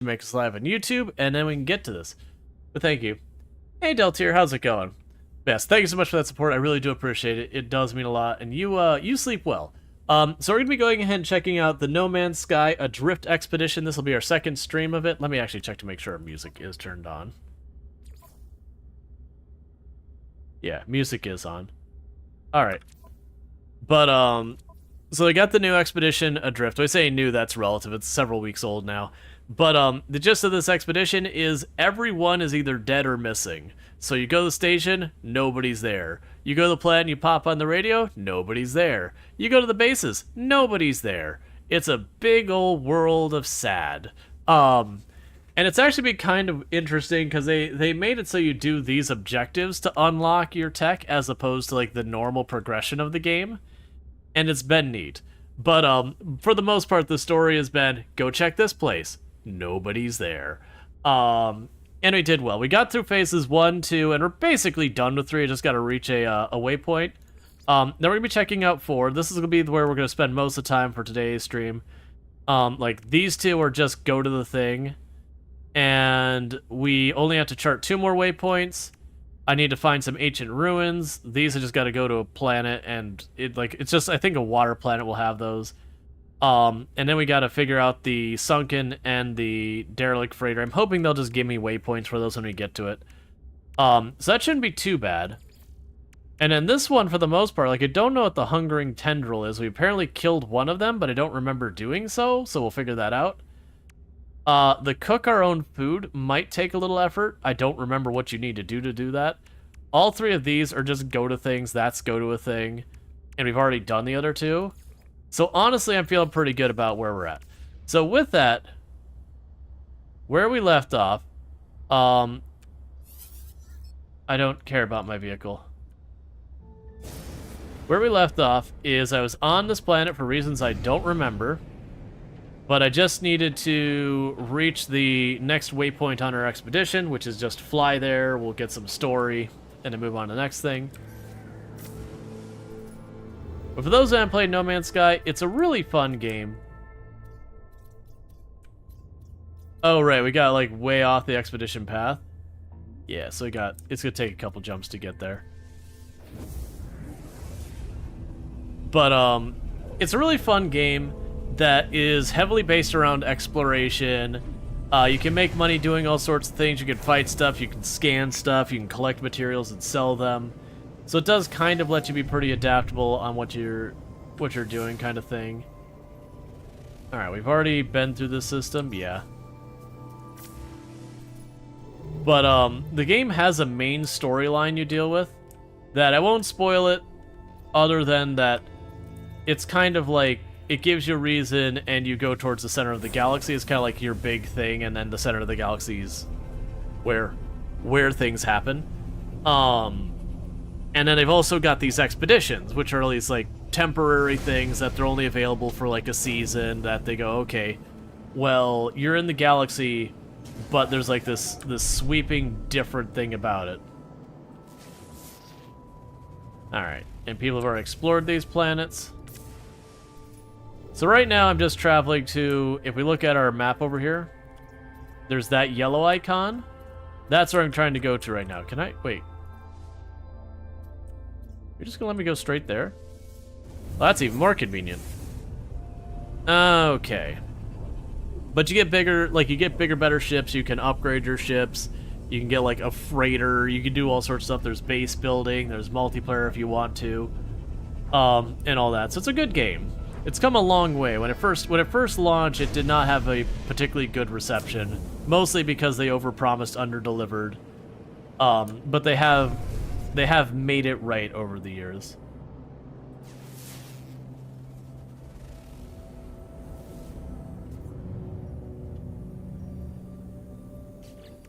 to make us live on YouTube, and then we can get to this. But thank you. Hey, Deltier, how's it going? Best. Thank you so much for that support. I really do appreciate it. It does mean a lot, and you sleep well. So we're going to be going ahead and checking out the No Man's Sky ADrift expedition. This will be our second stream of it. Let me actually check to make sure our music is turned on. Yeah, music is on. Alright. But, so they got the new expedition ADrift. When I say new, that's relative. It's several weeks old now. But, the gist of this expedition is everyone is either dead or missing. So you go to the station, nobody's there. You go to the planet, you pop on the radio, nobody's there. You go to the bases, nobody's there. It's a big old world of sad. And it's actually been kind of interesting because they made it so you do these objectives to unlock your tech as opposed to like the normal progression of the game. And it's been neat. But for the most part, the story has been, go check this place. Nobody's there. And we did well. We got through phases 1, 2, and we're basically done with 3. I just got to reach a waypoint. Then we're going to be checking out 4. This is going to be where we're going to spend most of the time for today's stream. Like, these 2 are just go to the thing. And we only have to chart 2 more waypoints. I need to find some ancient ruins. These I just got to go to a planet, and it's just, I think a water planet will have those. And then we got to figure out the sunken and the derelict freighter. I'm hoping they'll just give me waypoints for those when we get to it. So that shouldn't be too bad. And then this one, for the most part, like, I don't know what the hungering tendril is. We apparently killed one of them, but I don't remember doing so we'll figure that out. The cook our own food might take a little effort. I don't remember what you need to do that. All 3 of these are just go to things. That's go to a thing. And we've already done the other 2. So honestly, I'm feeling pretty good about where we're at. So with that, where we left off, I don't care about my vehicle. Where we left off is I was on this planet for reasons I don't remember, but I just needed to reach the next waypoint on our expedition, which is just fly there, we'll get some story, and then move on to the next thing. But for those that haven't played No Man's Sky, it's a really fun game. Oh, right, we got, like, way off the expedition path. Yeah, so it's gonna take a couple jumps to get there. But, it's a really fun game that is heavily based around exploration. You can make money doing all sorts of things. You can fight stuff, you can scan stuff, you can collect materials and sell them. So it does kind of let you be pretty adaptable on what you're doing, kind of thing. Alright, we've already been through this system, yeah. But the game has a main storyline you deal with that I won't spoil it, other than that it's kind of like it gives you a reason and you go towards the center of the galaxy. It's kind of like your big thing, and then the center of the galaxy is where things happen. And then they've also got these expeditions, which are these, like, temporary things that they're only available for, like, a season, that they go, okay, well, you're in the galaxy, but there's, like, this sweeping different thing about it. Alright, and people have already explored these planets. So right now I'm just traveling to, if we look at our map over here, there's that yellow icon. That's where I'm trying to go to right now. Can I, wait. You're just gonna let me go straight there? Well, that's even more convenient. Okay. But you get bigger, like, you get bigger, better ships. You can upgrade your ships. You can get, like, a freighter. You can do all sorts of stuff. There's base building. There's multiplayer if you want to. And all that. So it's a good game. It's come a long way. When it first launched, it did not have a particularly good reception. Mostly because they overpromised, underdelivered. But they have made it right over the years.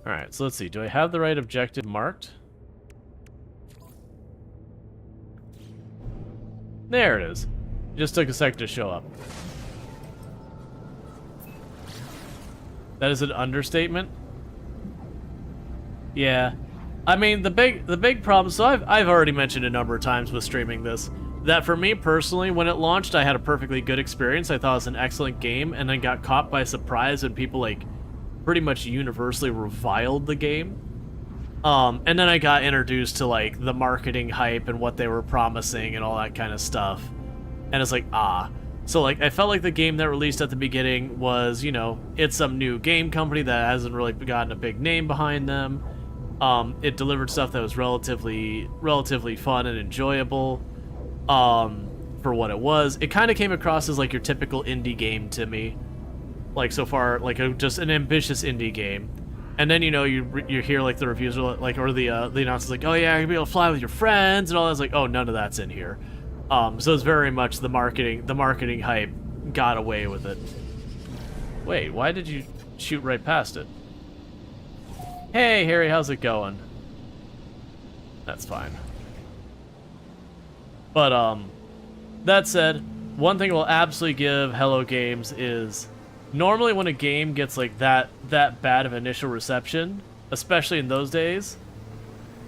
Alright, so let's see. Do I have the right objective marked? There it is. It just took a sec to show up. That is an understatement? Yeah. I mean, the big problem, so I've already mentioned a number of times with streaming this, that for me personally, when it launched, I had a perfectly good experience. I thought it was an excellent game, and then got caught by surprise when people, like, pretty much universally reviled the game. And then I got introduced to, like, the marketing hype and what they were promising and all that kind of stuff. And it's like, ah. So, like, I felt like the game that released at the beginning was, you know, it's some new game company that hasn't really gotten a big name behind them. It delivered stuff that was relatively fun and enjoyable, for what it was. It kind of came across as, like, your typical indie game to me. Like, so far, like, just an ambitious indie game. And then, you know, you hear, like, the reviews, are like, or the announcements, like, oh, yeah, you're gonna be able to fly with your friends and all that. It's like, oh, none of that's in here. So it's very much the marketing hype got away with it. Wait, why did you shoot right past it? Hey, Harry, how's it going? That's fine. But, that said, one thing we'll absolutely give Hello Games is normally when a game gets like that bad of initial reception, especially in those days,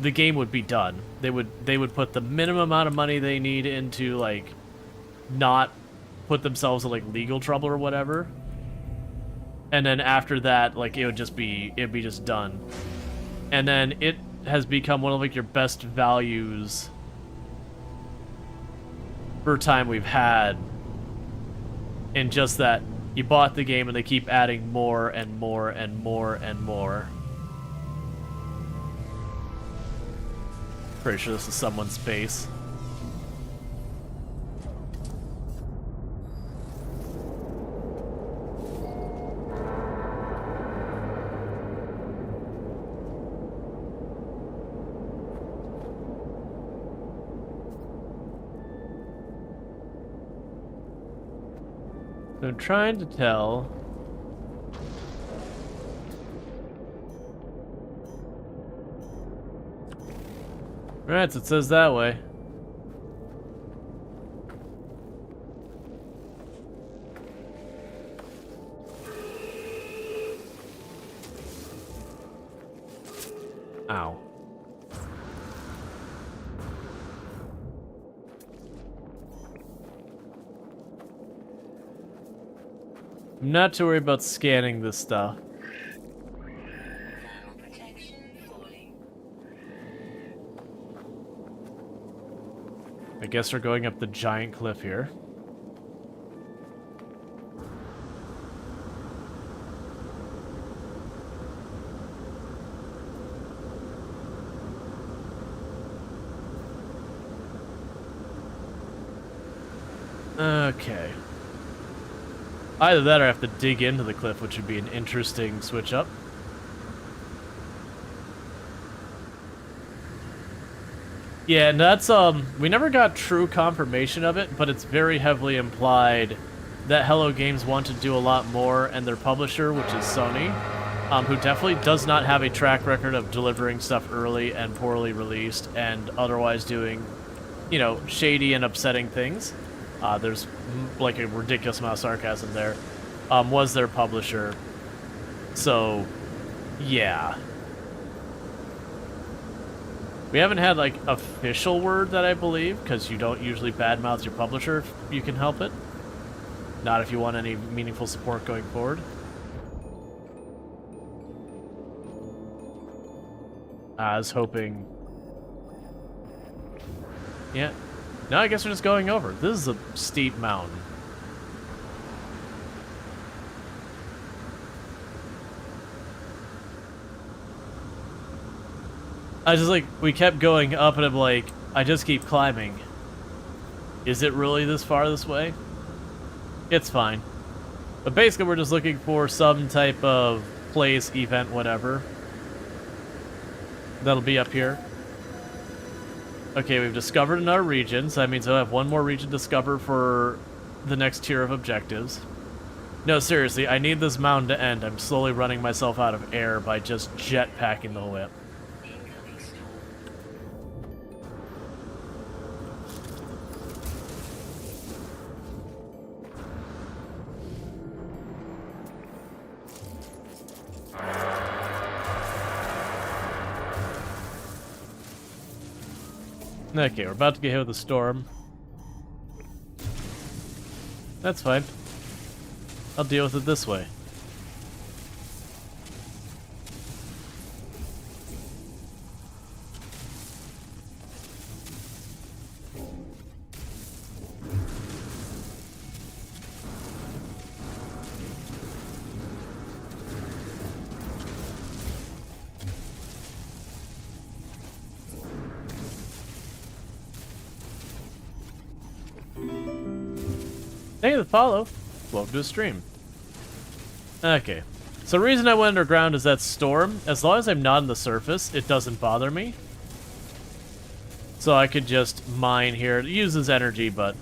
the game would be done. They would put the minimum amount of money they need into, like, not put themselves in, like, legal trouble or whatever. And then after that, like, it'd be just done. And then it has become one of, like, your best values for time we've had, in just that you bought the game and they keep adding more and more and more and more. Pretty sure this is someone's base. I'm trying to tell. Alright, so it says that way. Ow. I'm not too worried about scanning this stuff. I guess we're going up the giant cliff here. Okay. Either that or I have to dig into the cliff, which would be an interesting switch up. Yeah, and that's, we never got true confirmation of it, but it's very heavily implied that Hello Games want to do a lot more, and their publisher, which is Sony, who definitely does not have a track record of delivering stuff early and poorly released, and otherwise doing, you know, shady and upsetting things. There's, like, a ridiculous amount of sarcasm there, was their publisher. So, yeah. We haven't had, like, official word that I believe, because you don't usually badmouth your publisher if you can help it. Not if you want any meaningful support going forward. I was hoping... Yeah. No, I guess we're just going over. This is a steep mountain. I just, like, we kept going up and I'm like, I just keep climbing. Is it really this far this way? It's fine. But basically we're just looking for some type of place, event, whatever. That'll be up here. Okay, we've discovered another region, so that means I'll have one more region to discover for the next tier of objectives. No, seriously, I need this mountain to end. I'm slowly running myself out of air by just jetpacking the whip. Okay, we're about to get hit with a storm. That's fine. I'll deal with it this way. Thank you for the follow. Welcome to the stream. Okay. So the reason I went underground is that storm. As long as I'm not on the surface, it doesn't bother me. So I could just mine here. It uses energy, but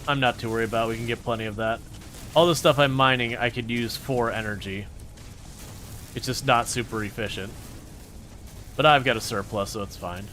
I'm not too worried about it. We can get plenty of that. All the stuff I'm mining, I could use for energy. It's just not super efficient. But I've got a surplus, so it's fine.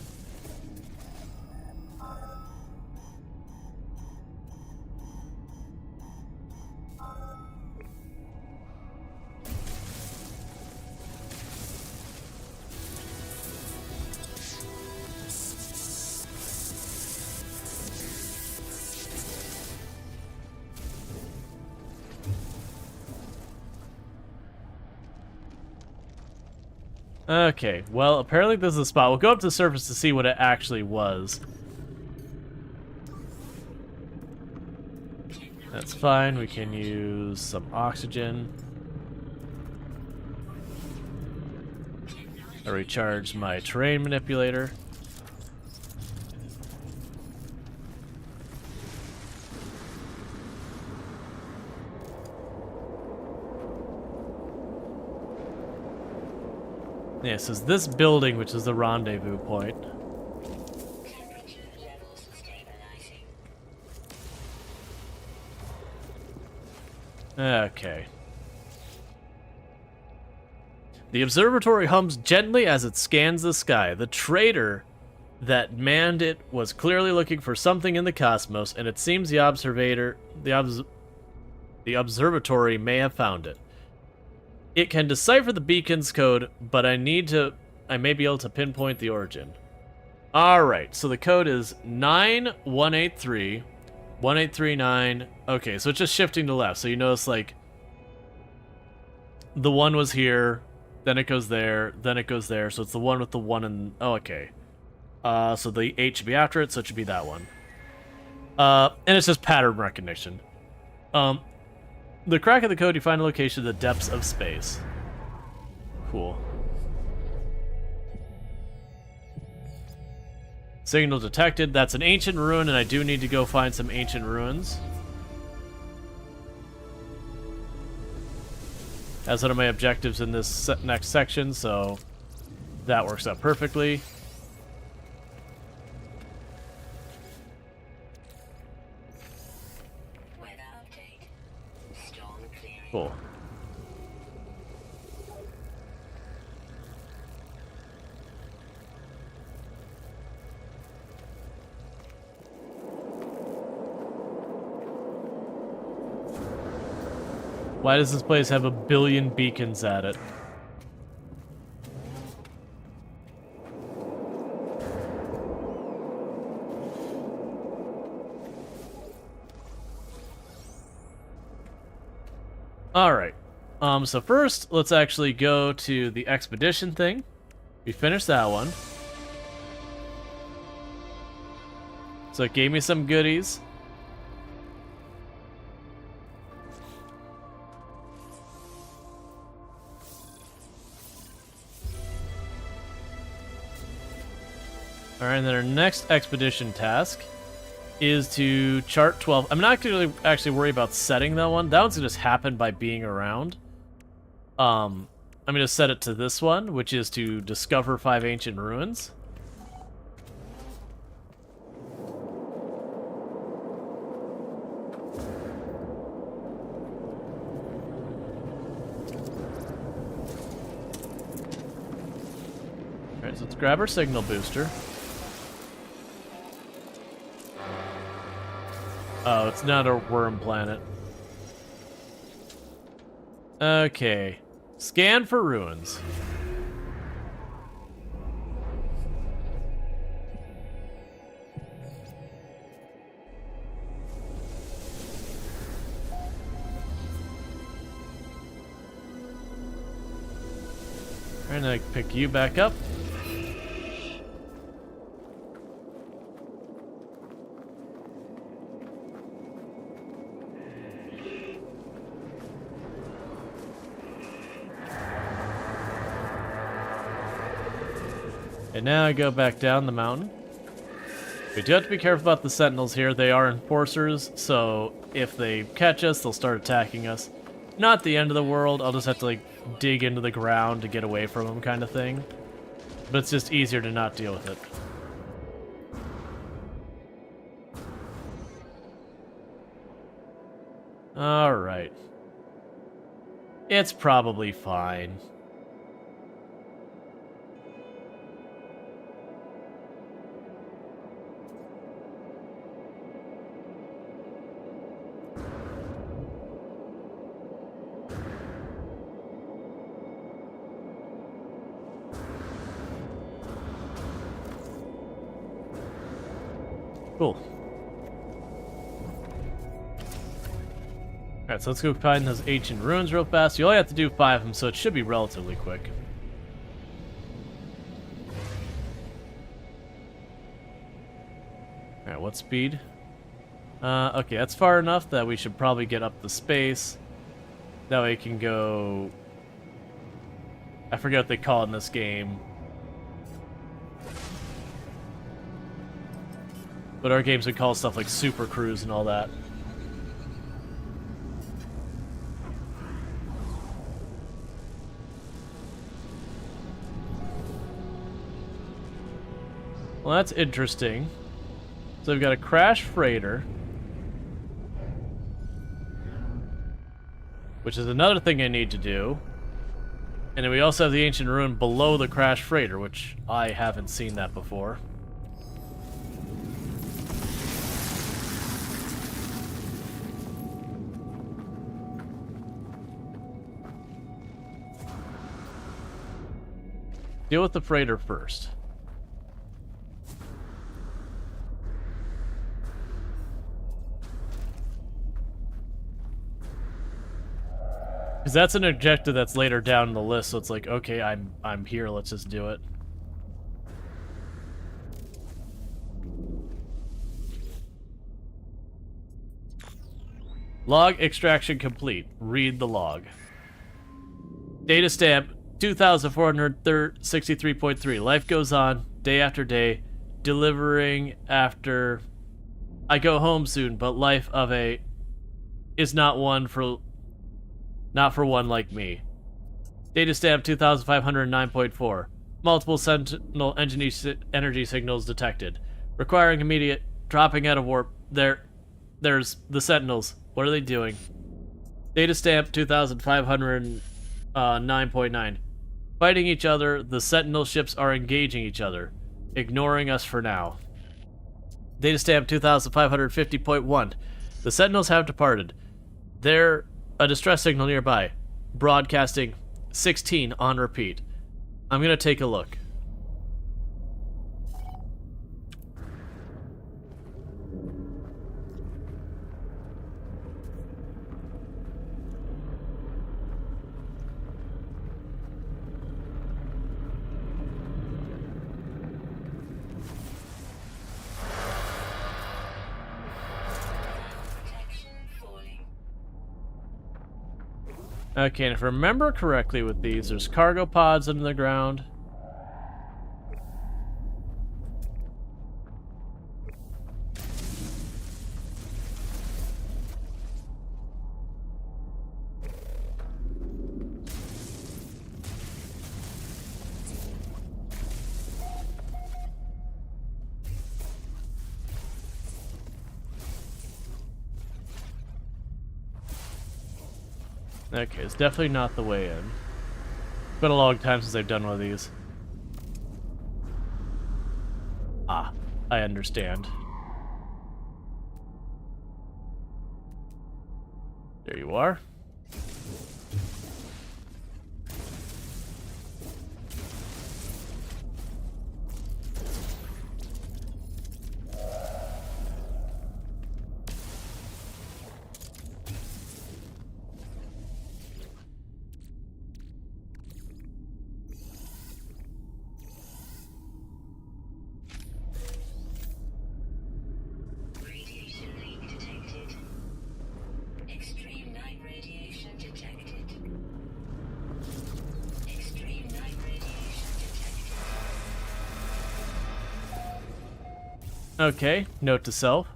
Okay, well, apparently this is the spot. We'll go up to the surface to see what it actually was. That's fine. We can use some oxygen. I recharge my terrain manipulator. Yeah, so it's this building, which is the rendezvous point. Okay. The observatory hums gently as it scans the sky. The traitor that manned it was clearly looking for something in the cosmos, and it seems the observatory may have found it. It can decipher the beacon's code, but I may be able to pinpoint the origin. Alright, so the code is 9183 1839. Okay, so it's just shifting to left. So you notice, like, the one was here, then it goes there, then it goes there. So it's the one with the one and... Oh, okay. So the 8 should be after it, so it should be that one. And it's just pattern recognition. The crack of the code, you find a location in the depths of space. Cool. Signal detected. That's an ancient ruin, and I do need to go find some ancient ruins. That's one of my objectives in this next section, so that works out perfectly. Cool. Why does this place have a billion beacons at it? Alright. So first, let's actually go to the expedition thing. We finished that one. So it gave me some goodies. Alright, and then our next expedition task is to chart 12. I'm not going to actually worry about setting that one. That one's going to just happen by being around. I'm going to set it to this one, which is to discover 5 ancient ruins. Alright, so let's grab our signal booster. Oh, it's not a worm planet. Okay. Scan for ruins. Alright, now I can pick you back up. And now I go back down the mountain. We do have to be careful about the sentinels here. They are enforcers, so if they catch us, they'll start attacking us. Not the end of the world. I'll just have to, like, dig into the ground to get away from them kind of thing. But it's just easier to not deal with it. Alright. It's probably fine. Cool. Alright, so let's go find those ancient ruins real fast. You only have to do 5 of them, so it should be relatively quick. Alright, what speed? Okay, that's far enough that we should probably get up the space. That way it can go... I forget what they call it in this game. But our games would call stuff like Super Cruise and all that. Well, that's interesting. So we've got a crash freighter. Which is another thing I need to do. And then we also have the ancient ruin below the crash freighter, which I haven't seen that before. Deal with the freighter first. Because that's an objective that's later down the list, so it's like, okay, I'm here, let's just do it. Log extraction complete. Read the log. Data stamp 2463.3. Life goes on, day after day, delivering after... I go home soon, but life of a... is not one for... not for one like me. Data stamp 2509.4. Multiple sentinel energy signals detected. Requiring immediate dropping out of warp. There's the sentinels. What are they doing? Data stamp 2509.9. Fighting each other, the sentinel ships are engaging each other, ignoring us for now. Data stamp 2550.1. The sentinels have departed. They're a distress signal nearby. Broadcasting 16 on repeat. I'm gonna take a look. Okay, and if I remember correctly with these, there's cargo pods under the ground. Okay, it's definitely not the way in. It's been a long time since I've done one of these. Ah, I understand. There you are. Okay, note to self.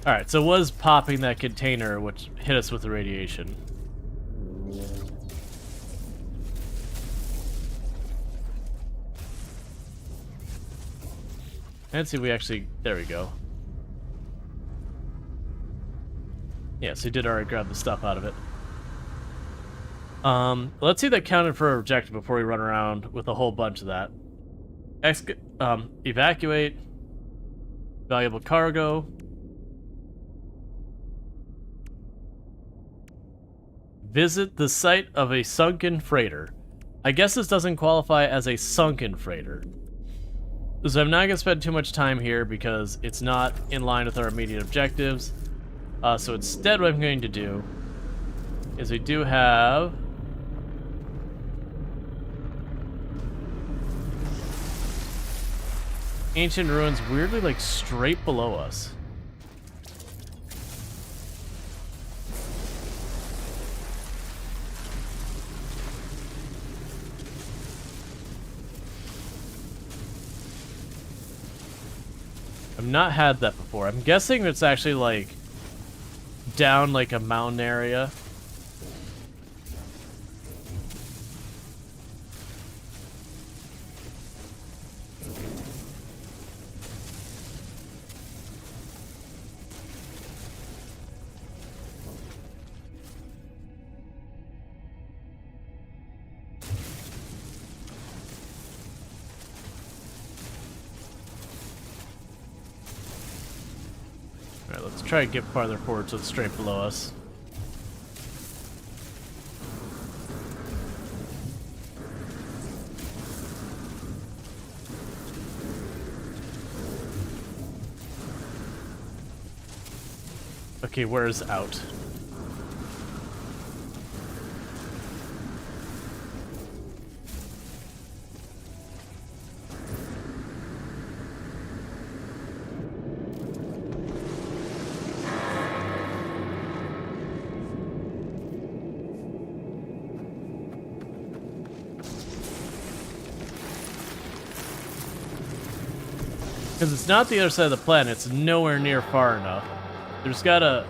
Alright, so it was popping that container which hit us with the radiation. Let's see if we actually... There we go. Yes, we did already grab the stuff out of it. Let's see that counted for a objective before we run around with a whole bunch of that. Evacuate. Valuable cargo. Visit the site of a sunken freighter. I guess this doesn't qualify as a sunken freighter. So I'm not going to spend too much time here because it's not in line with our immediate objectives. So instead what I'm going to do is we do have... ancient ruins weirdly like straight below us. I've not had that before. I'm guessing it's actually like down like a mountain area. Alright, let's try and get farther forward so it's straight below us. Okay, where's out? Because it's not the other side of the planet, it's nowhere near far enough. There's gotta...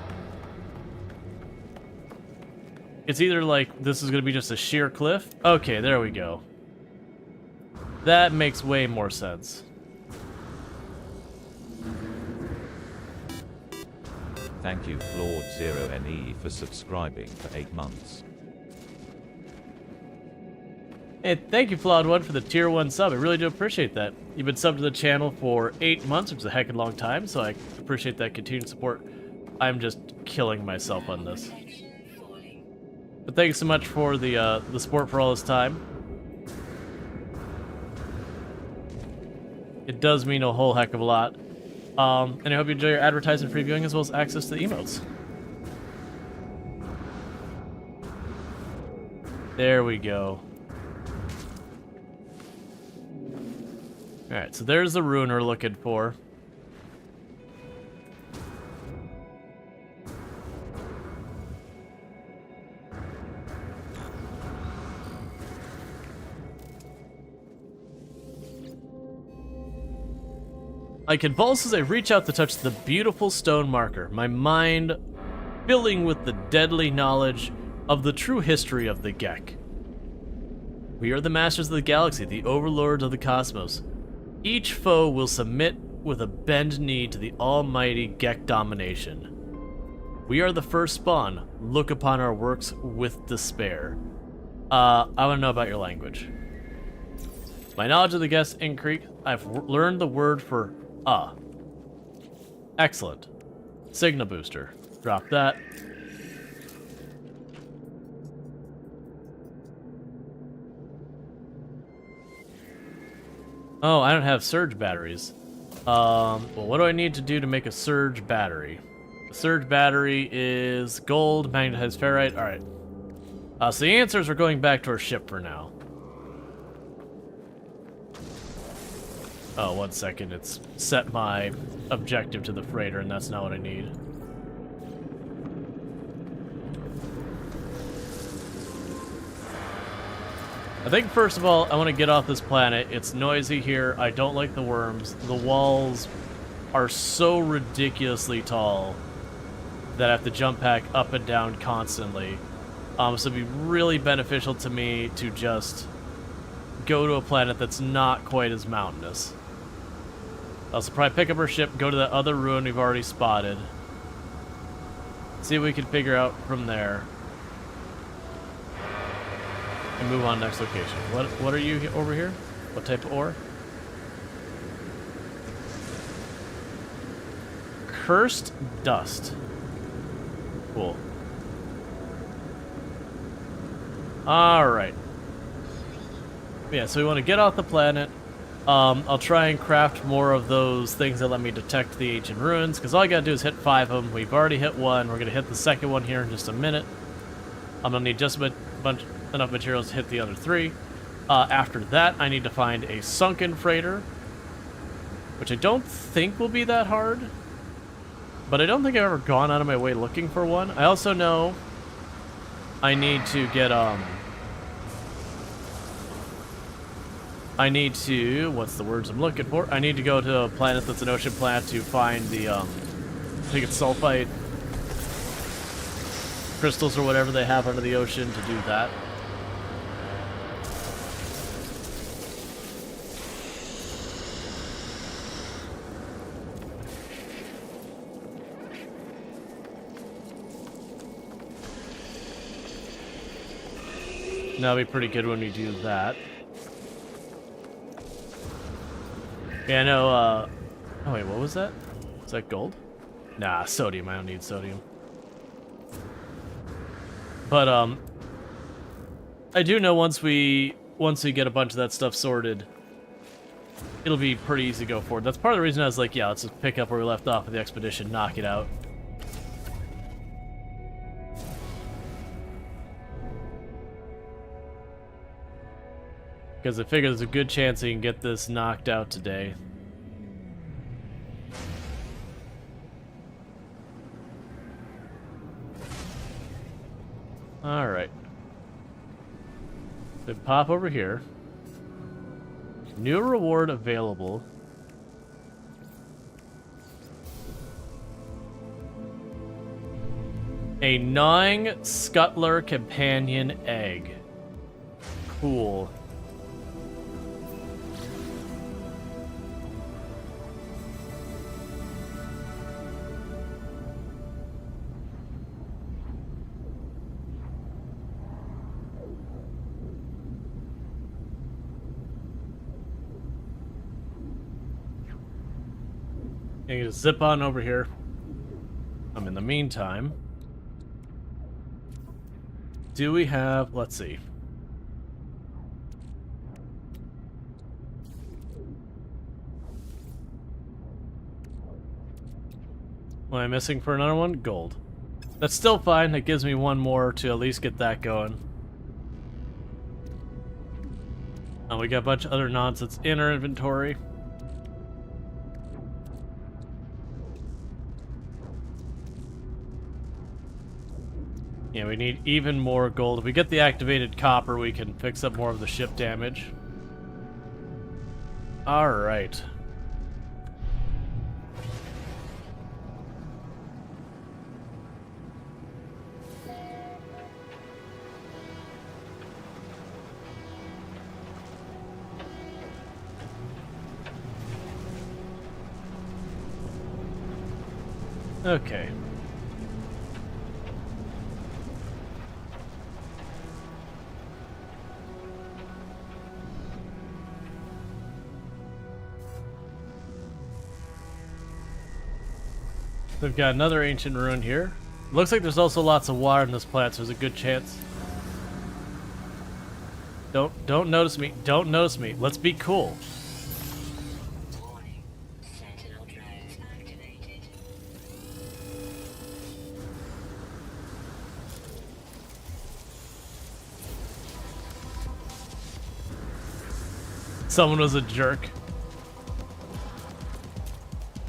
It's either like, this is gonna be just a sheer cliff. Okay, there we go. That makes way more sense. Thank you, Flawed0NE, for subscribing for 8 months. Hey, thank you, Flawed One, for the tier 1 sub. I really do appreciate that. You've been subbed to the channel for 8 months, which is a heck of a long time, so I appreciate that continued support. I'm just killing myself on this. But thank you so much for the support for all this time. It does mean a whole heck of a lot. And I hope you enjoy your advertising free viewing as well as access to the emotes. There we go. Alright, so there's the ruin we're looking for. I convulse as I reach out to touch the beautiful stone marker, my mind filling with the deadly knowledge of the true history of the Gek. We are the masters of the galaxy, the overlords of the cosmos. Each foe will submit with a bend knee to the almighty Gek domination. We are the first spawn. Look upon our works with despair. I want to know about your language. My knowledge of the guest increase. I've learned the word for excellent. Signal booster. Drop that. Oh, I don't have surge batteries. Well, what do I need to do to make a surge battery? The surge battery is gold, magnetized ferrite. Alright. So the answers are going back to our ship for now. Oh, 1 second. It's set my objective to the freighter, and that's not what I need. I think first of all, I want to get off this planet. It's noisy here. I don't like the worms. The walls are so ridiculously tall that I have to jump back up and down constantly. So it'd be really beneficial to me to just go to a planet that's not quite as mountainous. I'll also probably pick up our ship, go to the other ruin we've already spotted. See what we can figure out from there. And move on to next location. What are you over here? What type of ore? Cursed dust. Cool. Alright. Yeah, so we want to get off the planet. I'll try and craft more of those things that let me detect the ancient ruins, because all I gotta do is hit 5 of them. We've already hit 1. We're gonna hit the second one here in just a minute. I'm gonna need just enough materials to hit the other 3. After that, I need to find a sunken freighter, which I don't think will be that hard, but I don't think I've ever gone out of my way looking for one. I also know I need to get, I need to, what's the words I'm looking for? I need to go to a planet that's an ocean planet to find the, I think it's sulfite crystals or whatever they have under the ocean to do that. That'll be pretty good when we do that. Yeah, I know, oh wait, what was that? Is that gold? Nah, sodium. I don't need sodium. But, I do know once we get a bunch of that stuff sorted, it'll be pretty easy to go forward. That's part of the reason I was like, yeah, let's just pick up where we left off with the expedition, knock it out. Because I figure there's a good chance we can get this knocked out today. Alright. Then pop over here. New reward available. A gnawing scuttler companion egg. Cool. You can just zip on over here. In the meantime, do we have, let's see. What am I missing for another one? Gold. That's still fine. That gives me one more to at least get that going. We got a bunch of other nonsense in our inventory. Yeah, we need even more gold. If we get the activated copper, we can fix up more of the ship damage. Alright. Okay. We've got another ancient ruin here. Looks like there's also lots of water in this planet, so there's a good chance. Don't notice me. Don't notice me. Let's be cool. Warning. Sentinel drones activated. Someone was a jerk.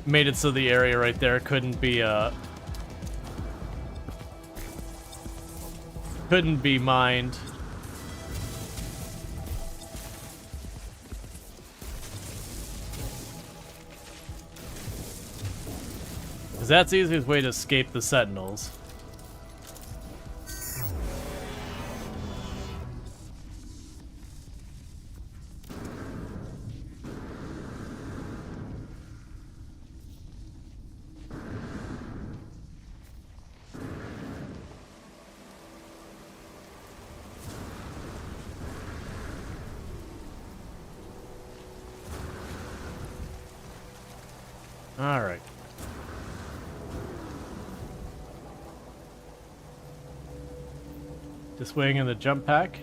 Made it so the area right there couldn't be mined. Because that's the easiest way to escape the Sentinels. Alright. Just waiting in the jump pack.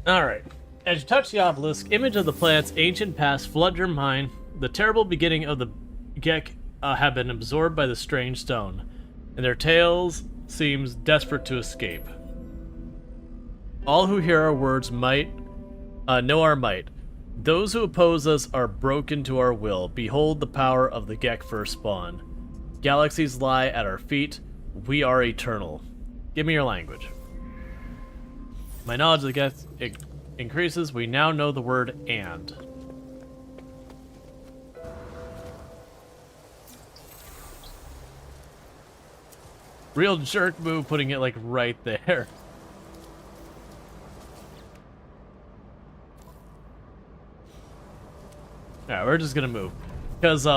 Alright. As you touch the obelisk, image of the planet's ancient past flood your mind. The terrible beginning of the Gek have been absorbed by the strange stone, and their tales seems desperate to escape. All who hear our words might know our might. Those who oppose us are broken to our will. Behold the power of the Gek first spawn. Galaxies lie at our feet. We are eternal. Give me your language. My knowledge of the Gek increases. We now know the word and. Real jerk move putting it like right there. Yeah, we're just gonna move. Because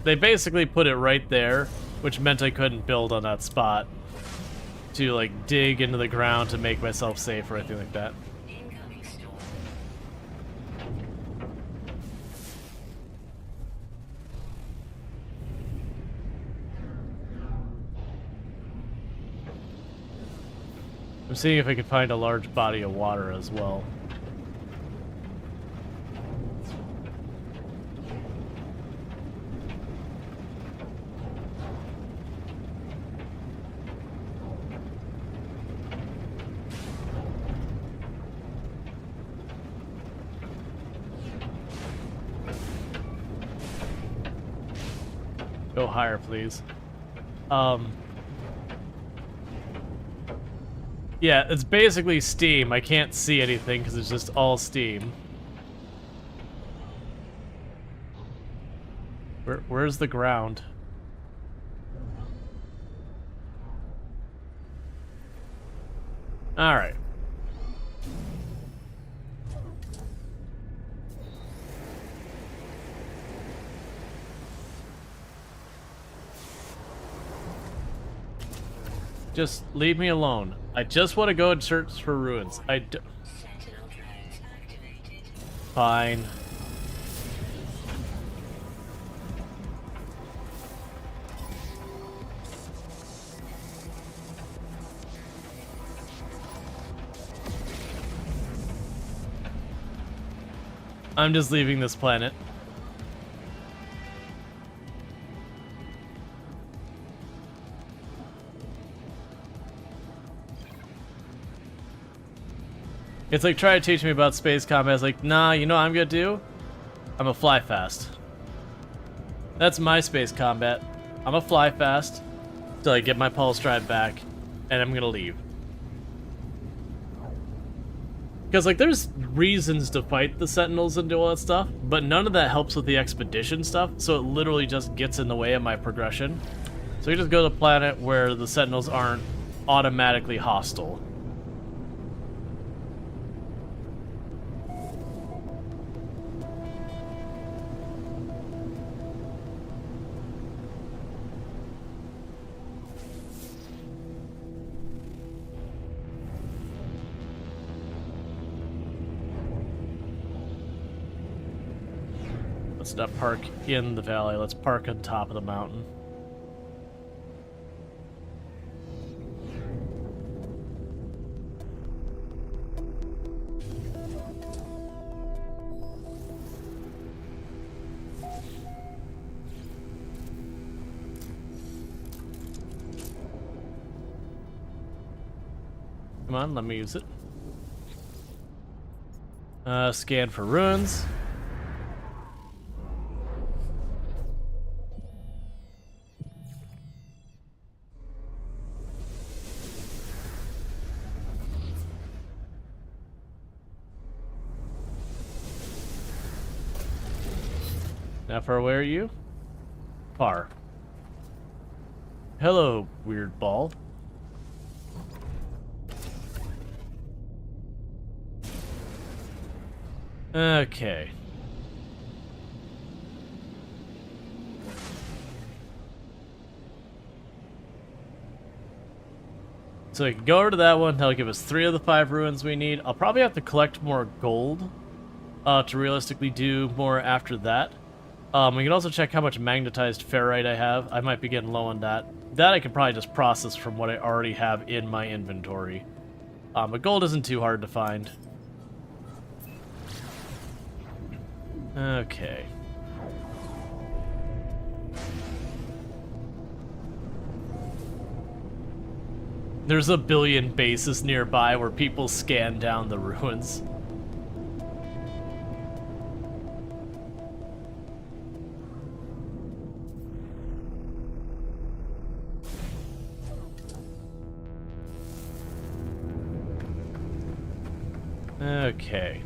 they basically put it right there, which meant I couldn't build on that spot to like dig into the ground to make myself safe or anything like that. Incoming storm. I'm seeing if I can find a large body of water as well. Go higher, please. Yeah, it's basically steam. I can't see anything because it's just all steam. Where's the ground? All right. Just leave me alone. I just want to go and search for ruins. Sentinel drones activated. Fine. I'm just leaving this planet. It's like trying to teach me about space combat. It's like, nah, you know what I'm gonna do? I'm gonna fly fast. That's my space combat. I'm gonna fly fast till I get my pulse drive back, and I'm gonna leave. Because, like, there's reasons to fight the Sentinels and do all that stuff, but none of that helps with the expedition stuff, so it literally just gets in the way of my progression. So you just go to a planet where the Sentinels aren't automatically hostile. Let's not park in the valley, let's park on top of the mountain. Come on, let me use it. Scan for ruins. How far away are you? Far. Hello, weird ball. Okay. So we can go over to that one. That'll give us 3 of the 5 ruins we need. I'll probably have to collect more gold to realistically do more after that. We can also check how much magnetized ferrite I have. I might be getting low on that. That I can probably just process from what I already have in my inventory. But gold isn't too hard to find. Okay. There's a billion bases nearby where people scan down the ruins. Okay.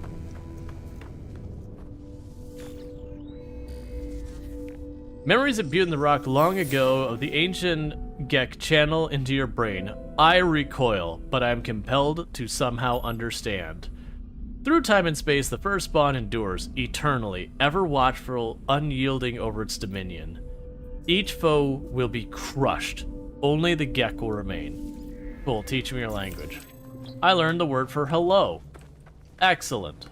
Memories imbued in the rock long ago of the ancient Gek channel into your brain. I recoil, but I am compelled to somehow understand. Through time and space, the first spawn endures, eternally, ever watchful, unyielding over its dominion. Each foe will be crushed. Only the Gek will remain. Cool, teach me your language. I learned the word for hello. Excellent.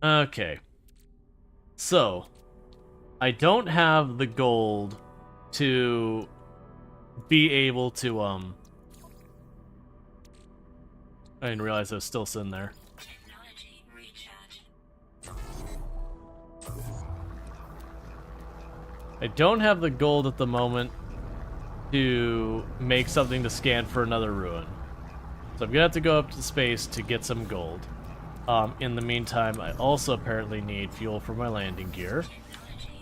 Okay. So, I don't have the gold to be able to, I didn't realize I was still sitting there. Technology recharge. I don't have the gold at the moment to make something to scan for another ruin. So I'm gonna have to go up to space to get some gold. In the meantime, I also apparently need fuel for my landing gear,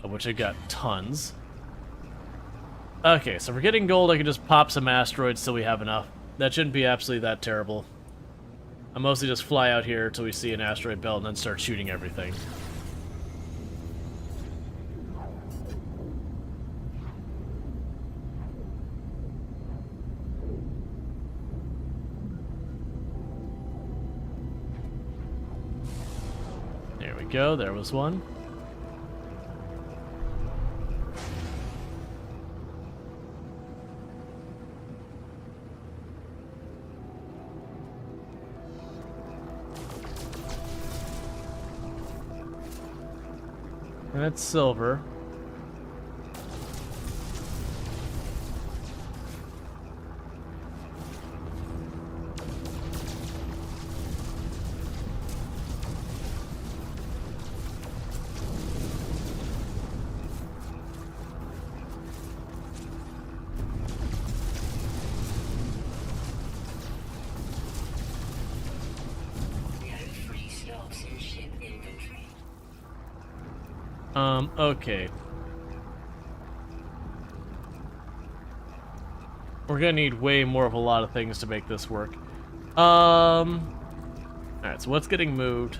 of which I got tons. Okay, so if we're getting gold, I can just pop some asteroids till we have enough. That shouldn't be absolutely that terrible. I mostly just fly out here till we see an asteroid belt and then start shooting everything. There we go, there was one. And it's silver. No free slots in ship inventory. Okay. We're gonna need way more of a lot of things to make this work. Alright, so what's getting moved?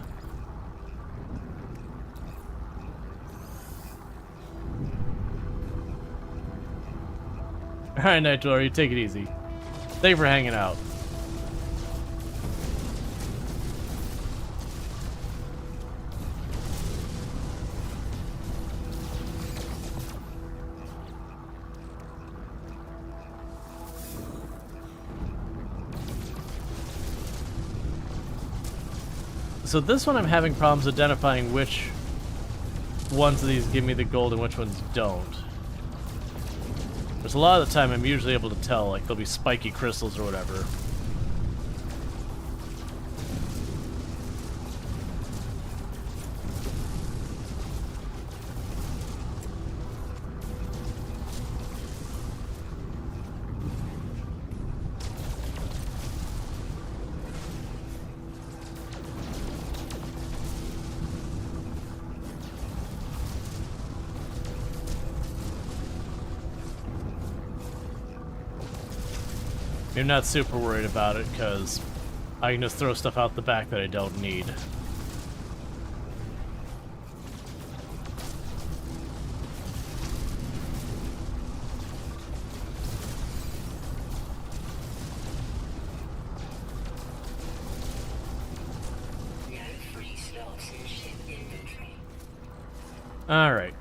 Alright, Nitro, you take it easy. Thank you for hanging out. So this one I'm having problems identifying which ones of these give me the gold and which ones don't. There's a lot of the time I'm usually able to tell, like there'll be spiky crystals or whatever. I'm not super worried about it, because I can just throw stuff out the back that I don't need. Alright.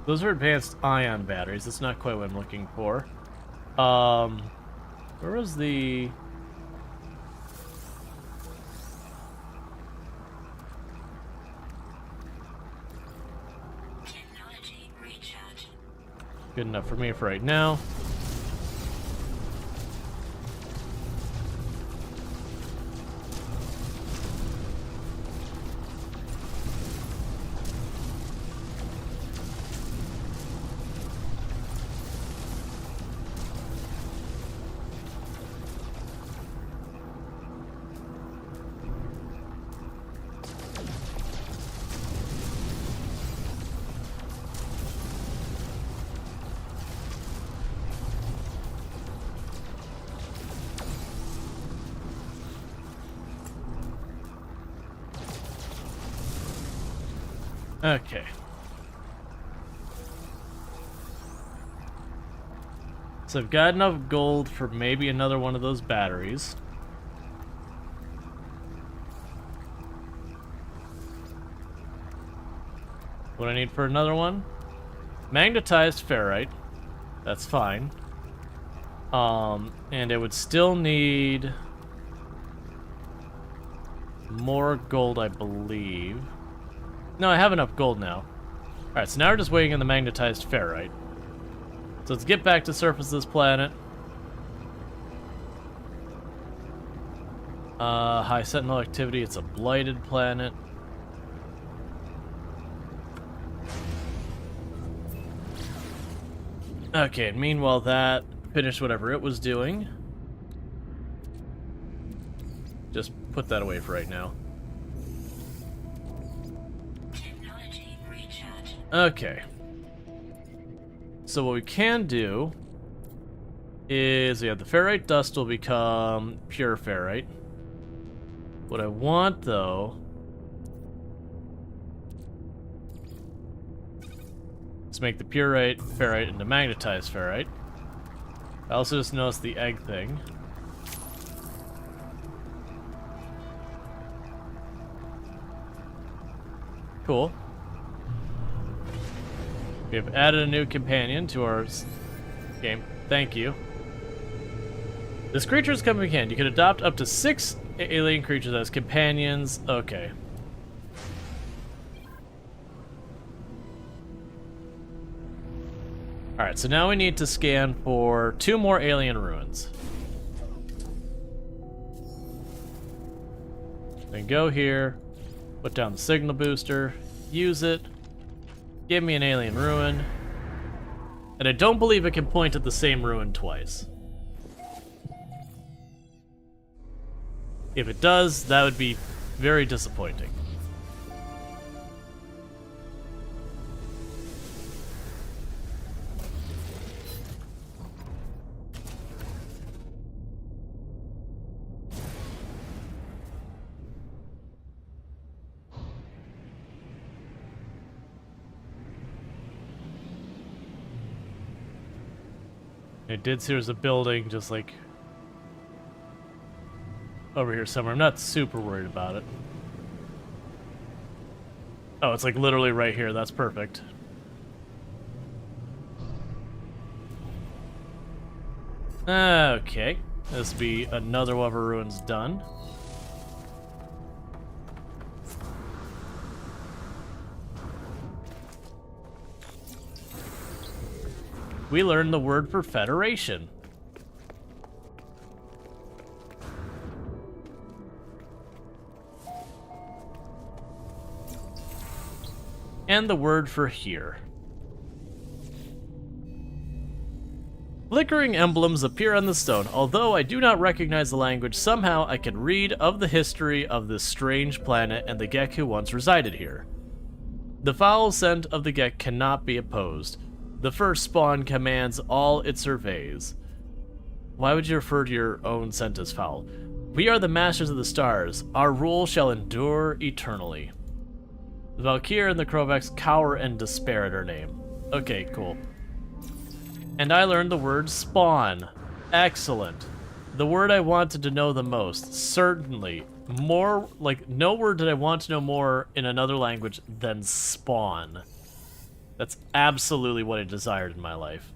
Those are advanced ion batteries. That's not quite what I'm looking for. Where was the... Technology recharge. Good enough for me for right now. Okay. So I've got enough gold for maybe another one of those batteries. What do I need for another one? Magnetized ferrite. That's fine. And it would still need more gold, I believe. No, I have enough gold now. Alright, so now we're just waiting on the magnetized ferrite. So let's get back to surface this planet. High sentinel activity, it's a blighted planet. Okay, and meanwhile that finished whatever it was doing. Just put that away for right now. Technology recharge. Okay. So what we can do is, yeah, the ferrite dust will become pure ferrite. What I want, though, is make the pure ferrite into magnetized ferrite. I also just noticed the egg thing. Cool. We have added a new companion to our game. Thank you. This creature is coming in. You can adopt up to 6 alien creatures as companions. Okay. Alright, so now we need to scan for 2 more alien ruins. Then go here, put down the signal booster, use it. Give me an alien ruin. And I don't believe it can point at the same ruin twice. If it does, that would be very disappointing. It did see there's a building just like over here somewhere. I'm not super worried about it. Oh, it's like literally right here. That's perfect. Okay. This will be another one of our ruins done. We learned the word for Federation. And the word for here. Flickering emblems appear on the stone. Although I do not recognize the language, somehow I can read of the history of this strange planet and the Gek who once resided here. The foul scent of the Gek cannot be opposed. The first spawn commands all it surveys. Why would you refer to your own scent as foul? We are the masters of the stars. Our rule shall endure eternally. The Valkyr and the Krovax cower in despair at her name. Okay, cool. And I learned the word spawn. Excellent. The word I wanted to know the most. Certainly. More, like, no word did I want to know more in another language than spawn. That's absolutely what I desired in my life.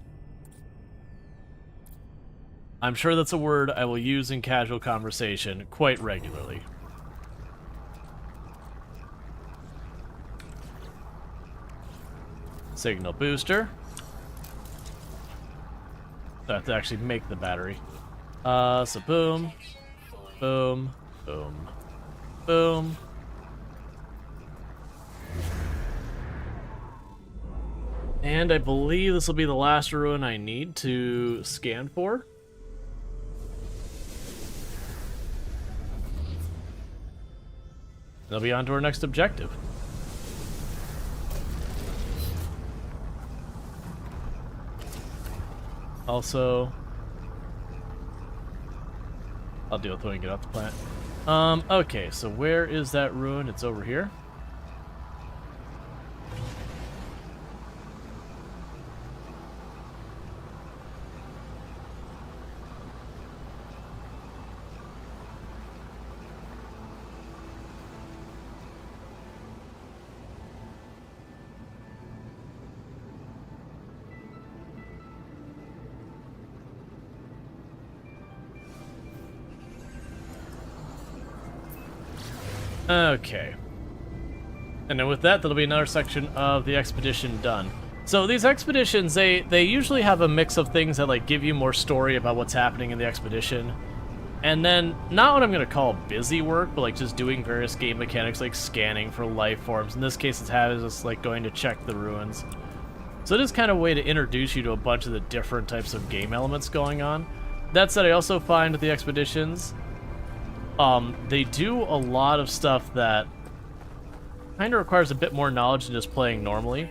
I'm sure that's a word I will use in casual conversation quite regularly. Signal booster. I have to actually make the battery. So boom, boom, boom, boom. And I believe this will be the last ruin I need to scan for. They'll be on to our next objective. Also, I'll deal with when we get off the planet. Okay, so where is that ruin? It's over here. Okay. And then with that, there'll be another section of the expedition done. So these expeditions, they usually have a mix of things that like give you more story about what's happening in the expedition. And then, not what I'm going to call busy work, but like just doing various game mechanics like scanning for life forms. In this case, it's having us like going to check the ruins. So it is kind of a way to introduce you to a bunch of the different types of game elements going on. That said, I also find with the expeditions, they do a lot of stuff that kind of requires a bit more knowledge than just playing normally.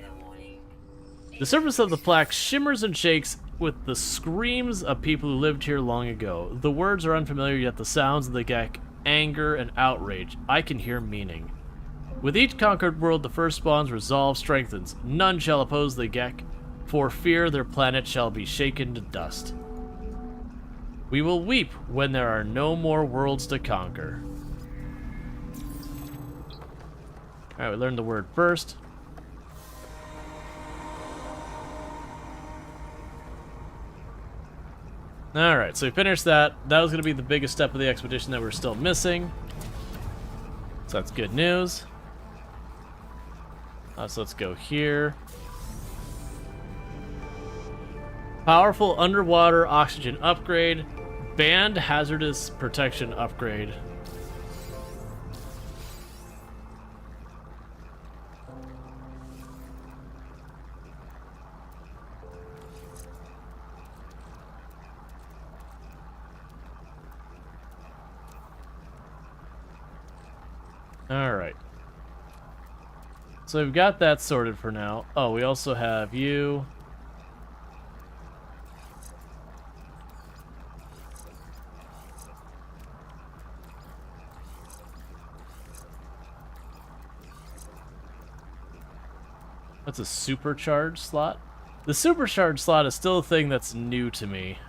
The surface of the plaque shimmers and shakes with the screams of people who lived here long ago. The words are unfamiliar, yet the sounds of the Gek, anger and outrage, I can hear meaning. With each conquered world, the firstspawn's resolve strengthens. None shall oppose the Gek, for fear their planet shall be shaken to dust. We will weep when there are no more worlds to conquer. Alright, we learned the word first. Alright, so we finished that. That was going to be the biggest step of the expedition that we're still missing. So that's good news. So let's go here. Powerful underwater oxygen upgrade. Banned hazardous protection upgrade. Alright. So we've got that sorted for now. Oh, we also have you. What's a supercharged slot? The supercharged slot is still a thing that's new to me.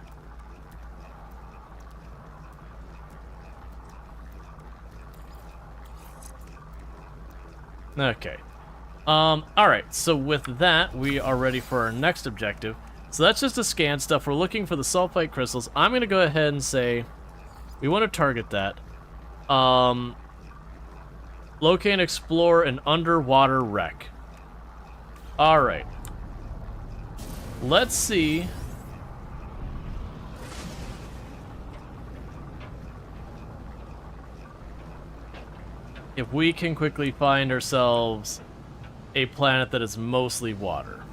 Okay. Alright, so with that, we are ready for our next objective. So that's just a scan stuff. We're looking for the sulfite crystals. I'm going to go ahead and say we want to target that. Locate and explore an underwater wreck. Alright. Let's see. If we can quickly find ourselves a planet that is mostly water.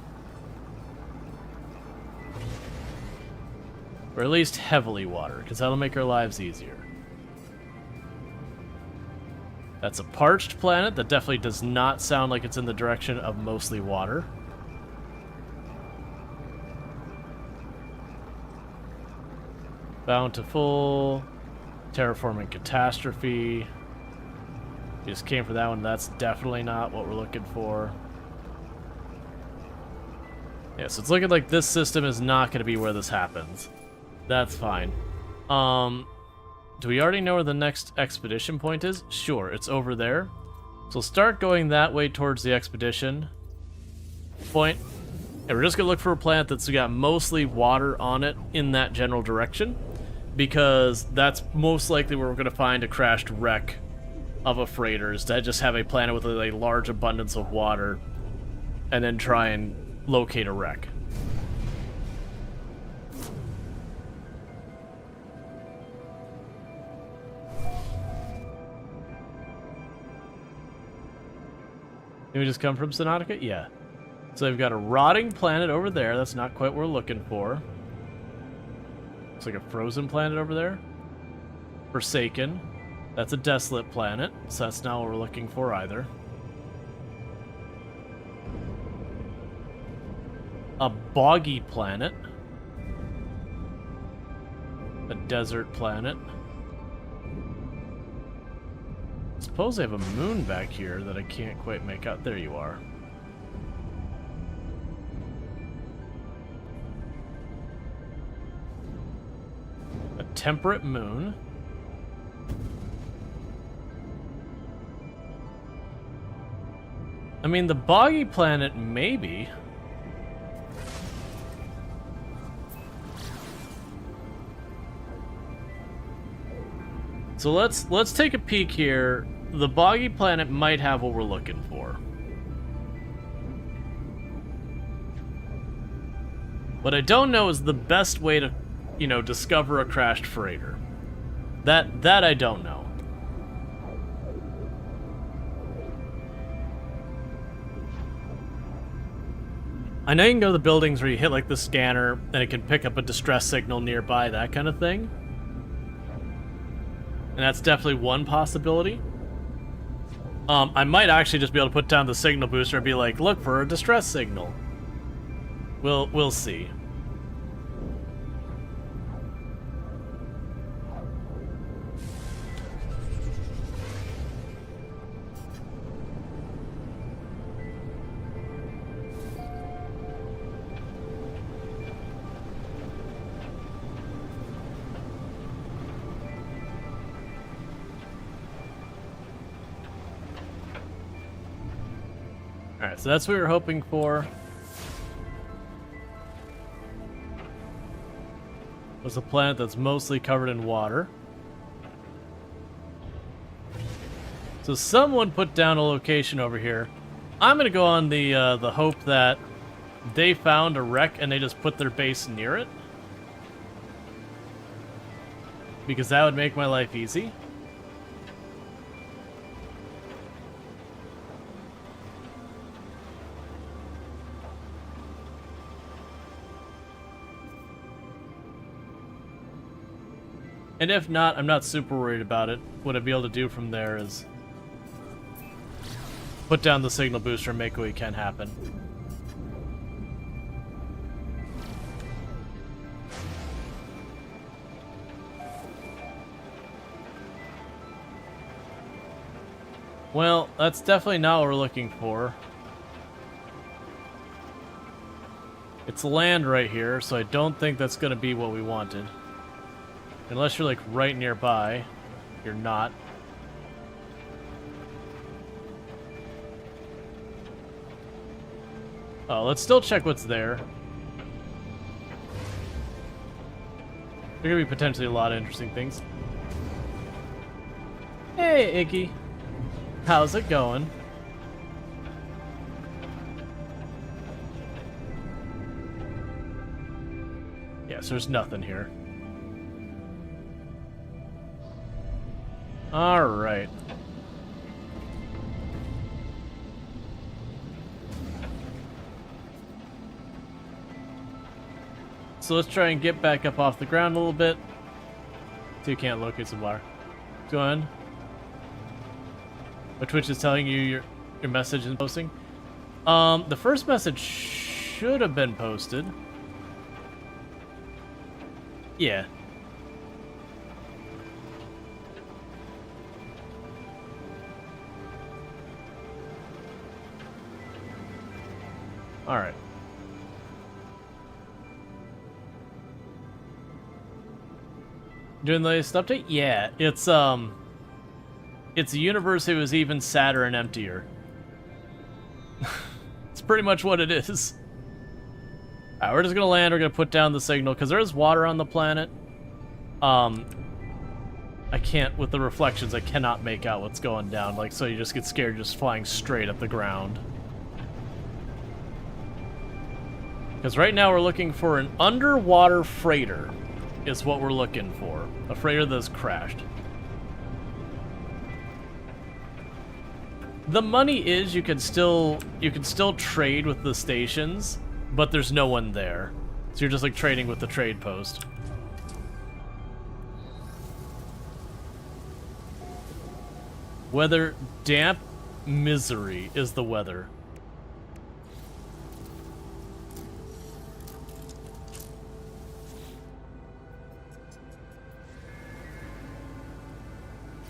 Or at least heavily water, because that'll make our lives easier. That's a parched planet. That definitely does not sound like it's in the direction of mostly water. Bountiful. Terraforming catastrophe. We just came for that one. That's definitely not what we're looking for. Yeah, so it's looking like this system is not going to be where this happens. That's fine. Do we already know where the next expedition point is? Sure, it's over there. So start going that way towards the expedition point. And we're just gonna look for a planet that's got mostly water on it in that general direction, because that's most likely where we're gonna find a crashed wreck of a freighter, is to just have a planet with a large abundance of water and then try and locate a wreck. Did we just come from Synodica? Yeah. So we've got a rotting planet over there. That's not quite what we're looking for. Looks like a frozen planet over there. Forsaken. That's a desolate planet, so that's not what we're looking for either. A boggy planet. A desert planet. Suppose I have a moon back here that I can't quite make out. There you are. A temperate moon. I mean, the boggy planet, maybe. So let's take a peek here. The boggy planet might have what we're looking for. What I don't know is the best way to, you know, discover a crashed freighter. That I don't know. I know you can go to the buildings where you hit like the scanner and it can pick up a distress signal nearby, that kind of thing. And that's definitely one possibility. I might actually just be able to put down the signal booster and be like, look for a distress signal. We'll see. Alright, so that's what we were hoping for. Was a planet that's mostly covered in water. So someone put down a location over here. I'm gonna go on the hope that they found a wreck and they just put their base near it, because that would make my life easy. And if not, I'm not super worried about it. What I'd be able to do from there is put down the signal booster and make what we can happen. Well, that's definitely not what we're looking for. It's land right here, so I don't think that's going to be what we wanted. Unless you're like right nearby. You're not. Oh, let's still check what's there. There could be potentially a lot of interesting things. Hey, Iggy. How's it going? Yes, there's nothing here. Alright. So let's try and get back up off the ground a little bit. So you can't locate some water. Go on. But Twitch is telling you your message isn't posting. The first message should have been posted. Yeah. All right. During the latest update? Yeah, it's a universe that was even sadder and emptier. It's pretty much what it is. Alright, we're just gonna land, we're gonna put down the signal, because there is water on the planet. I can't, with the reflections, I cannot make out what's going down, like, so you just get scared just flying straight at the ground. Because right now we're looking for an underwater freighter, is what we're looking for. A freighter that's crashed. The money is you can still trade with the stations, but there's no one there. So you're just like trading with the trade post. Weather, damp misery is the weather.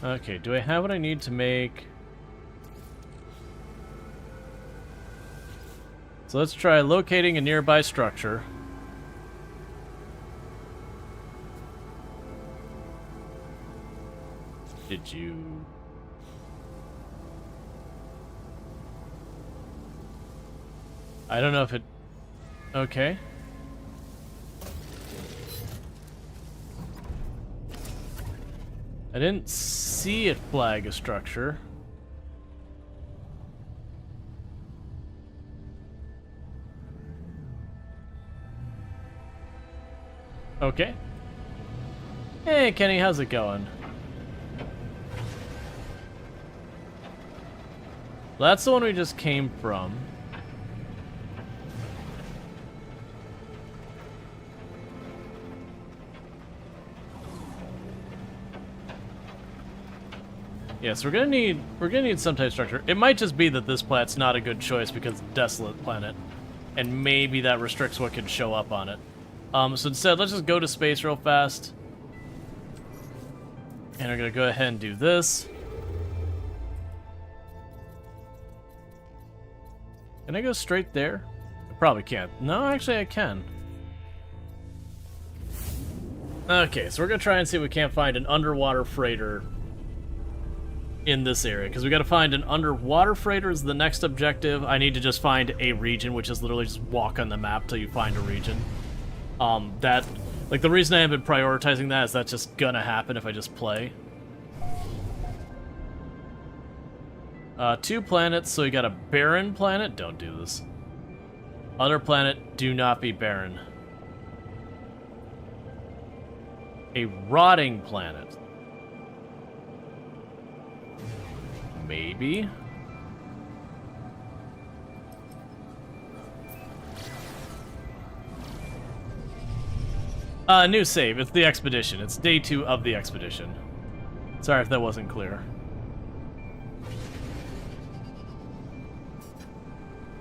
Okay, do I have what I need to make? So let's try locating a nearby structure. Did you... I don't know if it... Okay. I didn't see it flag a structure. Okay. Hey, Kenny, how's it going? That's the one we just came from. Yes, we're gonna need some type of structure. It might just be that this planet's not a good choice because it's a desolate planet, and maybe that restricts what can show up on it. So instead, let's just go to space real fast, and we're gonna go ahead and do this. Can I go straight there? I probably can't. No, actually I can. Okay, so we're gonna try and see if we can't find an underwater freighter in this area, because we got to find an underwater freighter is the next objective. I need to just find a region, which is literally just walk on the map till you find a region. That, like, the reason I have been prioritizing that is that's just gonna happen if I just play. 2 planets, so you got a barren planet. Don't do this. Other planet, do not be barren. A rotting planet. Maybe. New save. It's the expedition. It's day 2 of the expedition. Sorry if that wasn't clear.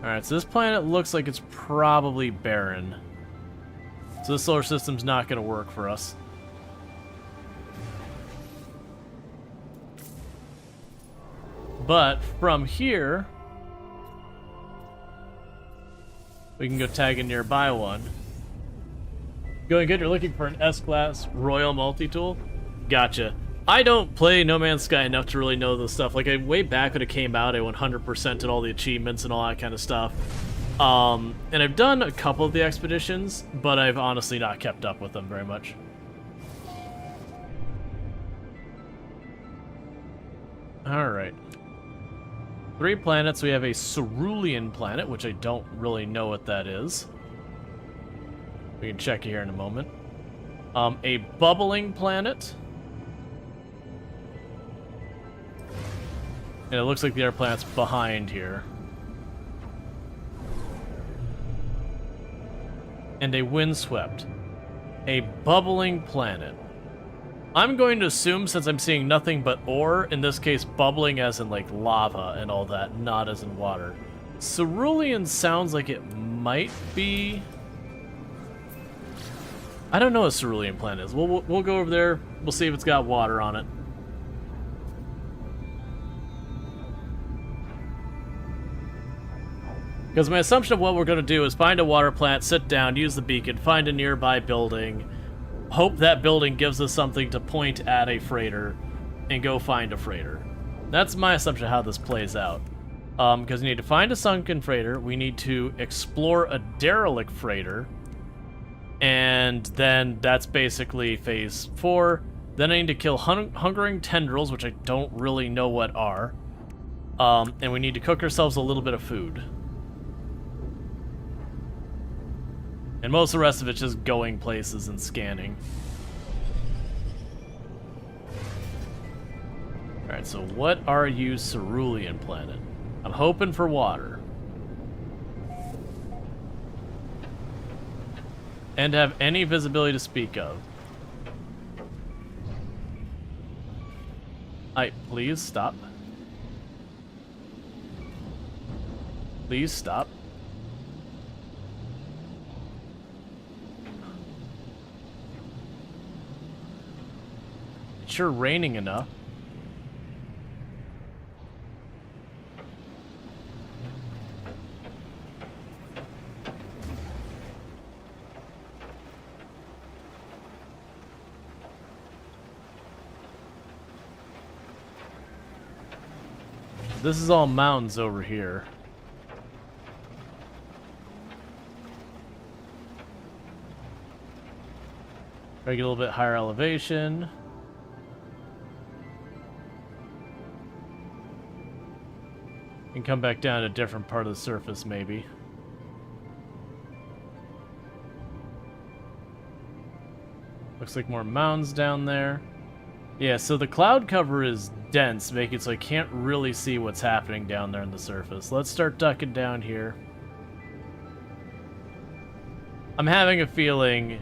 Alright, so this planet looks like it's probably barren. So the solar system's not going to work for us. But from here, we can go tag a nearby one. Going good, you're looking for an S-Class Royal multi-tool? Gotcha. I don't play No Man's Sky enough to really know this stuff. Like, way back when it came out, I 100%ed all the achievements and all that kind of stuff. And I've done a couple of the expeditions, but I've honestly not kept up with them very much. Alright. 3 planets. We have a cerulean planet, which I don't really know what that is. We can check here in a moment. A bubbling planet. And it looks like the other planet's behind here. And a windswept. A bubbling planet. I'm going to assume, since I'm seeing nothing but ore, in this case bubbling as in like lava and all that, not as in water. Cerulean sounds like it might be... I don't know what a cerulean planet is. We'll go over there, we'll see if it's got water on it. Because my assumption of what we're going to do is find a water plant, sit down, use the beacon, find a nearby building, hope that building gives us something to point at a freighter and go find a freighter. That's my assumption of how this plays out. Because we need to find a sunken freighter, we need to explore a derelict freighter, and then that's basically phase 4. Then I need to kill hungering tendrils, which I don't really know what are. And we need to cook ourselves a little bit of food. And most of the rest of it's just going places and scanning. Alright, so what are you, Cerulean planet? I'm hoping for water. And have any visibility to speak of. Please stop. Please stop. It's sure raining enough. This is all mountains over here. Try to get a little bit higher elevation. And come back down to a different part of the surface, maybe. Looks like more mountains down there. Yeah, so the cloud cover is dense, making it so I can't really see what's happening down there on the surface. Let's start ducking down here. I'm having a feeling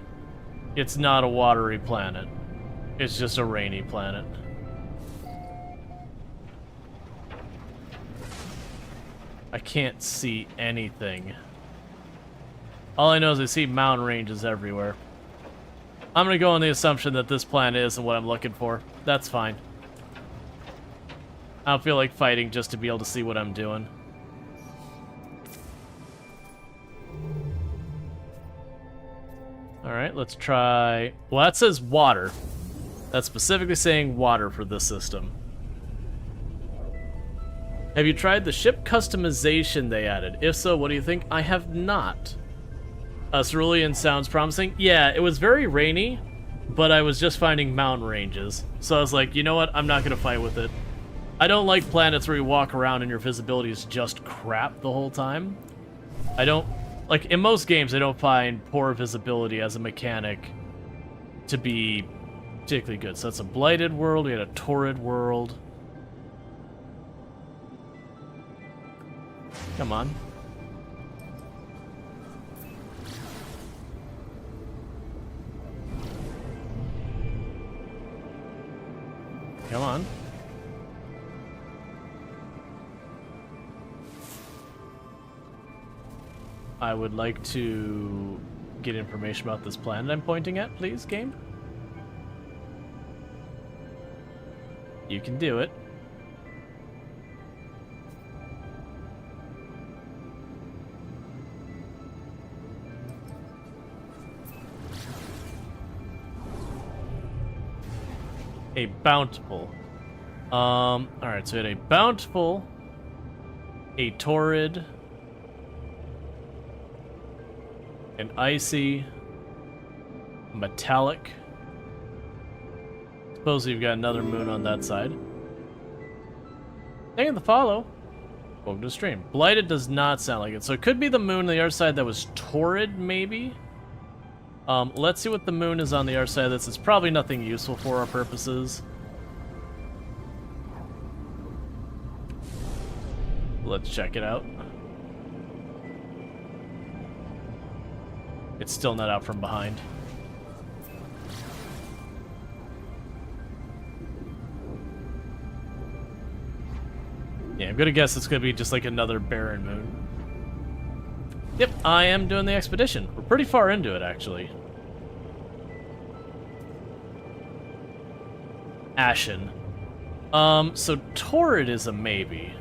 it's not a watery planet. It's just a rainy planet. I can't see anything. All I know is I see mountain ranges everywhere. I'm gonna go on the assumption that this planet isn't what I'm looking for. That's fine. I don't feel like fighting just to be able to see what I'm doing. Alright, let's try... Well, that says water. That's specifically saying water for this system. Have you tried the ship customization they added? If so, what do you think? I have not. Cerulean sounds promising. Yeah, it was very rainy, but I was just finding mountain ranges. So I was like, you know what? I'm not going to fight with it. I don't like planets where you walk around and your visibility is just crap the whole time. I don't... Like, in most games, I don't find poor visibility as a mechanic to be particularly good. So that's a blighted world. We had a torrid world. Come on. Come on. I would like to get information about this planet I'm pointing at, please, game. You can do it. A bountiful. Alright, so we had a bountiful, a torrid, an icy, metallic. Suppose you've got another moon on that side. Thank you for the follow. Welcome to the stream. Blighted does not sound like it. So it could be the moon on the other side that was torrid, maybe? Let's see what the moon is on the other side of this. It's probably nothing useful for our purposes. Let's check it out. It's still not out from behind. Yeah, I'm gonna guess it's gonna be just like another barren moon. Yep, I am doing the expedition. We're pretty far into it, actually. Ashen. So Torrid is a maybe.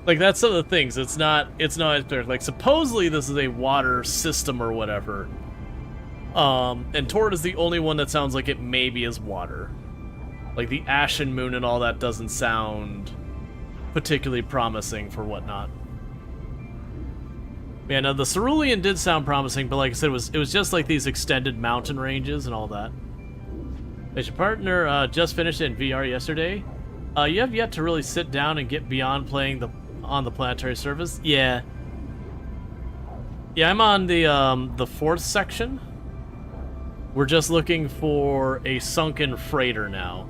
Like, that's some of the things. It's not like, supposedly this is a water system or whatever. And Tord is the only one that sounds like it maybe is water. Like, the Ashen Moon and all that doesn't sound particularly promising for whatnot. Yeah, no, the Cerulean did sound promising, but like I said, it was just like these extended mountain ranges and all that. As your partner just finished it in VR yesterday, you have yet to really sit down and get beyond playing on the planetary surface. Yeah. Yeah, I'm on the fourth section. We're just looking for a sunken freighter now.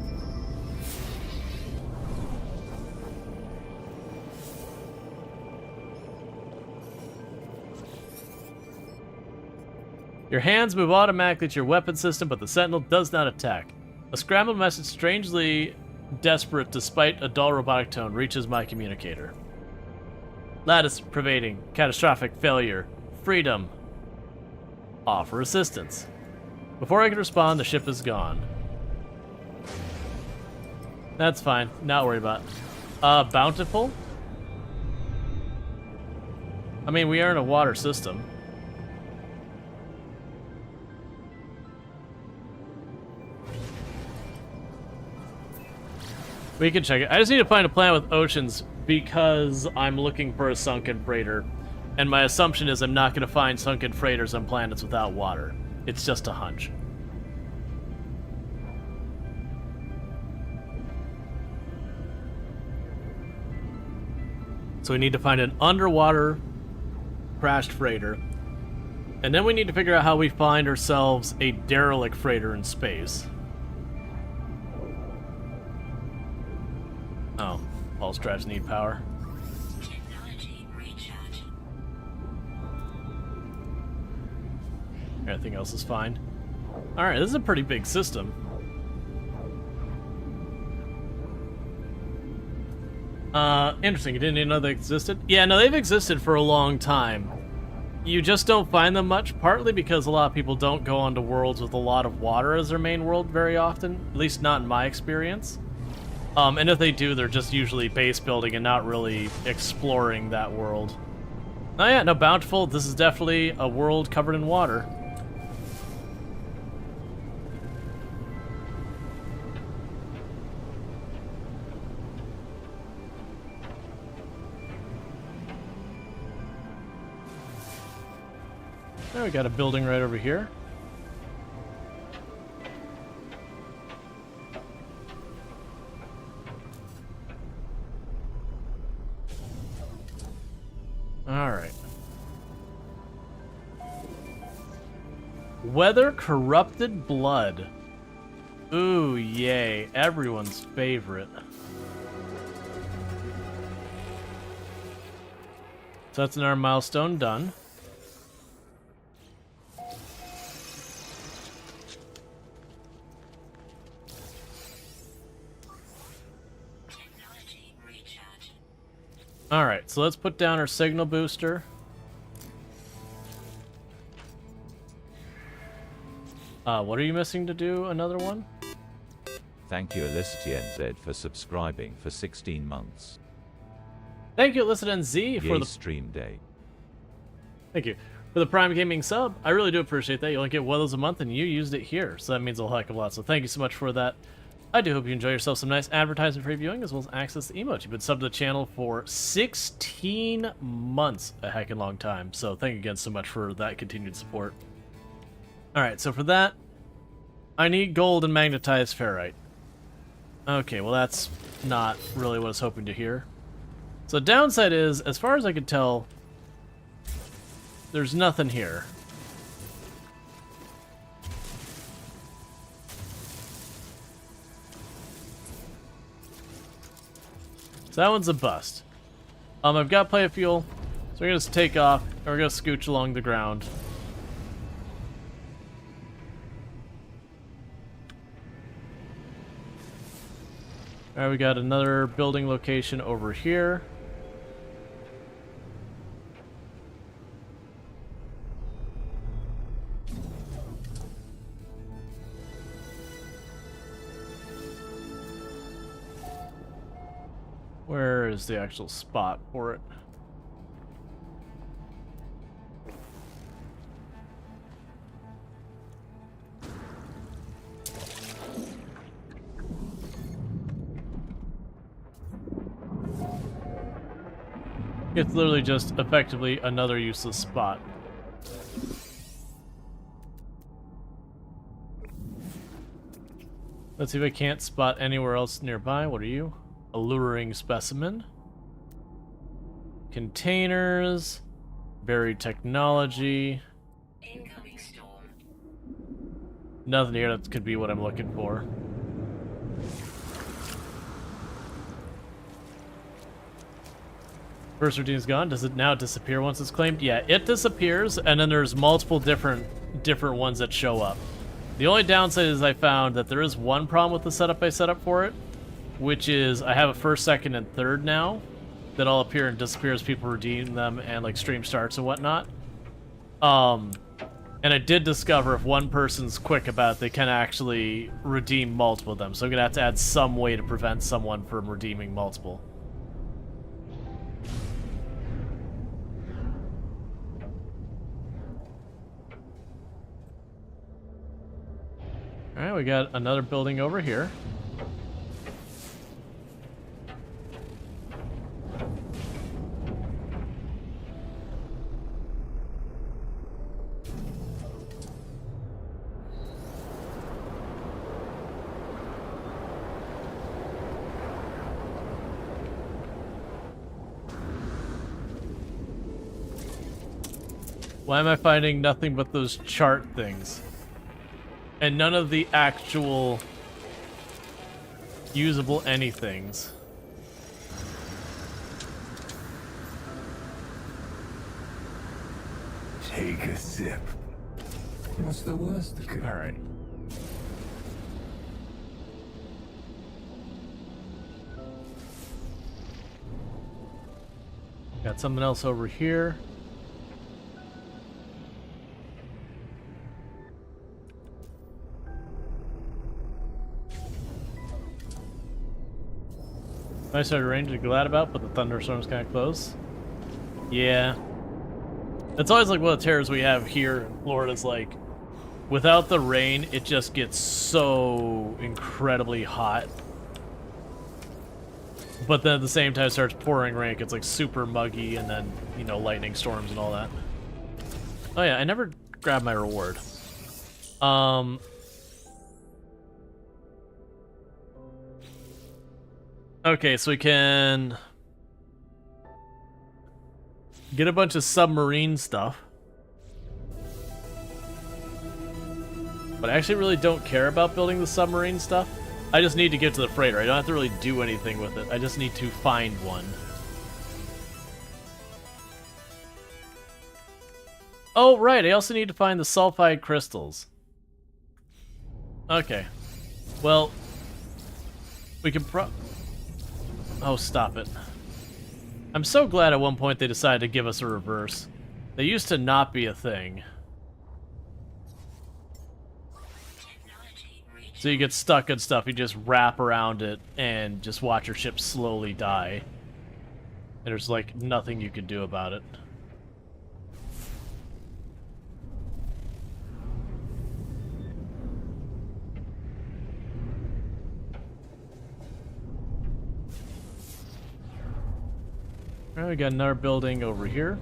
Your hands move automatically to your weapon system, but the Sentinel does not attack. A scrambled message, strangely desperate despite a dull robotic tone, reaches my communicator. Lattice pervading, catastrophic failure, freedom. Offer assistance. Before I can respond, the ship is gone. That's fine, not worried about it. Bountiful? I mean, we are in a water system. We can check it. I just need to find a planet with oceans because I'm looking for a sunken freighter. And my assumption is I'm not going to find sunken freighters on planets without water. It's just a hunch. So we need to find an underwater crashed freighter. And then we need to figure out how we find ourselves a derelict freighter in space. Oh, all straps need power. Technology recharge. Everything else is fine. Alright, this is a pretty big system. Interesting. You didn't even know they existed? Yeah, no, they've existed for a long time. You just don't find them much, partly because a lot of people don't go onto worlds with a lot of water as their main world very often. At least not in my experience. And if they do, they're just usually base building and not really exploring that world. Oh yeah, no, Bountiful, this is definitely a world covered in water. There, we got a building right over here. Alright. Weather Corrupted Blood. Ooh, yay. Everyone's favorite. So that's another milestone done. Technology recharge. Alright, so let's put down our signal booster. What are you missing to do another one? Thank you AlicitNZ for subscribing for 16 months. Thank you, AlicitNZ, for Yay the stream day. Thank you. For the Prime Gaming sub, I really do appreciate that. You only get one of those a month, and you used it here, so that means a whole heck of a lot. So thank you so much for that. I do hope you enjoy yourself some nice advertisement-free viewing, as well as access to emotes. You've been subbed to the channel for 16 months, a heckin' long time. So thank you again so much for that continued support. Alright, so for that, I need gold and magnetized ferrite. Okay, well that's not really what I was hoping to hear. So the downside is, as far as I can tell, there's nothing here. So that one's a bust. I've got plenty of fuel, so we're gonna just take off, and we're gonna scooch along the ground. Alright, we got another building location over here. Where is the actual spot for it? It's literally just effectively another useless spot. Let's see if I can't spot anywhere else nearby. What are you? Alluring specimen. Containers. Buried technology. Incoming storm. Nothing here that could be what I'm looking for. First routine's gone. Does it now disappear once it's claimed? Yeah, it disappears, and then there's multiple different ones that show up. The only downside is I found that there is one problem with the setup I set up for it, which is I have a first, second, and third now that all appear and disappear as people redeem them and like stream starts and whatnot. And I did discover if one person's quick about it, they can actually redeem multiple of them. So I'm gonna have to add some way to prevent someone from redeeming multiple. Alright, we got another building over here. Why am I finding nothing but those chart things? And none of the actual usable anythings. Take a sip. What's the worst that could Alright. Got something else over here. Nice side of range to be glad about, but the thunderstorm's kind of close. Yeah. It's always like one of the terrors we have here in Florida is like, without the rain, it just gets so incredibly hot. But then at the same time it starts pouring rain, it's like super muggy, and then, you know, lightning storms and all that. Oh yeah, I never grabbed my reward. Okay, so we can get a bunch of submarine stuff. But I actually really don't care about building the submarine stuff. I just need to get to the freighter. I don't have to really do anything with it. I just need to find one. Oh, right. I also need to find the sulfide crystals. Okay. Well, we can Oh, stop it. I'm so glad at one point they decided to give us a reverse. They used to not be a thing. So you get stuck and stuff, you just wrap around it and just watch your ship slowly die. And there's like nothing you can do about it. Alright, we got another building over here.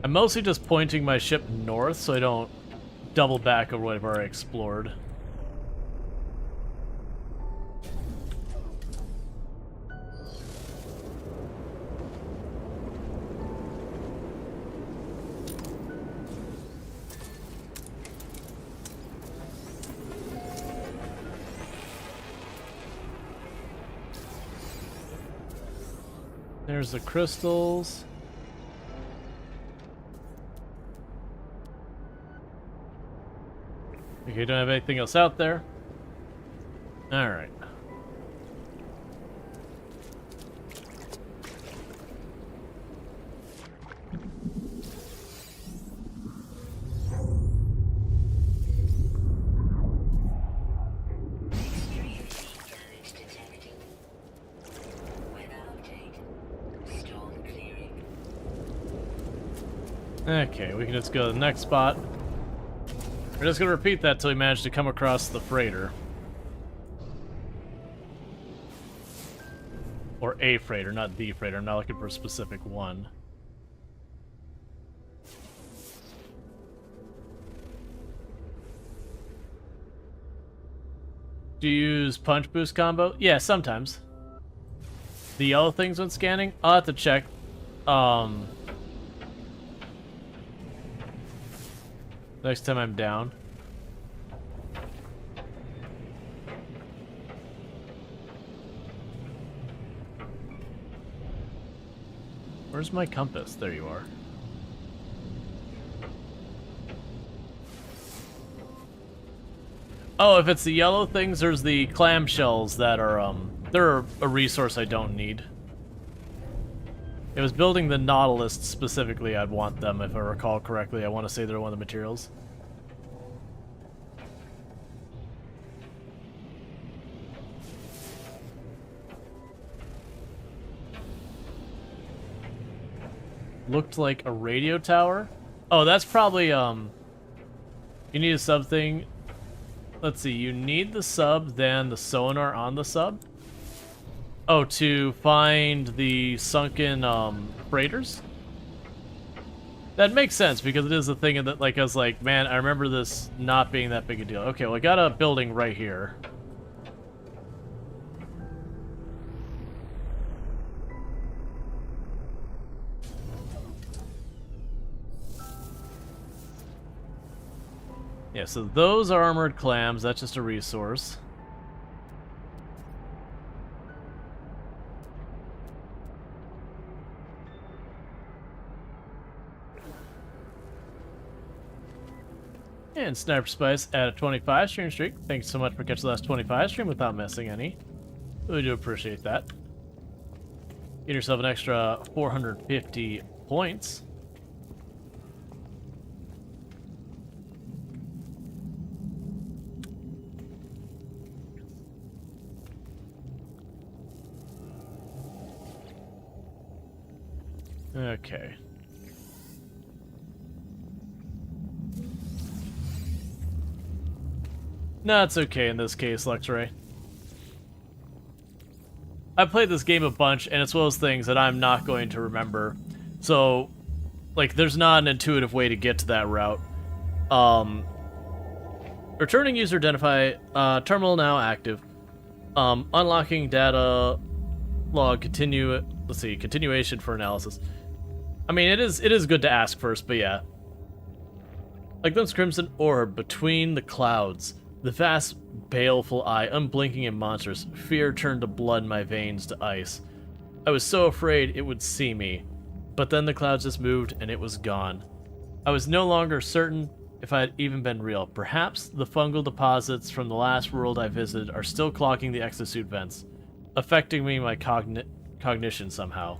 I'm mostly just pointing my ship north so I don't double back over whatever I explored. There's the crystals. Okay, don't have anything else out there. Alright. Okay, we can just go to the next spot. We're just gonna repeat that till we manage to come across the freighter. Or a freighter, not the freighter. I'm not looking for a specific one. Do you use punch boost combo? Yeah, sometimes. The yellow things when scanning? I'll have to check. Next time I'm down. Where's my compass? There you are. Oh, if it's the yellow things, there's the clamshells that are, they're a resource I don't need. If it was building the Nautilus specifically, I'd want them, if I recall correctly. I want to say they're one of the materials. Looked like a radio tower. Oh, that's probably, you need a sub thing. Let's see, you need the sub, then the sonar on the sub. Oh, to find the sunken, freighters? That makes sense, because it is a thing that, like, I was like, man, I remember this not being that big a deal. Okay, well, I got a building right here. Yeah, so those are armored clams. That's just a resource. And Sniper Spice at a 25 stream streak. Thanks so much for catching the last 25 stream without missing any. Really do appreciate that. Get yourself an extra 450 points. Okay. No, it's okay in this case, Luxray. I played this game a bunch, and it's one of those things that I'm not going to remember. So, like, there's not an intuitive way to get to that route. Returning user identify, terminal now active. Unlocking data log continuation for analysis. I mean, it is good to ask first, but yeah. Like those crimson orb between the clouds, the vast, baleful eye, unblinking and monstrous, fear turned to blood in my veins to ice. I was so afraid it would see me, but then the clouds just moved and it was gone. I was no longer certain if I had even been real. Perhaps the fungal deposits from the last world I visited are still clogging the exosuit vents, affecting me my cognition somehow.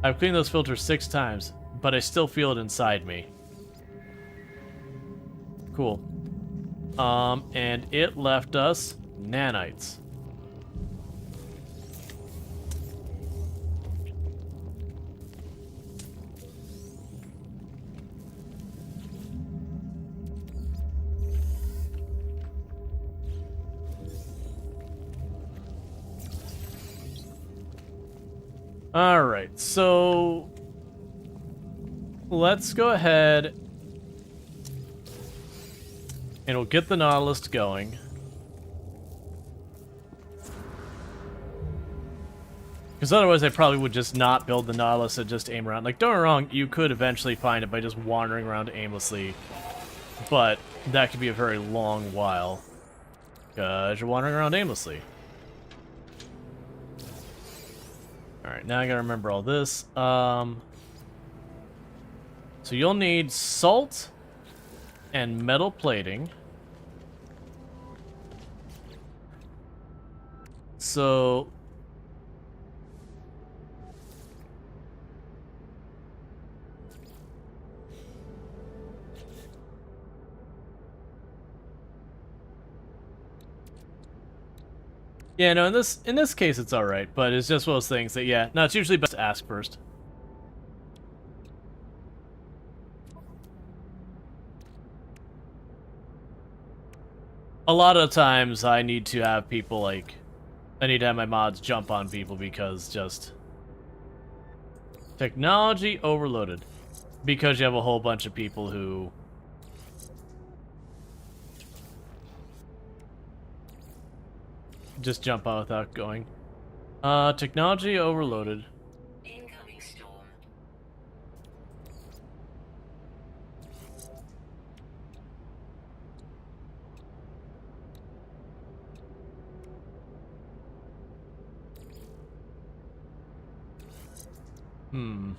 I've cleaned those filters 6 times, but I still feel it inside me. Cool. And it left us nanites. Alright, so let's go ahead and we'll get the Nautilus going. Because otherwise I probably would just not build the Nautilus and just aim around. Like, don't get me wrong, you could eventually find it by just wandering around aimlessly. But that could be a very long while. Because you're wandering around aimlessly. Alright, now I gotta remember all this. So you'll need salt and metal plating. So yeah, no, in this case it's alright, but it's just one of those things that, yeah, no, it's usually best to ask first. a lot of times I need to have people, like, I need to have my mods jump on people because just... Technology overloaded. Because you have a whole bunch of people who... just jump on without going. Technology overloaded. Incoming storm. Hmm.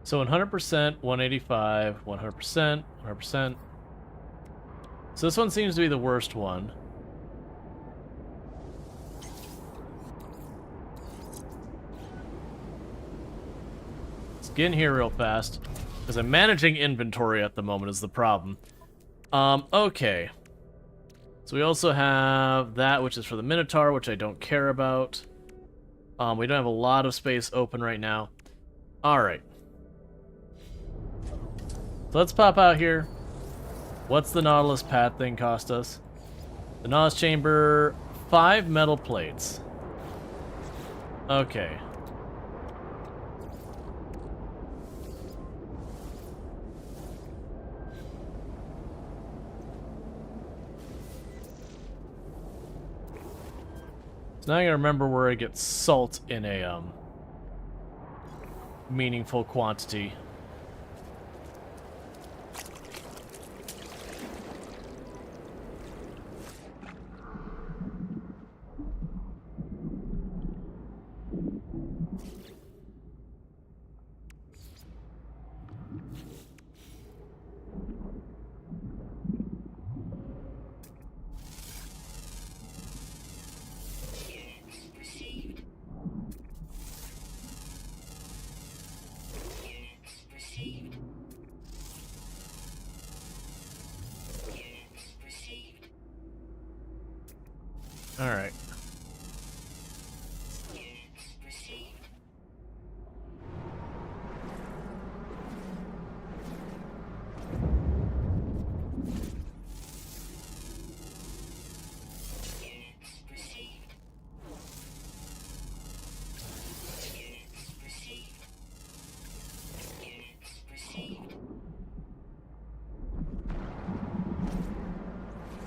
So 100%, 185, 100%, 100%. So this one seems to be the worst one. Let's get in here real fast, because I'm managing inventory at the moment is the problem. Okay. So we also have that, which is for the Minotaur, which I don't care about. We don't have a lot of space open right now. Alright. So let's pop out here. What's the Nautilus pad thing cost us? The Nautilus chamber, 5 metal plates. Okay. So now I gotta remember where I get salt in a meaningful quantity. Alright.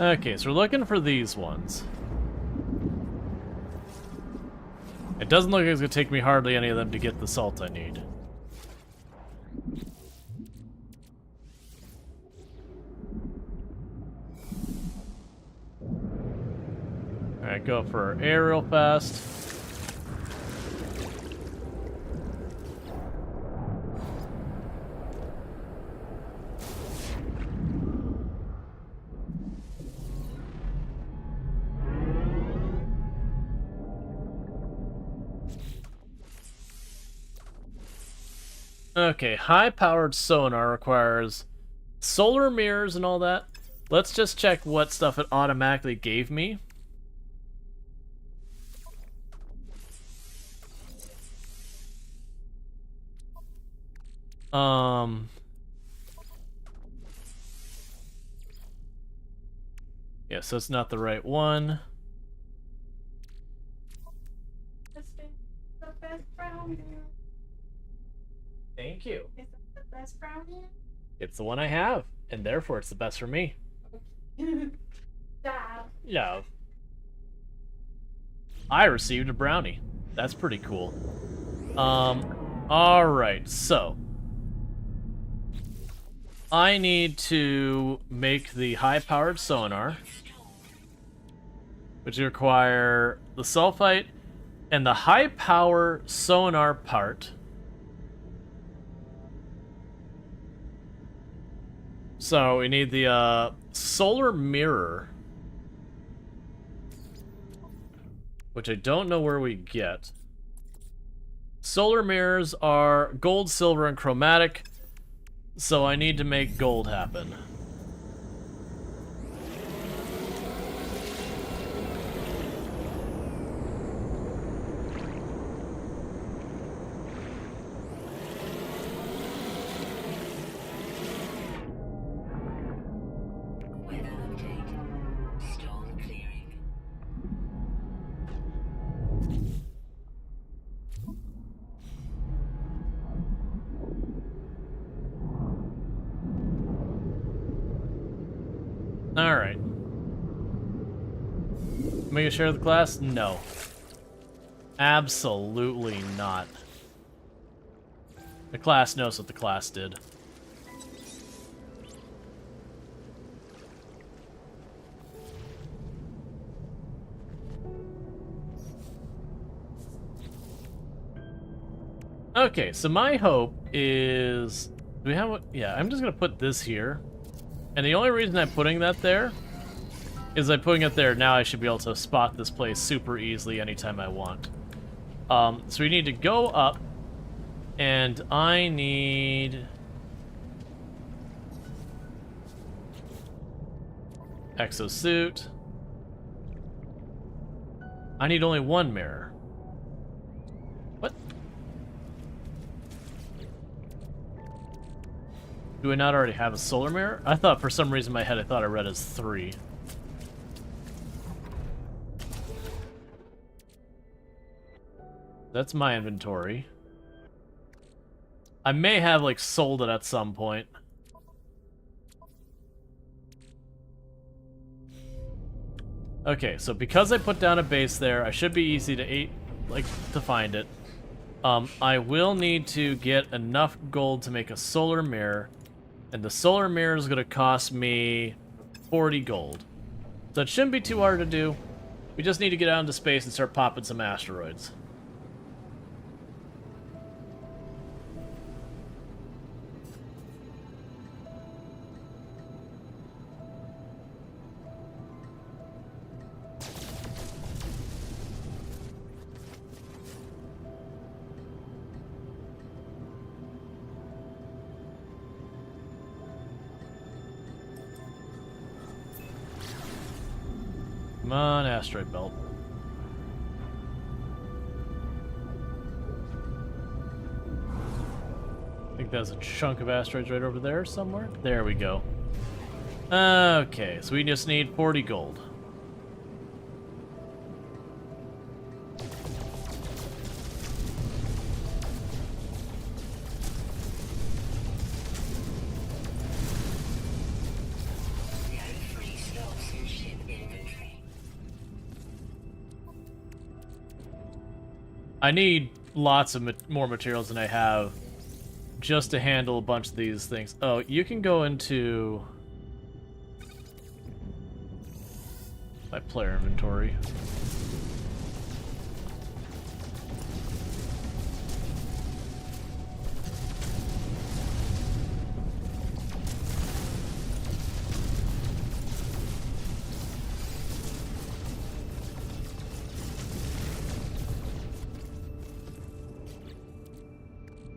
Okay, so we're looking for these ones. It doesn't look like it's going to take me hardly any of them to get the salt I need. Alright, go for our air real fast. Okay, high-powered sonar requires solar mirrors and all that. Let's just check what stuff it automatically gave me. Yeah, so it's not the right one. The best brownie. Thank you. Is that the best brownie? It's the one I have, and therefore it's the best for me. Dad. Yeah. I received a brownie. That's pretty cool. Alright, so I need to make the high-powered sonar, which require the sulfite and the high-power sonar part. So we need the solar mirror, which I don't know where we get. Solar mirrors are gold, silver, and chromatic, so I need to make gold happen. Am I gonna share the class? No. Absolutely not. The class knows what the class did. Okay, so my hope is... Do we have what? Yeah, I'm just gonna put this here. And the only reason I'm putting that there is I'm putting it there now I should be able to spot this place super easily anytime I want. So we need to go up, and I need... exosuit. I need only one mirror. What? Do I not already have a solar mirror? I thought for some reason in my head I thought I read as 3. That's my inventory. I may have, like, sold it at some point. Okay, so because I put down a base there, I should be easy to find it. I will need to get enough gold to make a solar mirror, and the solar mirror is going to cost me 40 gold. So it shouldn't be too hard to do. We just need to get out into space and start popping some asteroids. Come on, asteroid belt. I think there's a chunk of asteroids right over there somewhere. There we go. Okay, so we just need 40 gold. I need lots of more materials than I have just to handle a bunch of these things. Oh, you can go into my player inventory.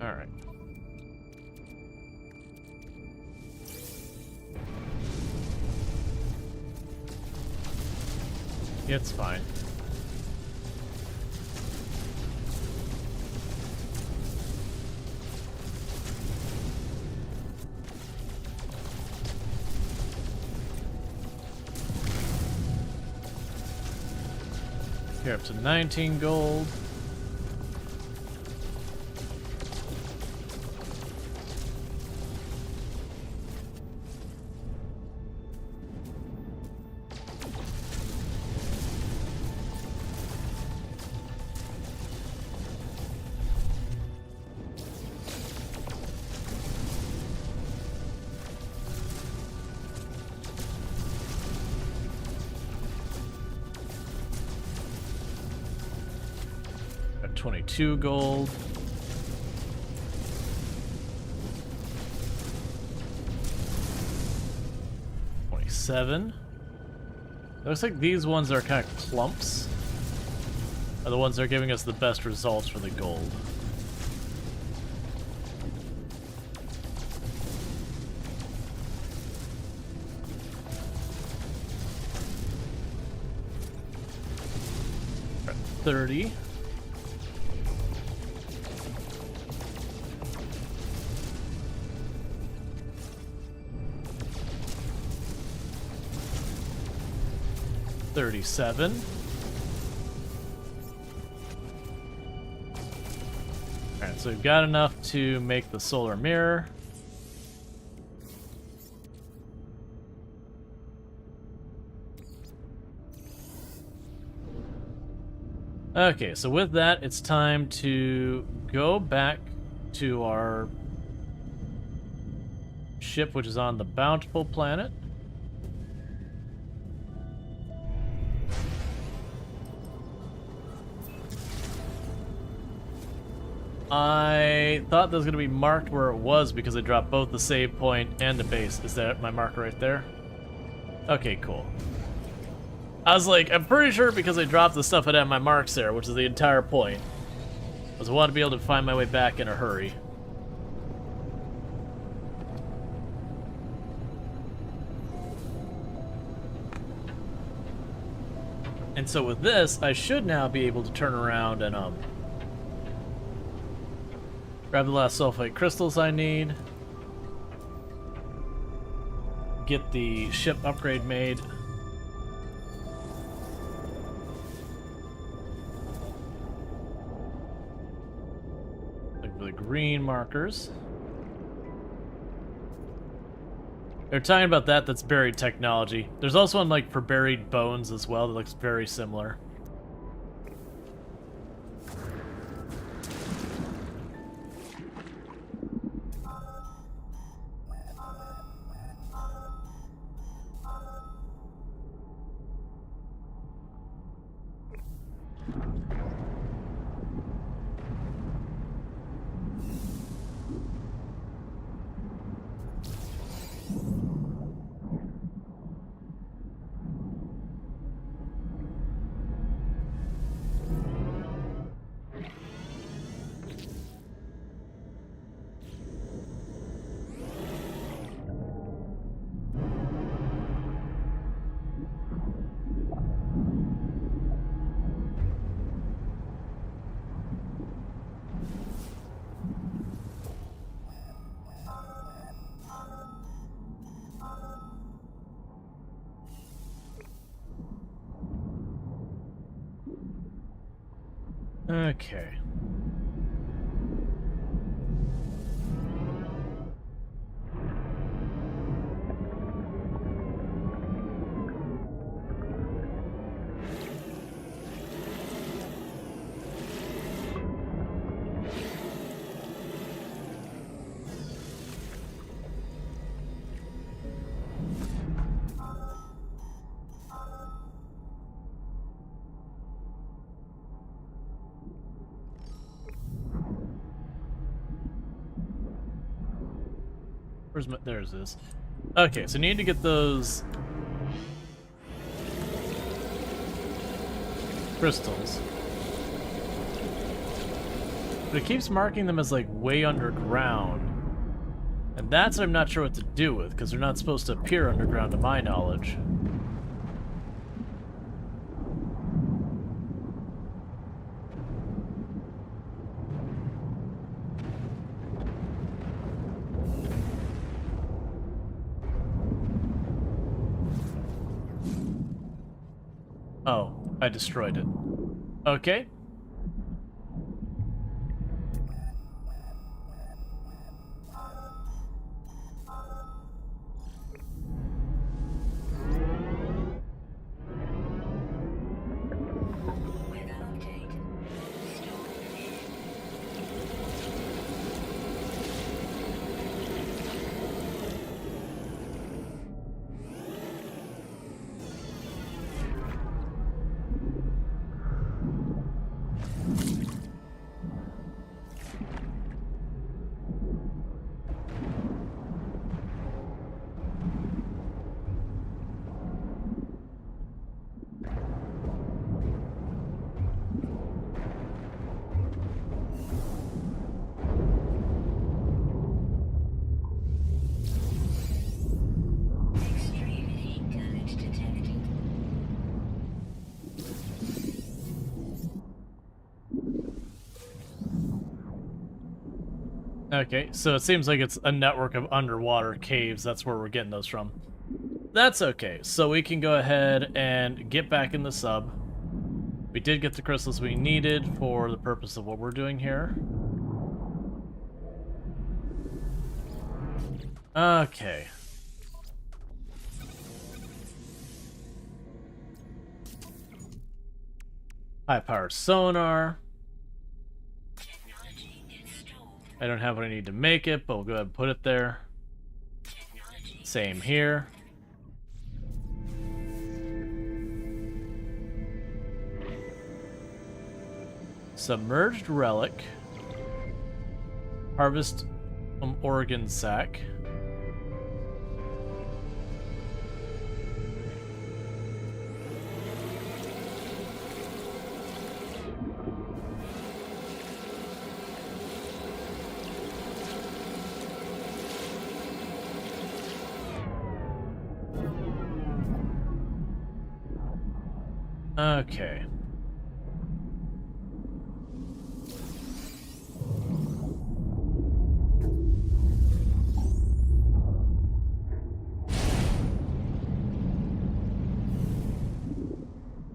Alright. It's fine. You're up to 19 gold. Got 22 gold. $27. It looks like these ones are kind of clumps. Are the ones that are giving us the best results for the gold. We're at 30. $37. Alright, so we've got enough to make the solar mirror. Okay, so with that, it's time to go back to our ship, which is on the Bountiful planet. I thought that was going to be marked where it was because I dropped both the save point and the base. Is that my marker right there? Okay, cool. I was like, I'm pretty sure because I dropped the stuff at my marks there, which is the entire point. I wanted to be able to find my way back in a hurry. And so with this, I should now be able to turn around and grab the last sulfite crystals I need. Get the ship upgrade made. Look for the green markers. They're talking about that's buried technology. There's also one like for buried bones as well that looks very similar. Okay. Where's my... There's this. Okay, so need to get those crystals. But it keeps marking them as like way underground. And that's what I'm not sure what to do with, because they're not supposed to appear underground to my knowledge. Oh, I destroyed it. Okay. Weather update. Storge. Extreme heat damage detected. Okay, so it seems like it's a network of underwater caves. That's where we're getting those from. That's okay. So we can go ahead and get back in the sub. We did get the crystals we needed for the purpose of what we're doing here. Okay. High power sonar. Technology installed. I don't have what I need to make it, but we'll go ahead and put it there. Technology. Same here. Submerged relic. Harvest organ sac. Okay.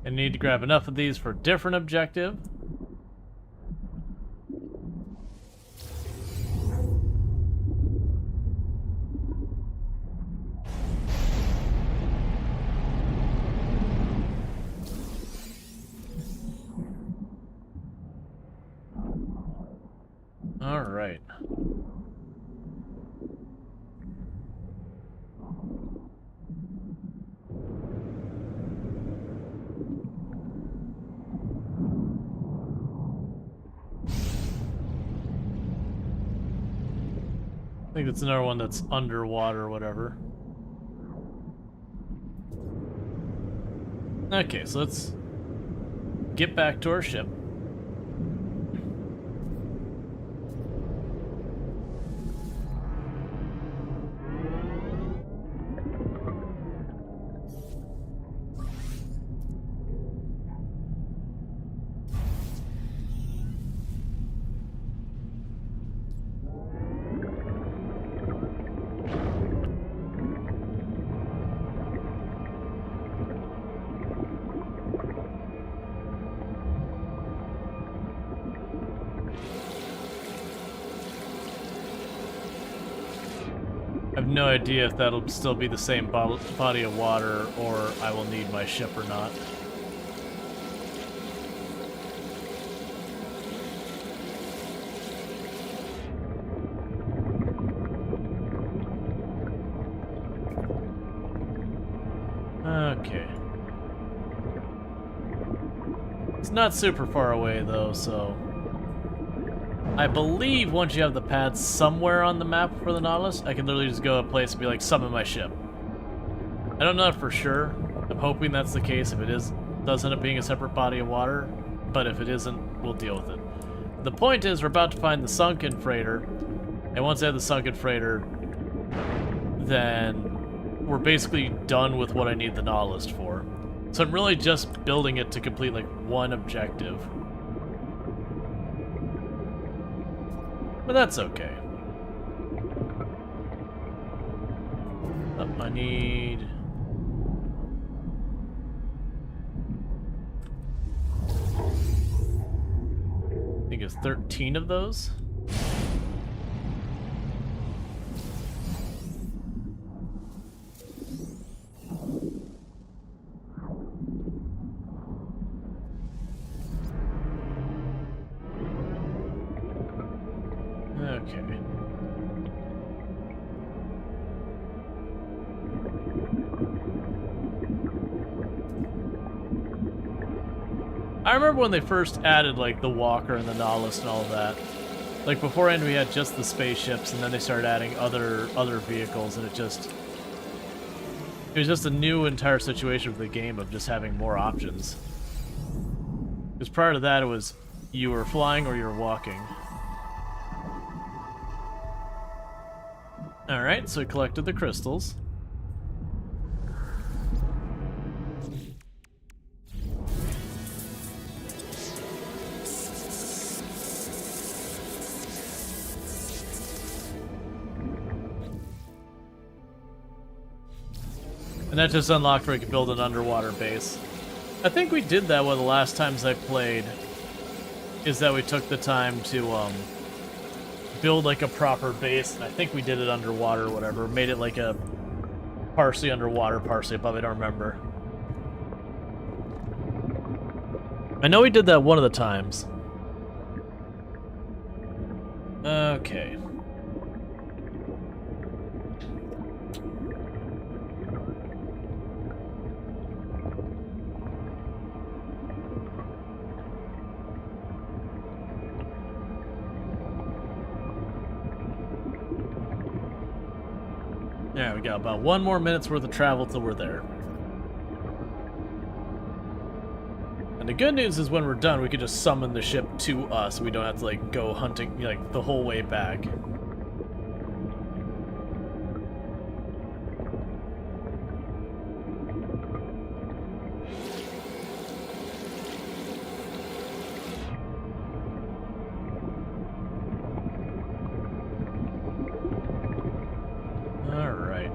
I need to grab enough of these for a different objective. All right. I think it's another one that's underwater or whatever. Okay, so let's get back to our ship. I have no idea if that'll still be the same body of water or I will need my ship or not. Okay. It's not super far away though, so I believe once you have the pads somewhere on the map for the Nautilus, I can literally just go to a place and be like, summon my ship. I don't know that for sure. I'm hoping that's the case. If it does end up being a separate body of water, but if it isn't, we'll deal with it. The point is, we're about to find the sunken freighter, and once I have the sunken freighter, then we're basically done with what I need the Nautilus for. So I'm really just building it to complete like one objective. But that's okay. I need... I think it's 13 of those. Okay. I remember when they first added like the Walker and the Nautilus and all of that. Like beforehand we had just the spaceships and then they started adding other vehicles and it was just a new entire situation for the game of just having more options. Because prior to that it was you were flying or you were walking. Alright, so we collected the crystals. And that just unlocked where we could build an underwater base. I think we did that one of the last times I played, is that we took the time to build like a proper base, and I think we did it underwater or whatever. Made it like a partially underwater, partially above, I don't remember. I know we did that one of the times. Okay. Yeah, we got about 1 more minute's worth of travel till we're there. And the good news is when we're done, we can just summon the ship to us. We don't have to, like, go hunting, like, the whole way back. Alright.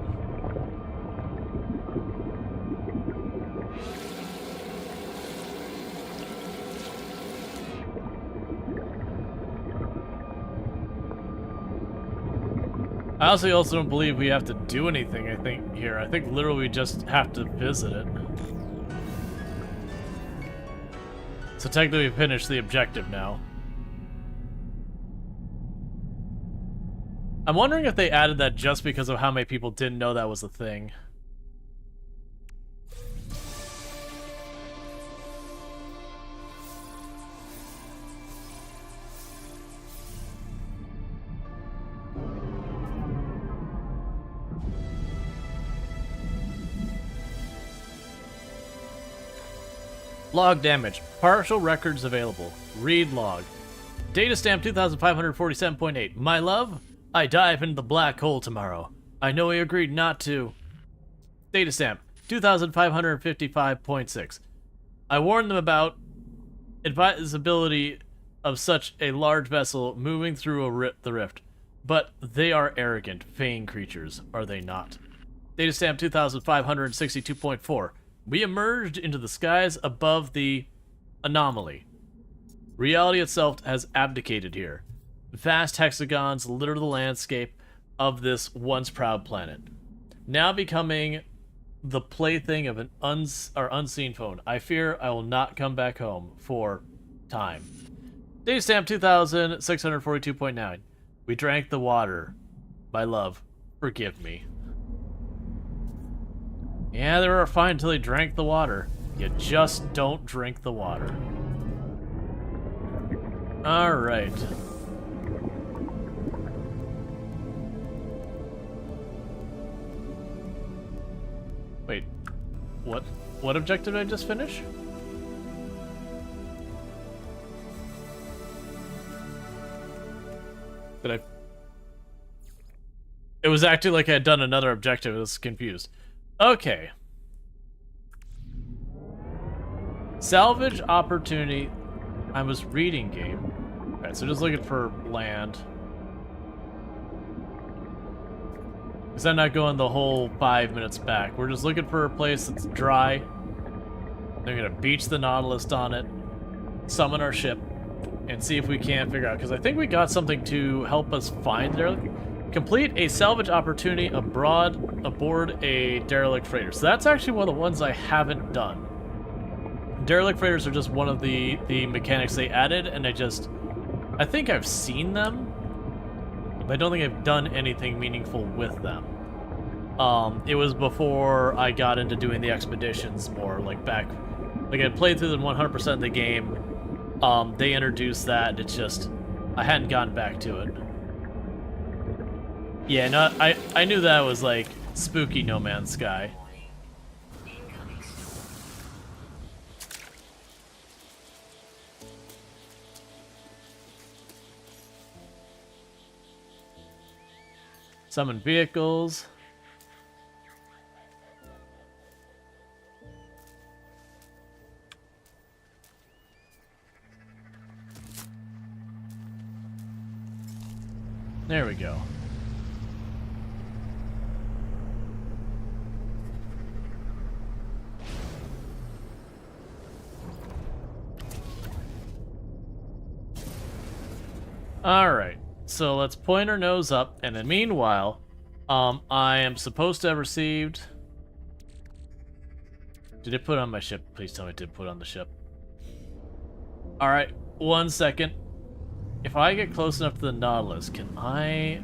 I also don't believe we have to do anything, I think, here. I think literally we just have to visit it. So technically we finished the objective now. I'm wondering if they added that just because of how many people didn't know that was a thing. Log damage. Partial records available. Read log. Data stamp 2547.8. My love, I dive into the black hole tomorrow. I know we agreed not to. Data stamp 2555.6. I warned them about advisability of such a large vessel moving through the rift. But they are arrogant, vain creatures, are they not? Data stamp 2562.4. We emerged into the skies above the anomaly. Reality itself has abdicated here. Vast hexagons litter the landscape of this once proud planet, now becoming the plaything of an unseen phone. I fear I will not come back home for time. Data stamp 2642.9. We drank the water. My love, forgive me. Yeah, they were fine until they drank the water. You just don't drink the water. Alright. Wait, what objective did I just finish? Did I... It was acting like I had done another objective. I was confused. Okay. Salvage opportunity. I was reading game. Alright, so just looking for land. Because I'm not going the whole 5 minutes back. We're just looking for a place that's dry. They're gonna beach the Nautilus on it, summon our ship, and see if we can figure out. Because I think we got something to help us find there. Complete a salvage opportunity aboard a derelict freighter. So that's actually one of the ones I haven't done. Derelict freighters are just one of the mechanics they added, and I think I've seen them, but I don't think I've done anything meaningful with them. It was before I got into doing the expeditions more, like I played through them 100% of the game. They introduced that, and it's just, I hadn't gotten back to it. Yeah, no, I knew that was like spooky No Man's Sky. Summon vehicles. There we go. Alright, so let's point our nose up, and then meanwhile, I am supposed to have received... Did it put on my ship? Please tell me it did put on the ship. Alright, 1 second. If I get close enough to the Nautilus, can I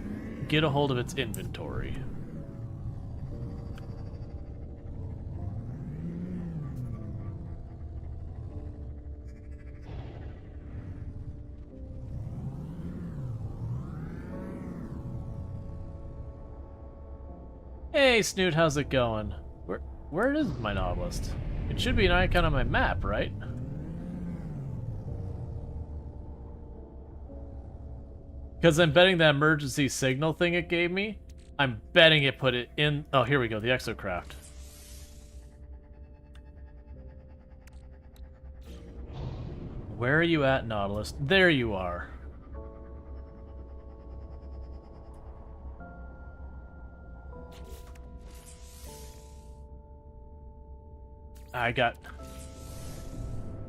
get a hold of its inventory? Hey, Snoot, how's it going? Where is my Nautilus? It should be an icon on my map, right? Because I'm betting that emergency signal thing it gave me, I'm betting it put it in... Oh, here we go, the exocraft. Where are you at, Nautilus? There you are. I got...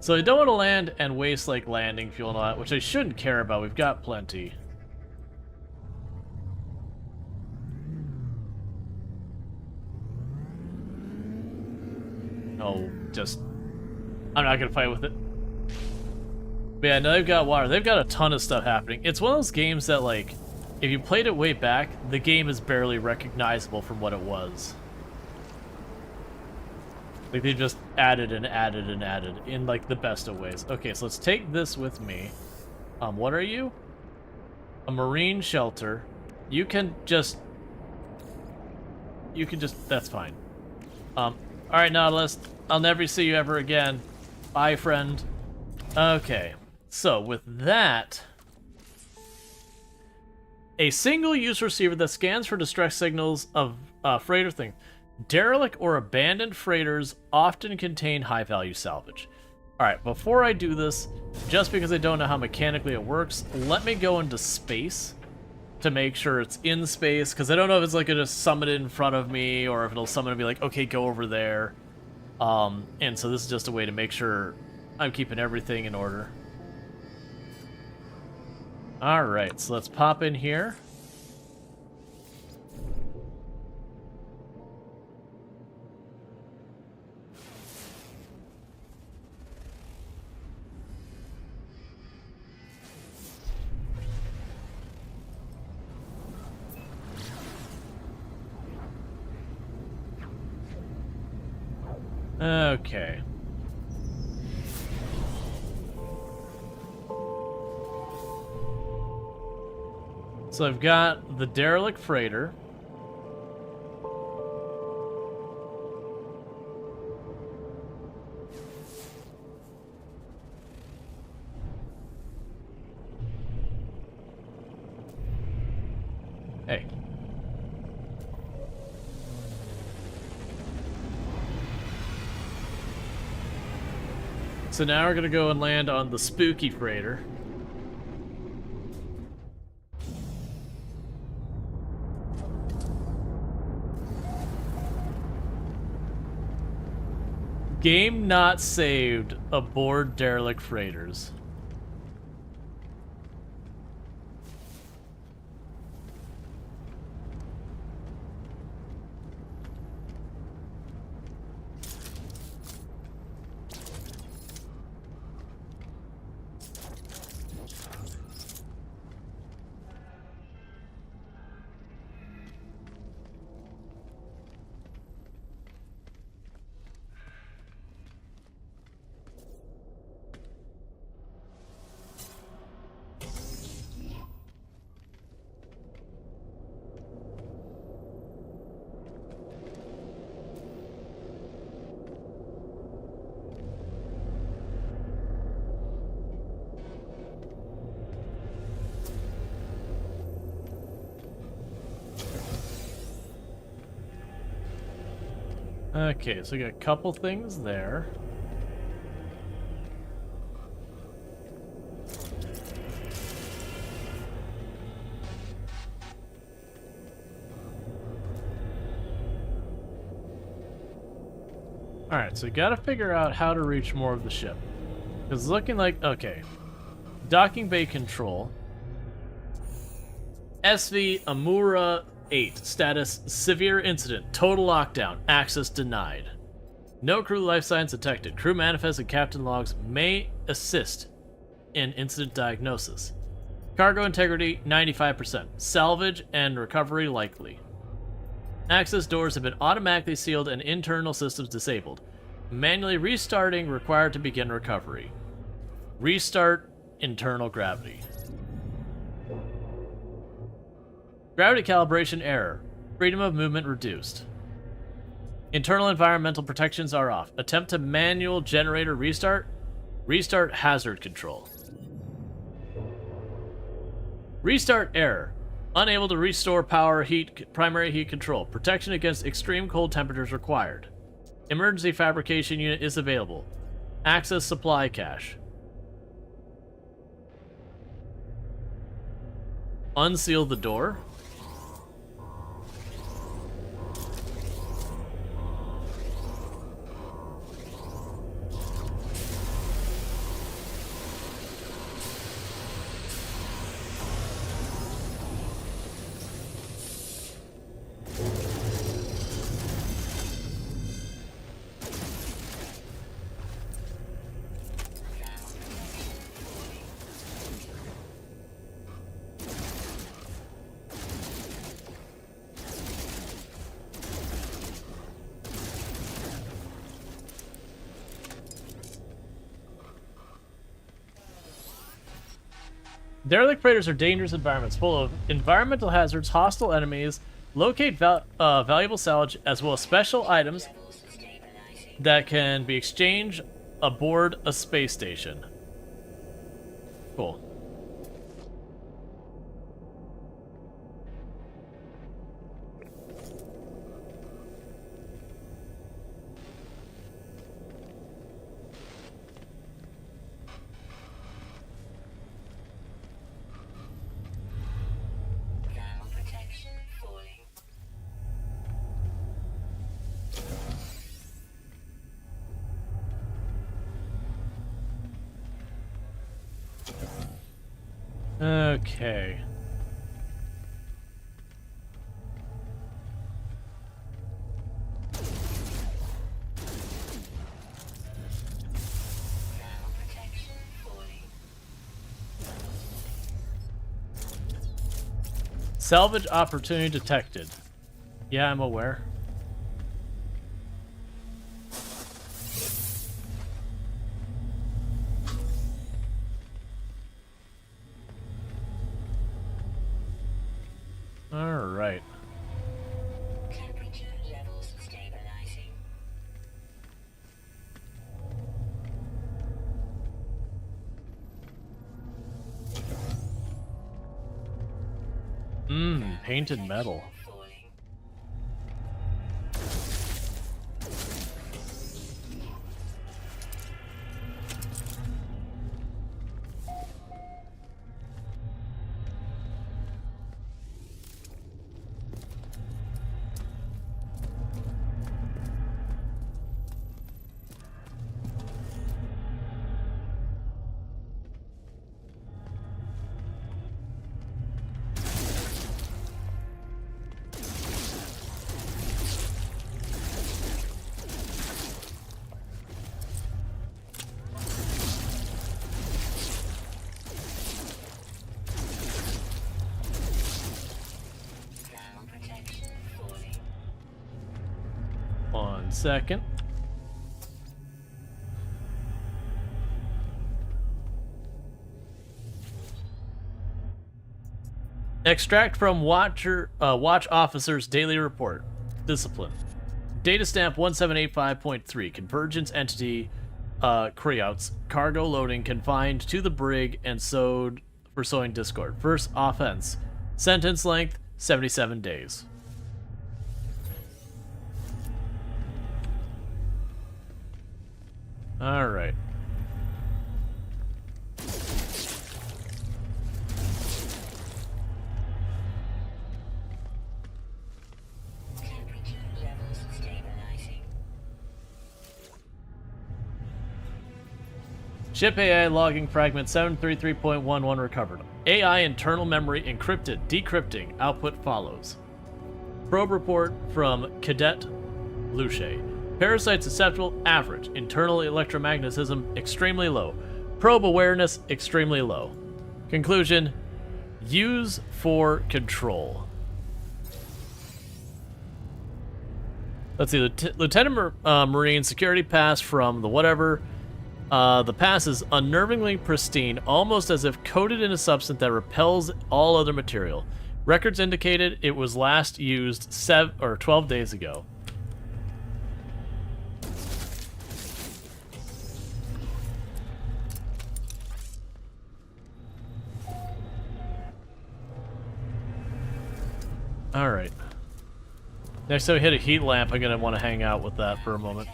So I don't want to land and waste, like, landing fuel and all that, which I shouldn't care about. We've got plenty. No, just... I'm not gonna fight with it. But yeah, no, they've got water. They've got a ton of stuff happening. It's one of those games that, like, if you played it way back, the game is barely recognizable from what it was. Like, they just added and added and added in, like, the best of ways. Okay, so let's take this with me. What are you? A marine shelter. You can just... That's fine. Alright, Nautilus. I'll never see you ever again. Bye, friend. Okay. So, with that... A single-use receiver that scans for distress signals of freighter thing. Derelict or abandoned freighters often contain high-value salvage. Alright, before I do this, just because I don't know how mechanically it works, let me go into space to make sure it's in space, because I don't know if it's like gonna summon it in front of me, or if it'll summon and be like, okay, go over there. And so this is just a way to make sure I'm keeping everything in order. Alright, so let's pop in here. Okay. So I've got the derelict freighter. Hey. So now we're gonna go and land on the spooky freighter. Game not saved aboard derelict freighters. Okay, so we got a couple things there. Alright, so we gotta figure out how to reach more of the ship. Because it's looking like, okay. Docking bay control. SV Amura 8. Status, severe incident. Total lockdown. Access denied. No crew life signs detected. Crew manifest and captain logs may assist in incident diagnosis. Cargo integrity 95%. Salvage and recovery likely. Access doors have been automatically sealed and internal systems disabled. Manually restarting required to begin recovery. Restart internal gravity. Gravity calibration error. Freedom of movement reduced. Internal environmental protections are off. Attempt to manual generator restart. Restart hazard control. Restart error. Unable to restore power primary heat control. Protection against extreme cold temperatures required. Emergency fabrication unit is available. Access supply cache. Unseal the door. Derelict freighters are dangerous environments full of environmental hazards, hostile enemies. Locate valuable salvage as well as special items that can be exchanged aboard a space station. Cool. Okay. Salvage opportunity detected. Yeah, I'm aware. All right. Temperature levels stabilizing. Painted metal. Falling. Ground protection falling. 1 second. Extract from watch officer's daily report. Discipline. Data stamp 1785.3. Convergence entity Creouts. Cargo loading confined to the brig and sowed for sowing discord. First offense. Sentence length 77 days. All right. Temperature levels stabilizing. Ship AI logging fragment 733.11 recovered. AI internal memory encrypted. Decrypting. Output follows. Probe report from Cadet Luce. Parasite susceptible, average. Internal electromagnetism, extremely low. Probe awareness extremely low. Conclusion, use for control. Let's see, Lieutenant Marine security pass from the whatever. The pass is unnervingly pristine, almost as if coated in a substance that repels all other material. Records indicated it was last used 12 days ago. Alright. Next time we hit a heat lamp, I'm going to want to hang out with that for a moment.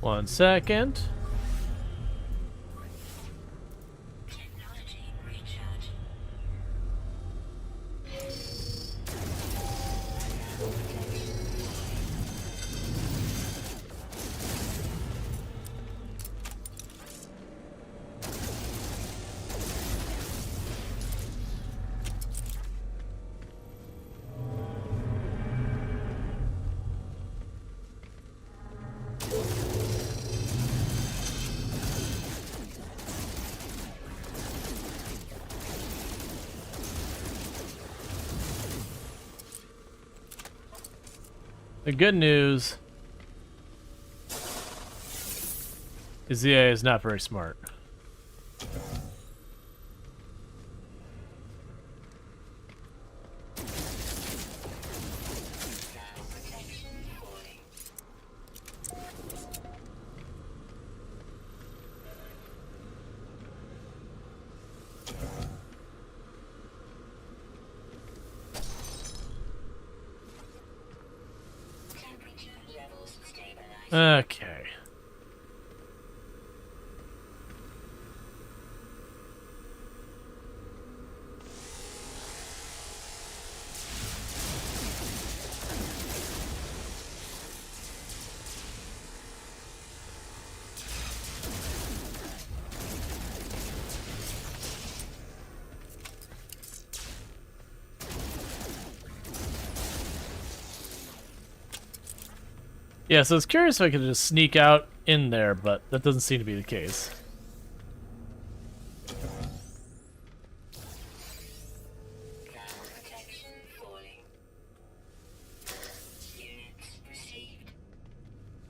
One second. Technology recharge. The good news is the AI is not very smart. Temperature levels stabilized. Okay. Yeah, so I was curious if I could just sneak out in there, but that doesn't seem to be the case. Ground protection falling. Units received.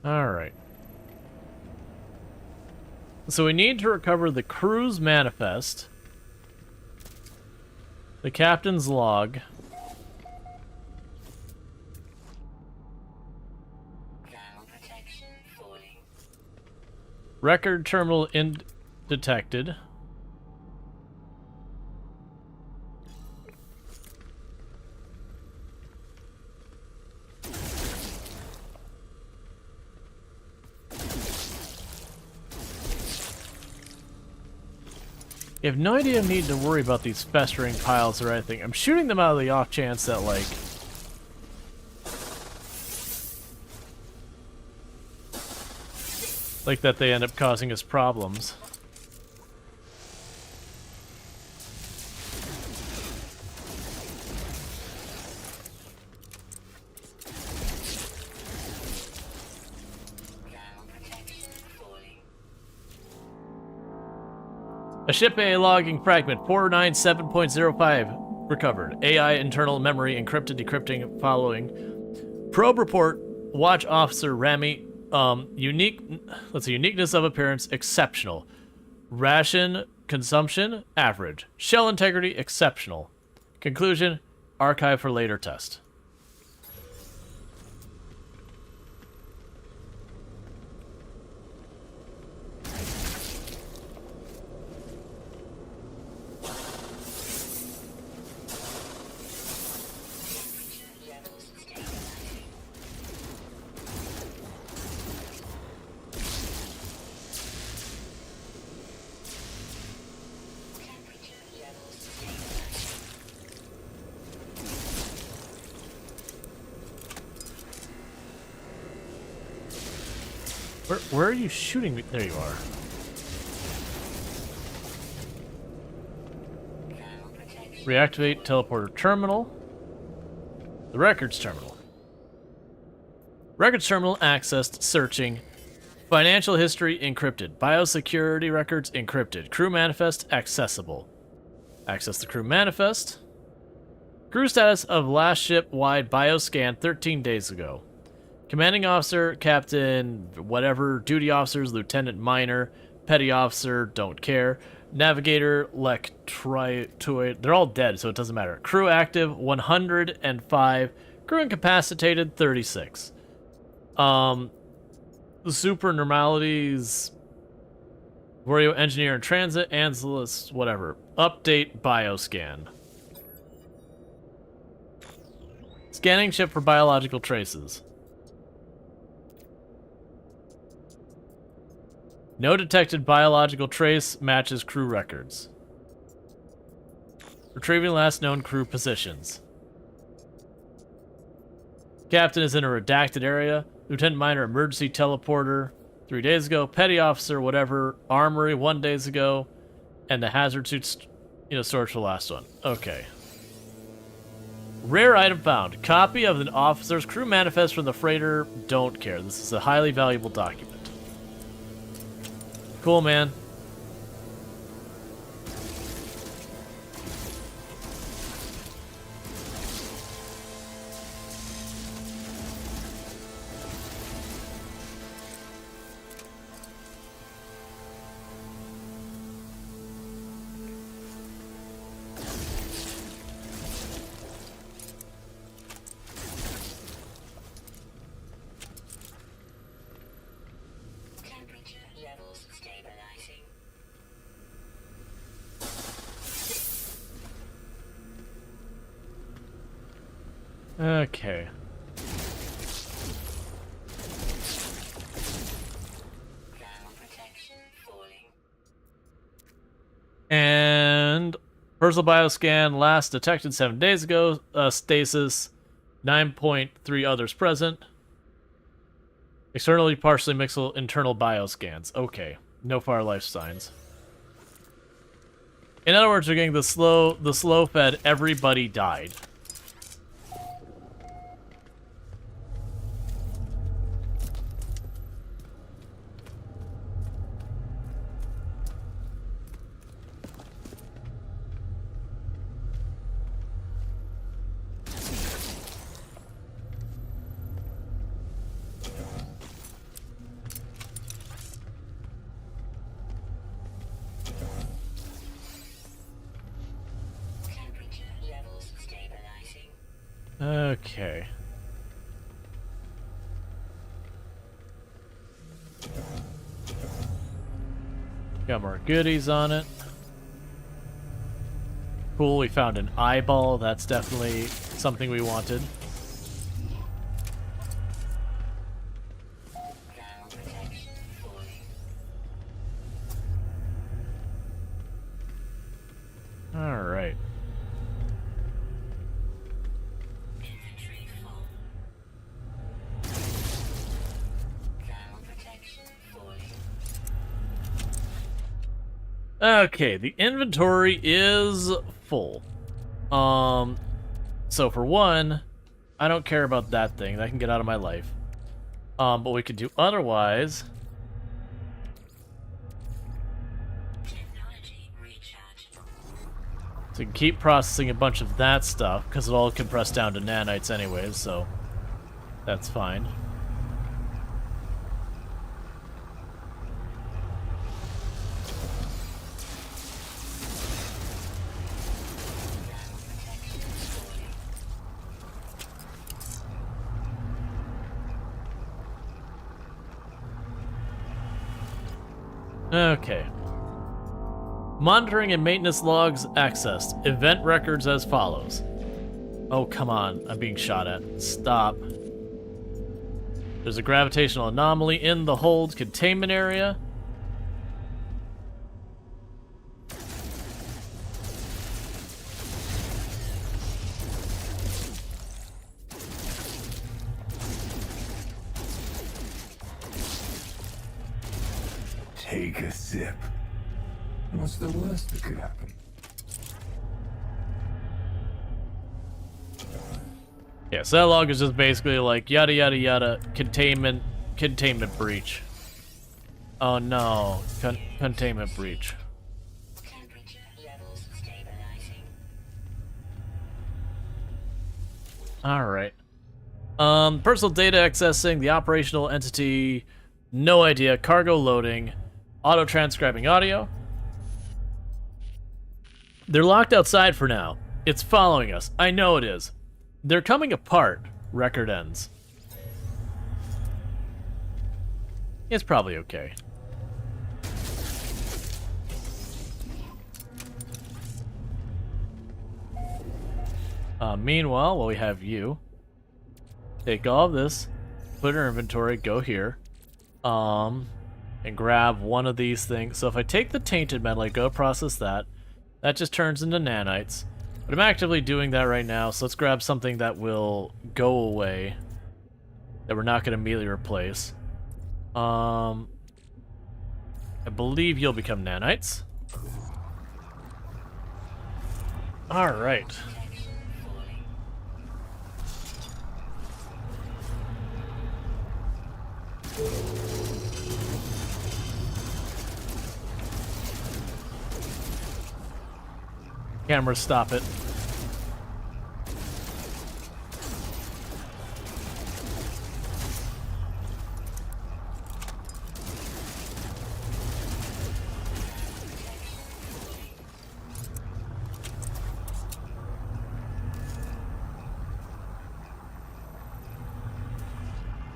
Alright. So we need to recover the crew's manifest, the captain's log, Ground protection falling. record terminal detected, you have no idea I need to worry about these festering piles or anything. I'm shooting them out of the off chance that, like, that they end up causing us problems. Ground protection falling. A ship A logging fragment 497.05 recovered. AI internal memory encrypted, decrypting following. Probe report. Watch officer Rami. Uniqueness of appearance exceptional. Ration consumption average. Shell integrity exceptional. Conclusion: archive for later test. Where are you shooting me? There you are. Reactivate teleporter terminal. The records terminal. Records terminal accessed. Searching. Financial history encrypted. Biosecurity records encrypted. Crew manifest accessible. Access the crew manifest. Crew status of last ship wide bioscan 13 days ago. Commanding officer, captain, whatever, duty officers, lieutenant minor, petty officer, don't care. Navigator, lectritoid, they're all dead, so it doesn't matter. Crew active, 105. Crew incapacitated, 36. The super normalities, Wario engineer in transit, Angelus, whatever. Update bioscan. Scanning ship for biological traces. No detected biological trace matches crew records. Retrieving last known crew positions. Captain is in a redacted area. Lieutenant minor emergency teleporter 3 days ago. Petty officer whatever. Armory 1 day ago. And the hazard suits, storage for the last one. Okay. Rare item found. Copy of an officer's crew manifest from the freighter. Don't care. This is a highly valuable document. Cool, man. Temperature levels stabilizing. Okay. Thermal protection falling. And personal bioscan last detected 7 days ago. Stasis 9.3 others present. Externally partially mixed internal bioscans. Okay. No fire life signs. In other words, we're getting the slow fed everybody died. Temperature levels stabilizing. Okay. Got more goodies on it. Cool, we found an eyeball. That's definitely something we wanted. Thermal protection falling. Alright. Inventory full. Thermal protection falling. Okay, the inventory is full. So for one, I don't care about that thing. That can get out of my life. But we could do otherwise. Technology recharge. So we can keep processing a bunch of that stuff, because it all compressed down to nanites anyways, so that's fine. Okay. Monitoring and maintenance logs accessed. Event records as follows. Oh, come on. I'm being shot at. Stop. There's a gravitational anomaly in the hold containment area. Take a sip. What's the worst that could happen? Yeah, so that log is just basically like yada yada yada containment breach. Oh no, containment breach. Temperature levels stabilizing. All right. Personal data accessing the operational entity. No idea. Cargo loading. Auto transcribing audio. They're locked outside for now. It's following us. I know it is. They're coming apart. Record ends. It's probably okay. Meanwhile, while we have you, take all of this, put it in our inventory, go here, and grab one of these things. So if I take the tainted metal, I go process that, that just turns into nanites. But I'm actively doing that right now, so let's grab something that will go away, that we're not going to immediately replace. I believe you'll become nanites. Alright. Camera, stop it.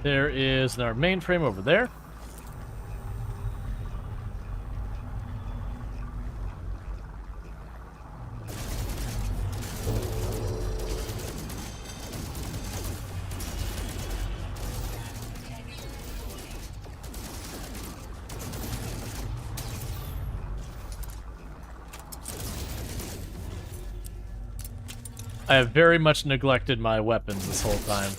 There is our mainframe over there. I have very much neglected my weapons this whole time.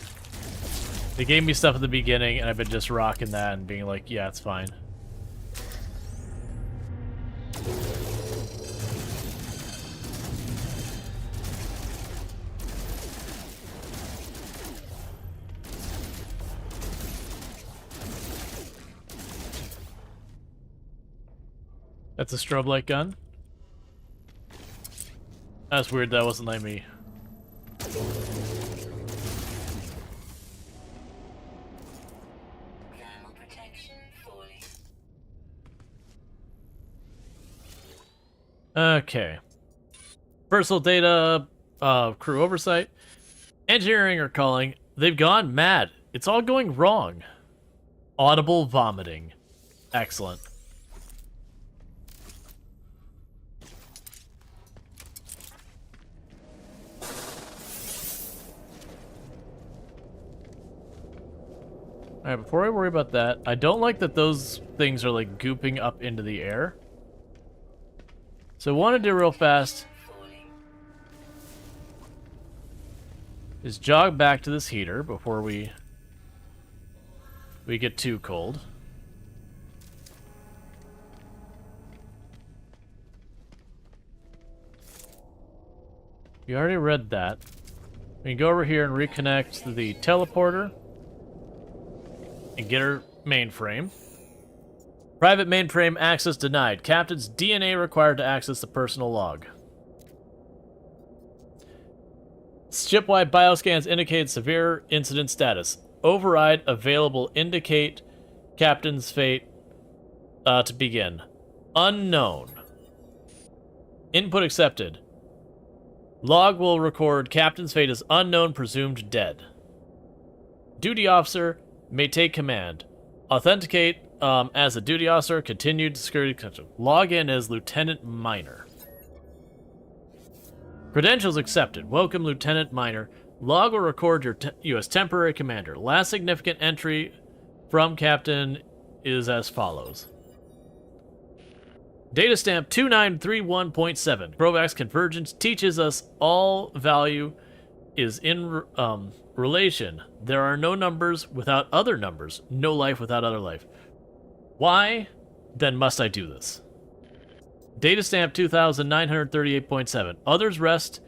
They gave me stuff at the beginning, and I've been just rocking that and being like, yeah, it's fine. That's a strobe light gun? That's weird, that wasn't like me. Thermal protection falling. Okay. Personal data, crew oversight. Engineering are calling. They've gone mad. It's all going wrong. Audible vomiting. Excellent. Alright, before I worry about that, I don't like that those things are like gooping up into the air. So what I want to do real fast is jog back to this heater before we get too cold. You already read that. We can go over here and reconnect the teleporter and get our mainframe. Private mainframe access denied. Captain's DNA required to access the personal log. Shipwide bioscans indicate severe incident status. Override available indicate captain's fate to begin. Unknown. Input accepted. Log will record captain's fate as unknown, presumed dead. Duty officer may take command. Authenticate as a duty officer. Continued security control. Log in as Lieutenant Minor. Credentials accepted. Welcome, Lieutenant Minor. Log will record you as temporary commander. Last significant entry from Captain is as follows. Data stamp 2931.7. Provax Convergence teaches us all value is in relation. There are no numbers without other numbers. No life without other life. Why then must I do this. Data stamp 2938.7. Others rest.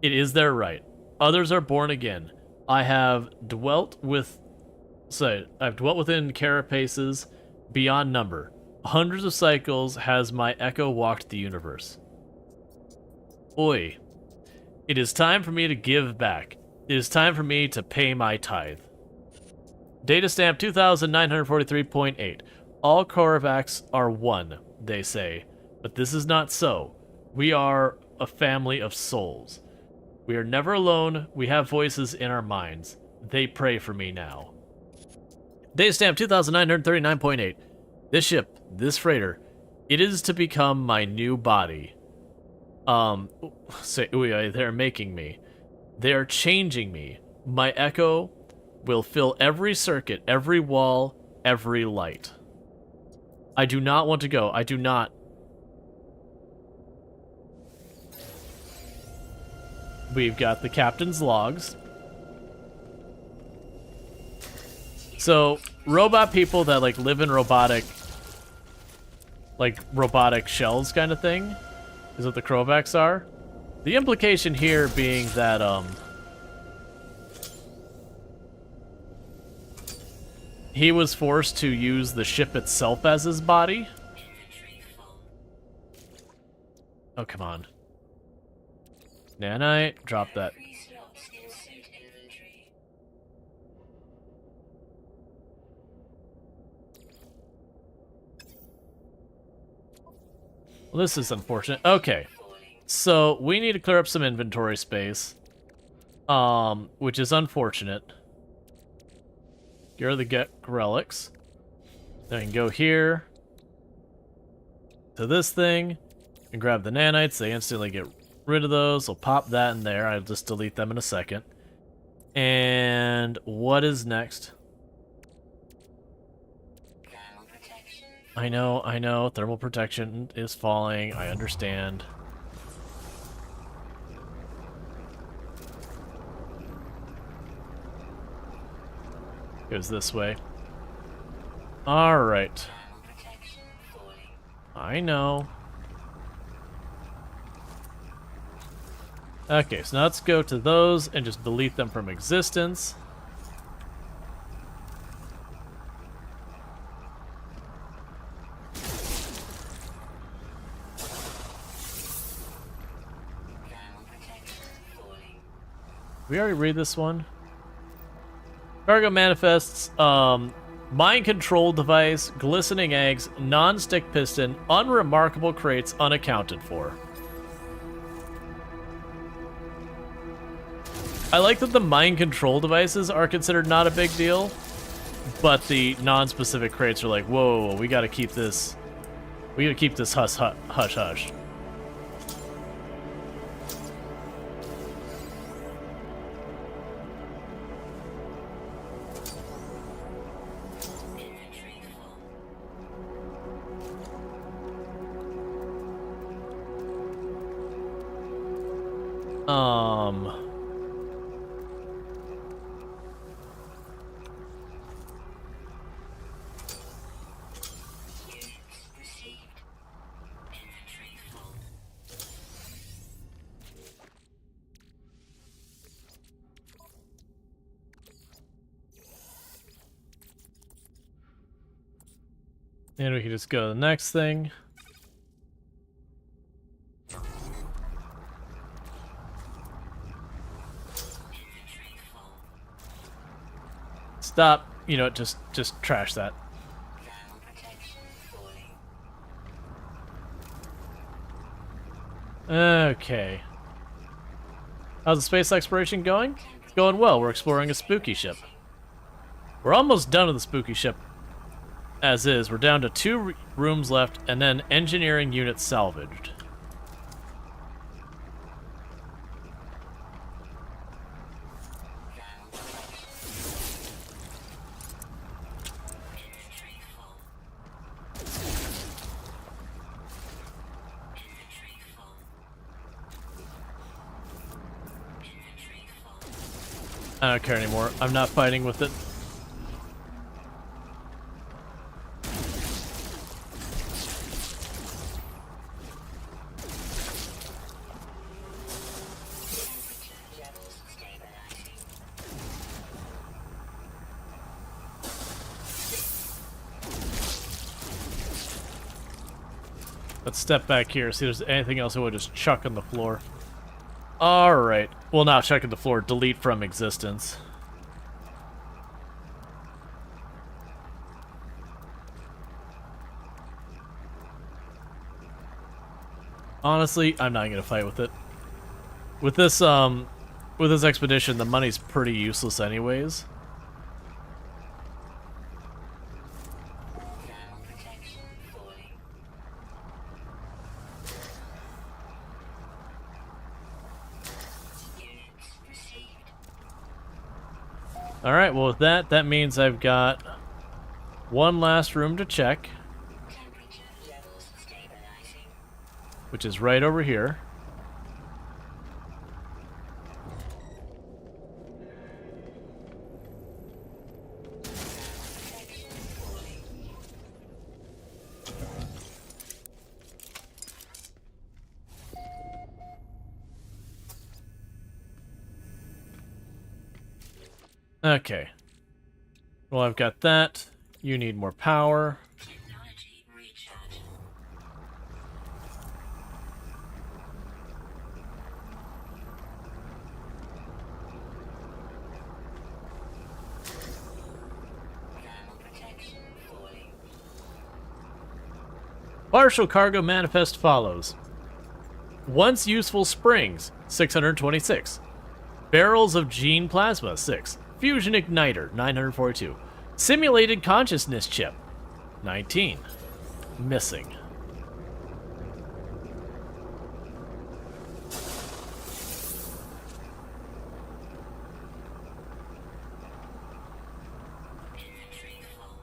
It is their right. Others are born again. I've dwelt within carapaces beyond number. Hundreds of cycles has my echo walked the universe. Oi. It is time for me to give back. It is time for me to pay my tithe. Data stamp 2943.8. All Korvax are one, they say. But this is not so. We are a family of souls. We are never alone. We have voices in our minds. They pray for me now. Data stamp 2939.8. This ship, this freighter, it is to become my new body. They're making me. They are changing me. My echo will fill every circuit, every wall, every light. I do not want to go. I do not. We've got the captain's logs. So, robot people that, like, live in robotic shells kind of thing is what the Korvax are. The implication here being that, he was forced to use the ship itself as his body. Oh, come on. Nanite, drop that. Well, this is unfortunate. Okay. So, we need to clear up some inventory space. Which is unfortunate. Here are the relics. Then I can go here to this thing and grab the nanites. They instantly get rid of those. I'll pop that in there. I'll just delete them in a second. And what is next? I know. Thermal protection is falling. I understand. Goes this way. Alright. I know. Okay, so now let's go to those and just delete them from existence. We already read this one. Cargo manifests, mind control device, glistening eggs, non-stick piston, unremarkable crates unaccounted for. I like that the mind control devices are considered not a big deal, but the non-specific crates are like, whoa, we gotta keep this hush hush. And we can just go to the next thing. Stop. You know, just trash that. Okay. How's the space exploration going? It's going well. We're exploring a spooky ship. We're almost done with the spooky ship. As is, we're down to 2 rooms left, and then engineering unit salvaged. I don't care anymore. I'm not fighting with it. Let's step back here, see if there's anything else I would just chuck on the floor. Alright. Well, not chuck on the floor, delete from existence. Honestly, I'm not gonna fight with it. With this expedition, the money's pretty useless anyways. Thermal protection falling. Units received. Alright, well with that means I've got one last room to check, Temperature levels stabilizing. which is right over here. Protection falling. Okay. Well, I've got that. You need more power. Technology recharge. Thermal protection falling. Partial cargo manifest follows. Once useful springs, 626. Barrels of gene plasma, 6. Fusion igniter, 942. Simulated consciousness chip, 19. Missing. Inventory full.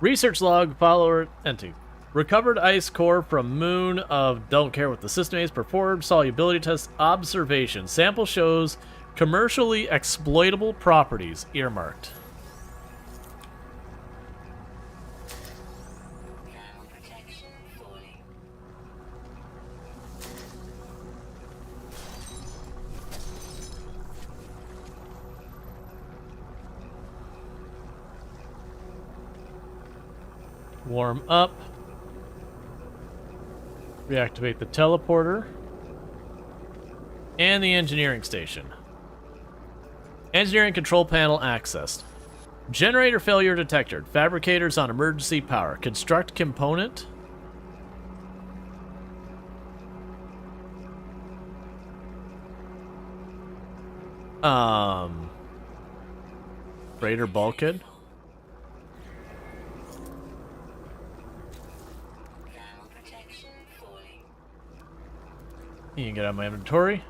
Research log follower entry. Recovered ice core from moon of don't care what the system is. Performed solubility test observation. Sample shows commercially exploitable properties earmarked. Thermal protection falling. Warm up. Reactivate the teleporter. And the engineering station. Engineering control panel accessed. Generator failure detected. Fabricators on emergency power. Construct component. Freighter bulkhead. Thermal protection falling. You can get out of my inventory.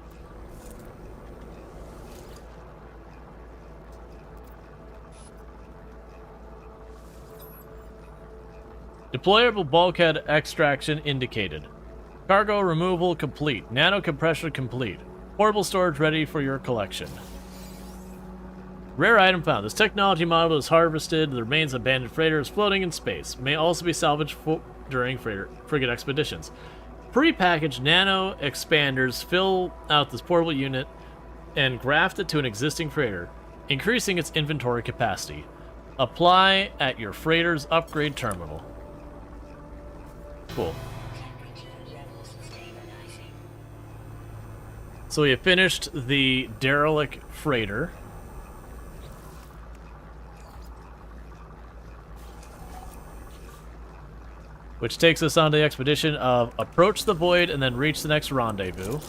Deployable bulkhead extraction indicated. Cargo removal complete. Nano compression complete. Portable storage ready for your collection. Rare item found. This technology model is harvested. The remains of abandoned freighter is floating in space. May also be salvaged during frigate expeditions. Pre-packaged nano expanders fill out this portable unit and graft it to an existing freighter, increasing its inventory capacity. Apply at your freighter's upgrade terminal. Cool. Temperature levels stabilizing. So we have finished the derelict freighter. Which takes us on to the expedition of approach the void and then reach the next rendezvous.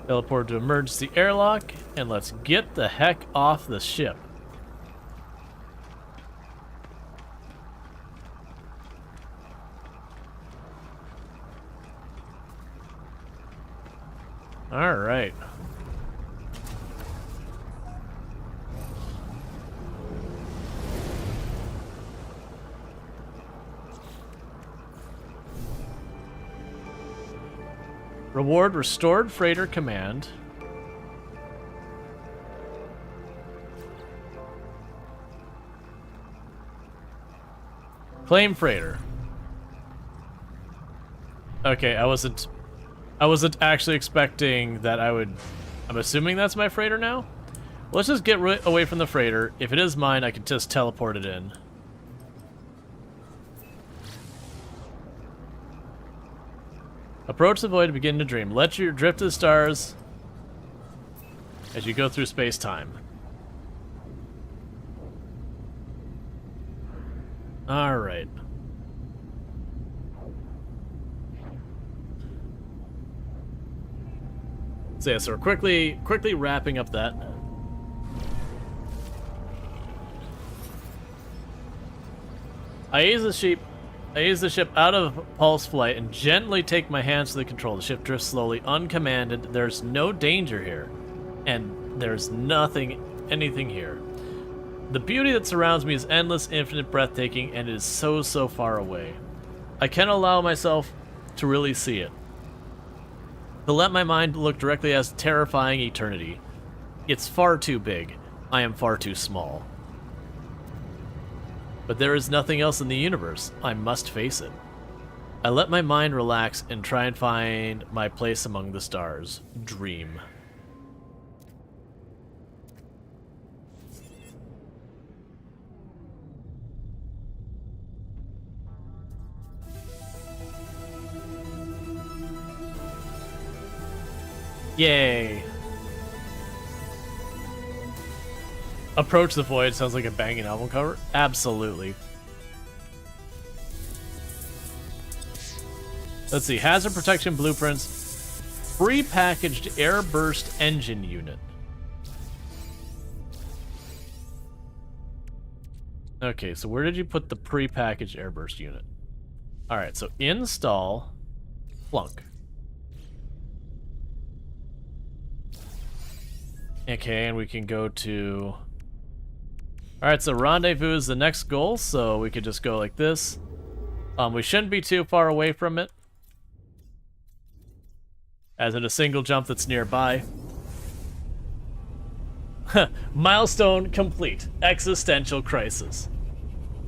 Teleport to emergency airlock, and let's get the heck off the ship. All right. Reward restored freighter command. Claim freighter. Okay, I wasn't I wasn't actually expecting that I would... I'm assuming that's my freighter now? Let's just get away from the freighter. If it is mine, I can just teleport it in. Approach the void, begin to dream. Let your drift to the stars as you go through space-time. Alright. So yeah, so we're quickly wrapping up that. I ease the ship out of pulse flight and gently take my hands to the control. The ship drifts slowly, uncommanded. There's no danger here, and there's anything here. The beauty that surrounds me is endless, infinite, breathtaking, and it is so far away. I can't allow myself to really see it. To let my mind look directly as terrifying eternity. It's far too big. I am far too small. But there is nothing else in the universe. I must face it. I let my mind relax and try and find my place among the stars. Dream. Yay. Approach the Void sounds like a banging album cover. Absolutely. Let's see. Hazard protection blueprints. Pre-packaged air burst engine unit. Okay, so where did you put the pre-packaged air burst unit? Alright, so install Flunk. Okay, and we can go to... Alright, so rendezvous is the next goal, so we could just go like this. We shouldn't be too far away from it, as in a single jump that's nearby. Milestone complete. Existential crisis.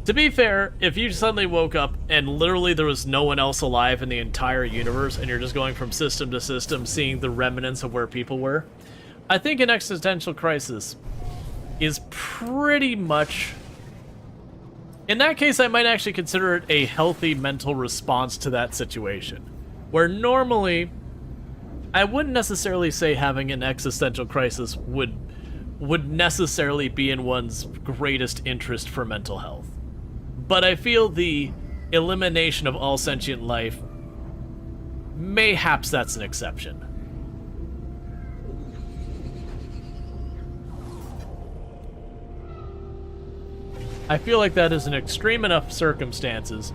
To be fair, if you suddenly woke up and literally there was no one else alive in the entire universe and you're just going from system to system seeing the remnants of where people were, I think an existential crisis is pretty much... In that case, I might actually consider it a healthy mental response to that situation. Where normally, I wouldn't necessarily say having an existential crisis would necessarily be in one's greatest interest for mental health. But I feel the elimination of all sentient life, mayhaps that's an exception. I feel like that is an extreme enough circumstances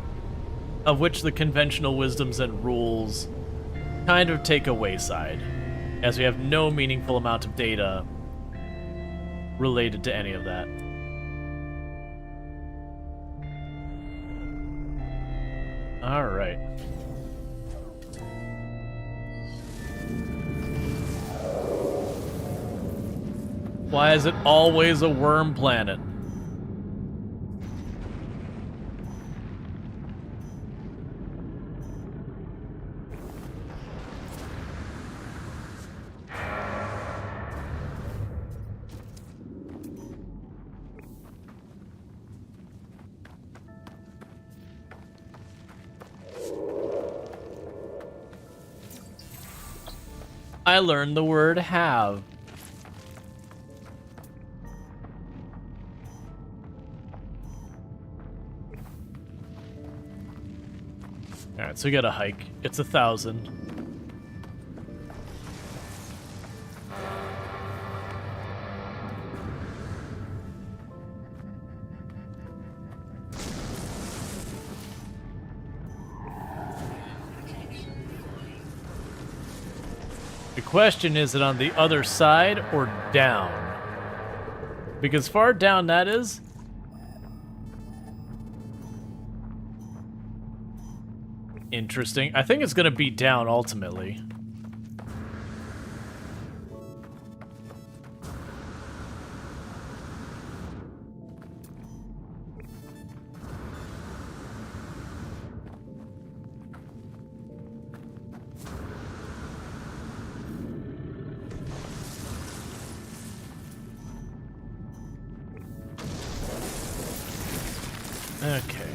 of which the conventional wisdoms and rules kind of take a wayside, as we have no meaningful amount of data related to any of that. Alright. Why is it always a worm planet? I learned the word have. Alright, so we got a hike. It's 1,000. The question is it on the other side or down? Because far down that is... Interesting. I think it's going to be down ultimately. Okay.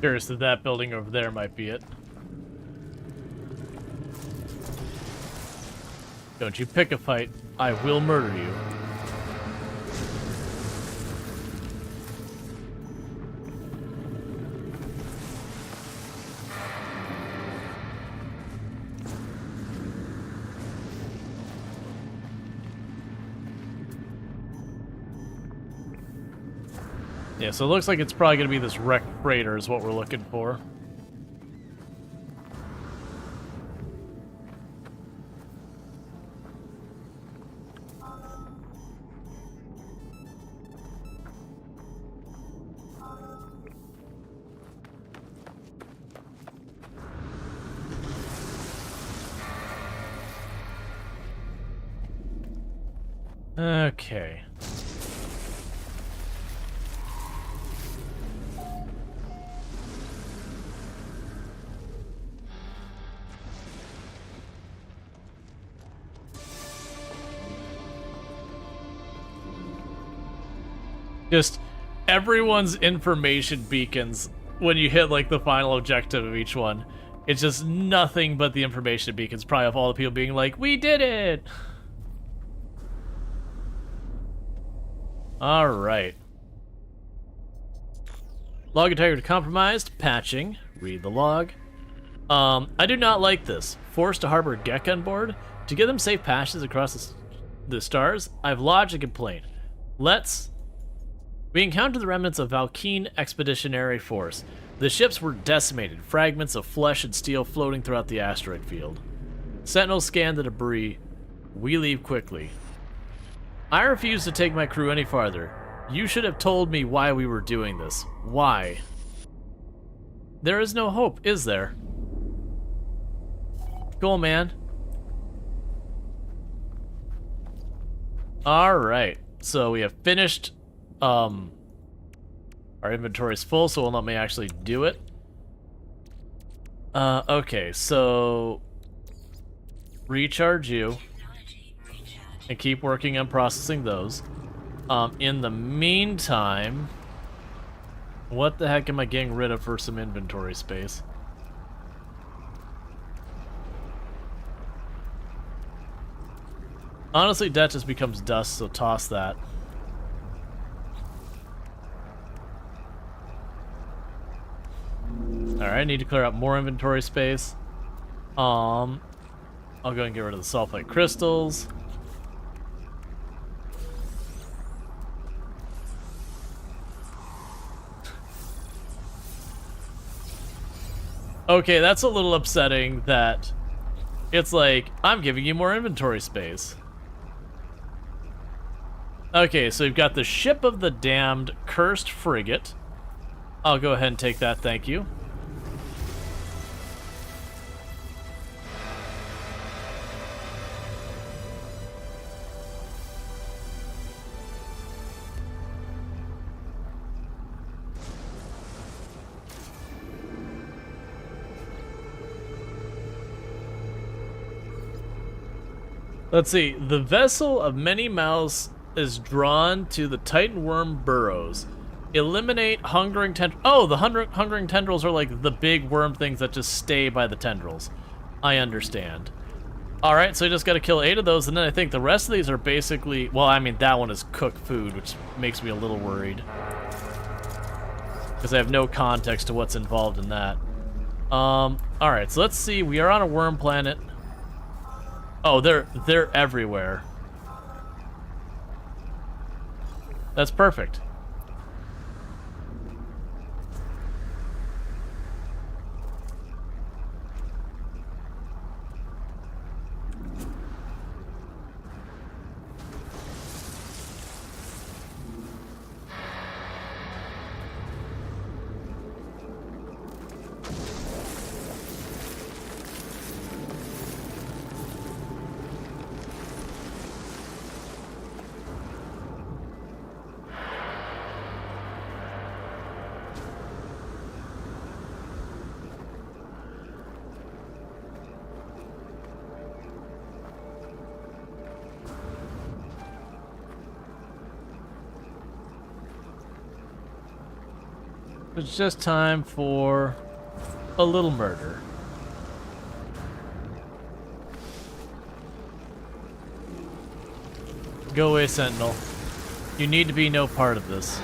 Curious if that building over there might be it. Don't you pick a fight. I will murder you. Yeah, so it looks like it's probably going to be this wrecked freighter is what we're looking for. Okay. Just everyone's information beacons when you hit like the final objective of each one. It's just nothing but the information beacons, probably of all the people being like, we did it! Alright. Log integrity compromised. Patching. Read the log. I do not like this. Forced to harbor Gek on board. To give them safe passages across the stars, I've lodged a complaint. We encountered the remnants of Valkene Expeditionary Force. The ships were decimated, fragments of flesh and steel floating throughout the asteroid field. Sentinels scanned the debris. We leave quickly. I refuse to take my crew any farther. You should have told me why we were doing this. Why? There is no hope, is there? Cool, man. Alright, so we have finished. Our inventory is full, so it won't let me actually do it. Okay, so recharge you and keep working on processing those. In the meantime, what the heck am I getting rid of for some inventory space? Honestly, that just becomes dust, so toss that. Alright, I need to clear out more inventory space. I'll go and get rid of the sulfite crystals. Okay, that's a little upsetting that it's like, I'm giving you more inventory space. Okay, so you've got the Ship of the Damned Cursed Frigate. I'll go ahead and take that, thank you. Let's see. The vessel of many mouths is drawn to the Titan worm burrows. Eliminate hungering tendrils. Oh, the hungering tendrils are like the big worm things that just stay by the tendrils. I understand. Alright, so you just gotta kill 8 of those, and then I think the rest of these are basically... Well, I mean, that one is cooked food, which makes me a little worried. Because I have no context to what's involved in that. Alright, so let's see. We are on a worm planet. Oh, they're everywhere. That's perfect. It's just time for a little murder. Go away, Sentinel. You need to be no part of this.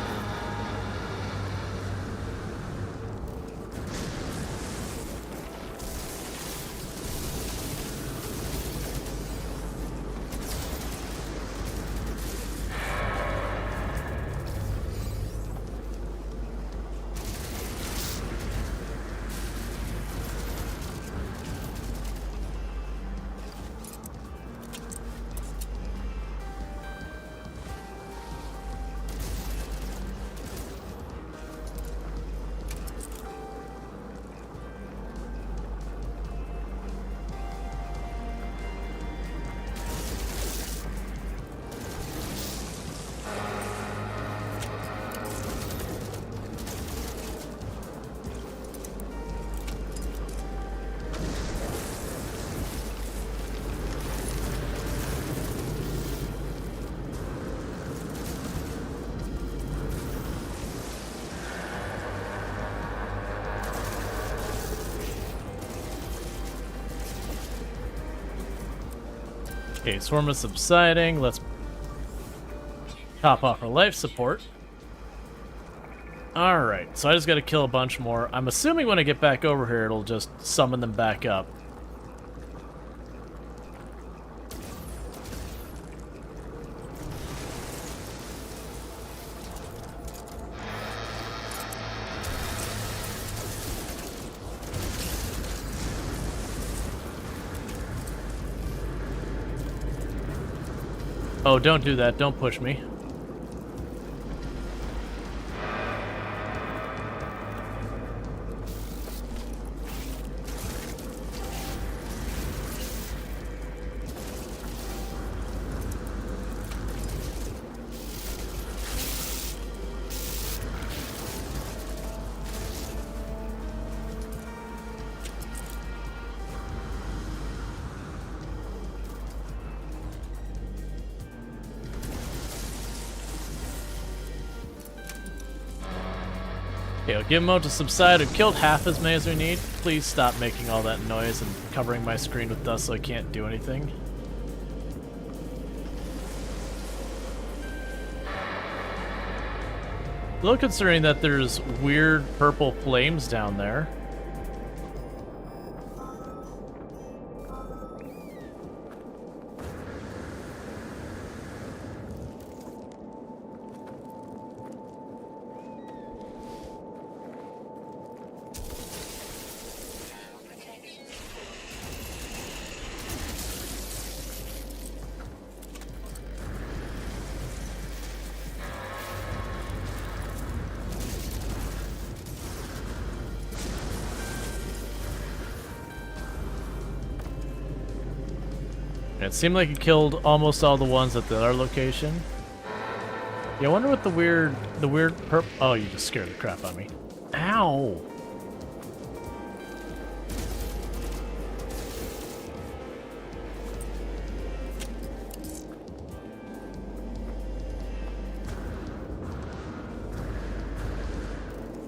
Okay, Swarm is subsiding. Let's top off our life support. Alright, so I just gotta kill a bunch more. I'm assuming when I get back over here, it'll just summon them back up. Oh, don't do that. Don't push me. Okay, I'll give Mo to subside. We've killed half as many as we need. Please stop making all that noise and covering my screen with dust so I can't do anything. A little concerning that there's weird purple flames down there. It seemed like it killed almost all the ones at the other location. Yeah, I wonder what the weird perp. Oh, you just scared the crap out of me. Ow!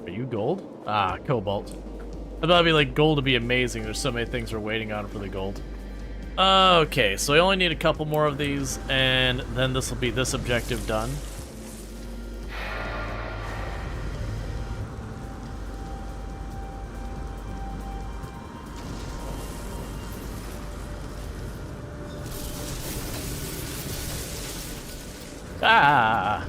Are you gold? Ah, cobalt. I thought it'd be like gold would be amazing. There's so many things we're waiting on for the gold. Okay, so I only need a couple more of these, and then this will be this objective done. Ah!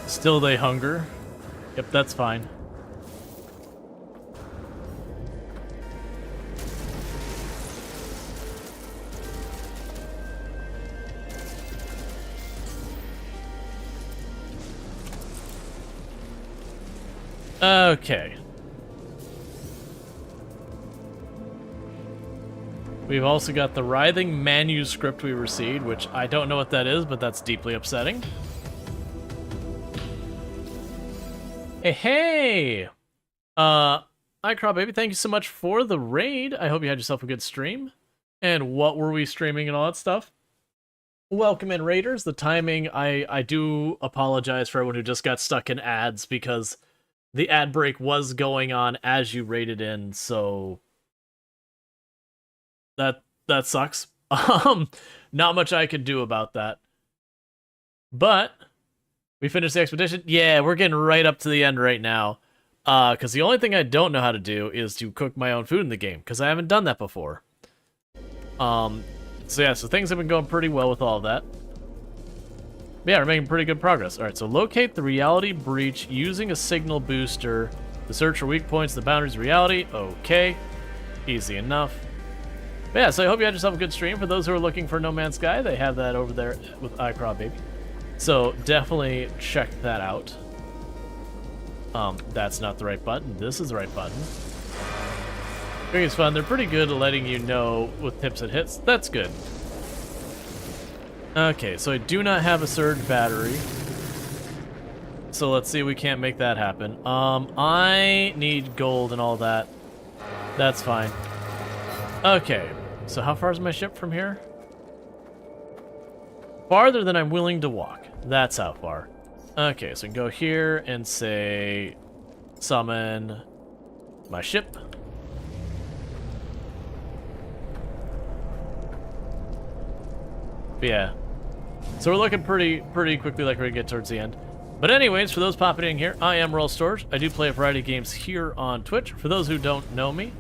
Still they hunger. Yep, that's fine. Okay. We've also got the writhing manuscript we received, which I don't know what that is, but that's deeply upsetting. Hey, hey! iCraw Baby, thank you so much for the raid. I hope you had yourself a good stream. And what were we streaming and all that stuff? Welcome in, Raiders. The timing, I do apologize for everyone who just got stuck in ads because the ad break was going on as you raided in, so that sucks. Not much I could do about that. But we finished the expedition. Yeah, we're getting right up to the end right now. Because the only thing I don't know how to do is to cook my own food in the game, because I haven't done that before. So yeah, so things have been going pretty well with all of that. But yeah, we're making pretty good progress. Alright, so locate the reality breach using a signal booster to search for weak points, the boundaries of reality. Okay. Easy enough. But yeah, so I hope you had yourself a good stream. For those who are looking for No Man's Sky, they have that over there with iCraw Baby. So definitely check that out. That's not the right button. This is the right button. I think it's fun. They're pretty good at letting you know with tips and hits. That's good. Okay, so I do not have a surge battery. So let's see, we can't make that happen. I need gold and all that. That's fine. Okay, so how far is my ship from here? Farther than I'm willing to walk. That's how far. Okay, so we can go here and say, summon my ship. But yeah, so we're looking pretty quickly like we're gonna get towards the end. But anyways, for those popping in here, I am Rual Storge. I do play a variety of games here on Twitch. For those who don't know me,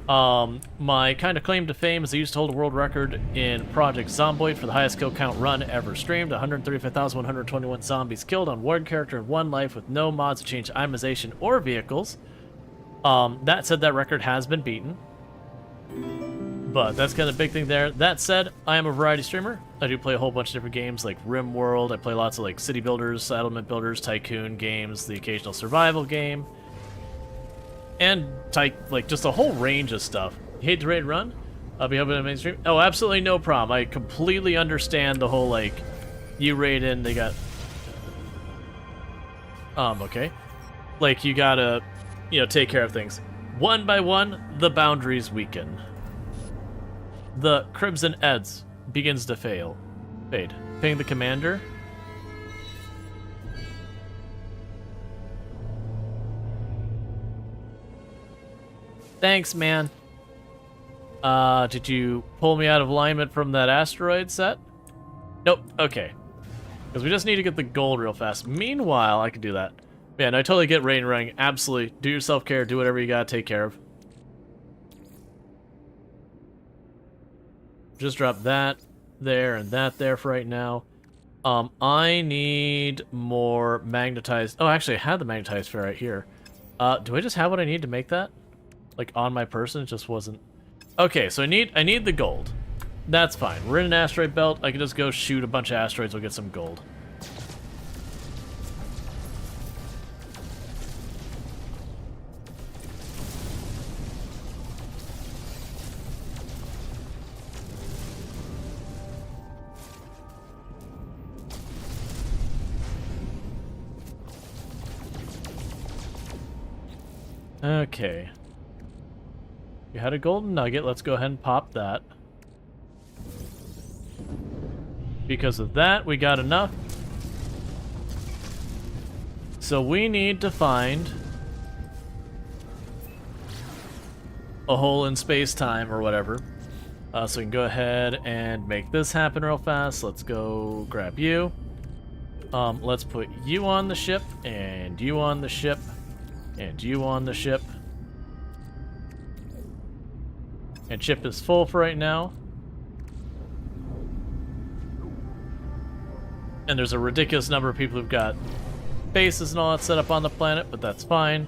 my kind of claim to fame is I used to hold a world record in Project Zomboid for the highest kill count run ever streamed. 135,121 zombies killed on one character in one life with no mods to change itemization or vehicles. That said, that record has been beaten. But that's kind of the big thing there. That said, I am a variety streamer. I do play a whole bunch of different games like RimWorld. I play lots of like city builders, settlement builders, tycoon games, the occasional survival game. And like just a whole range of stuff. You hate to raid run? I'll be hoping to mainstream. Oh, absolutely no problem. I completely understand the whole like you raid in, they got okay. Like you gotta, take care of things. One by one, the boundaries weaken. The Crimson Eds begins to fade. Ping the commander. Thanks, man. Did you pull me out of alignment from that asteroid set? Nope. Okay. Because we just need to get the gold real fast. Meanwhile, I can do that. Yeah, no, I totally get raid running. Absolutely. Do your self-care. Do whatever you gotta take care of. Just drop that there and that there for right now. I need more magnetized... Oh, actually, I had the magnetized ferrite here. Do I just have what I need to make that? Like, on my person? It just wasn't... Okay, so I need the gold. That's fine. We're in an asteroid belt. I can just go shoot a bunch of asteroids. We'll get some gold. Okay. We had a golden nugget. Let's go ahead and pop that. Because of that, we got enough. So we need to find a hole in space-time or whatever. So we can go ahead and make this happen real fast. Let's go grab you. Let's put you on the ship, and you on the ship. And you on the ship. And ship is full for right now. And there's a ridiculous number of people who've got bases and all that set up on the planet, but that's fine.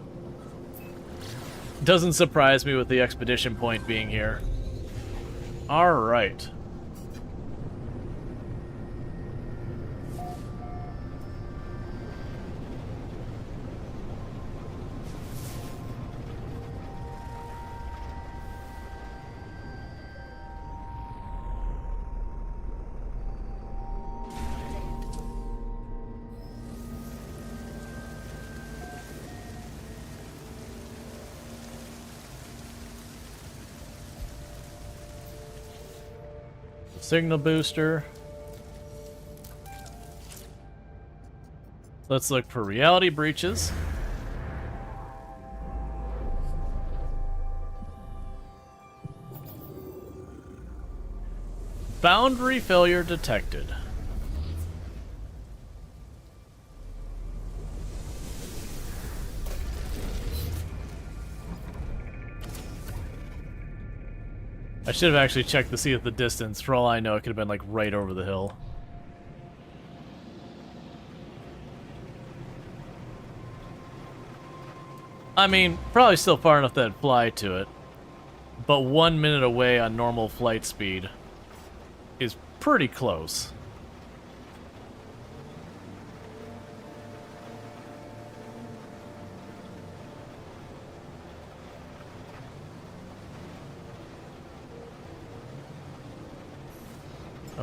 Doesn't surprise me with the expedition point being here. Alright. Signal booster. Let's look for reality breaches. Boundary failure detected. I should have actually checked to see if the distance. For all I know, it could have been like right over the hill. I mean, probably still far enough that I'd fly to it. But 1 minute away on normal flight speed is pretty close.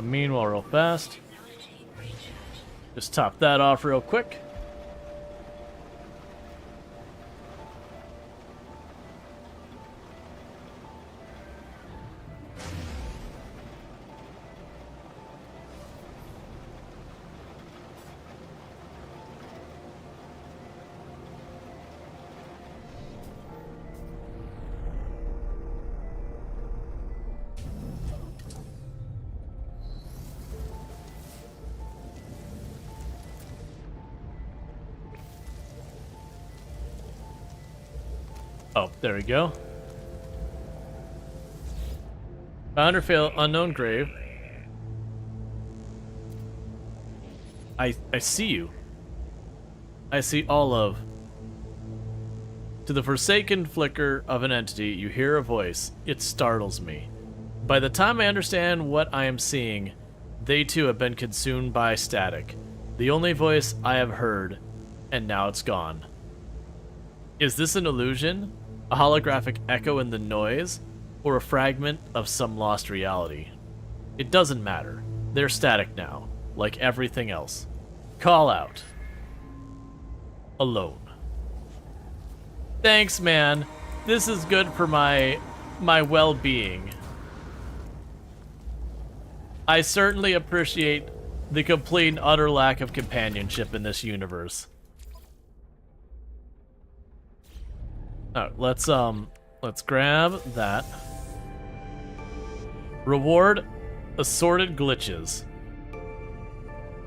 Meanwhile, real fast. Just top that off real quick. Oh, there we go. Found or fail unknown grave. I see you. I see all of. To the forsaken flicker of an entity, you hear a voice. It startles me. By the time I understand what I am seeing, they too have been consumed by static. The only voice I have heard, and now it's gone. Is this an illusion? A holographic echo in the noise? Or a fragment of some lost reality? It doesn't matter. They're static now, like everything else. Call out. Alone. Thanks, man. This is good for my well-being. I certainly appreciate the complete and utter lack of companionship in this universe. Alright, let's grab that. Reward assorted glitches.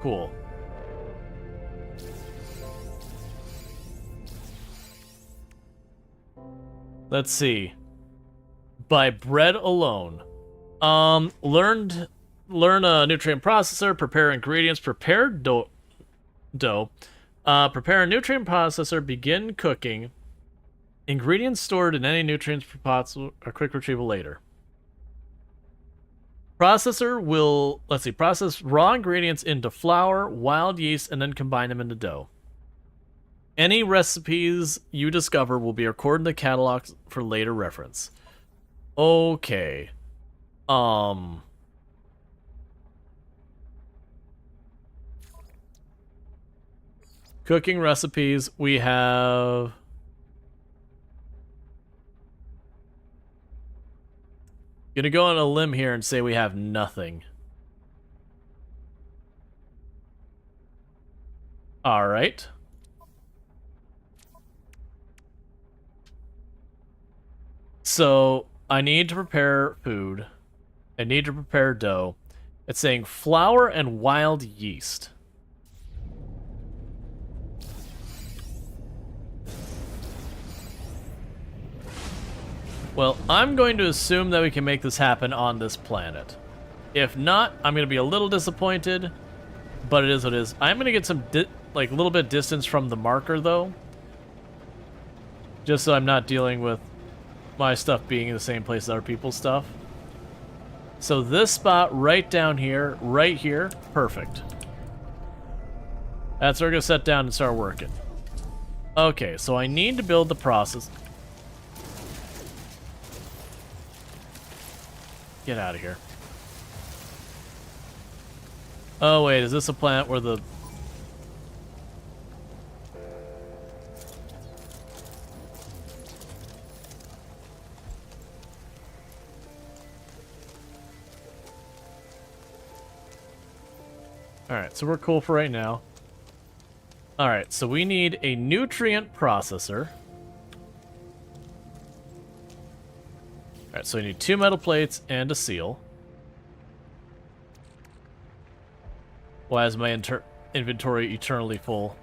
Cool. Let's see. By bread alone. Learn a nutrient processor, prepare ingredients, prepare dough. Prepare a nutrient processor, begin cooking. Ingredients stored in any nutrients pots are quick retrieval later. Processor will, process raw ingredients into flour, wild yeast, and then combine them into dough. Any recipes you discover will be recorded in the catalog for later reference. Okay. Cooking recipes, we have... Gonna go on a limb here and say we have nothing. Alright. So, I need to prepare food. I need to prepare dough. It's saying flour and wild yeast. Well, I'm going to assume that we can make this happen on this planet. If not, I'm going to be a little disappointed, but it is what it is. I'm going to get some, a little bit distance from the marker, though. Just so I'm not dealing with my stuff being in the same place as other people's stuff. So this spot right down here, right here, perfect. That's where we're going to set down and start working. Okay, so I need to build the process. Get out of here. Oh wait, is this a plant where the... Alright, so we're cool for right now. Alright, so we need a nutrient processor. Alright, so we need 2 metal plates and a seal. Why is my inventory eternally full?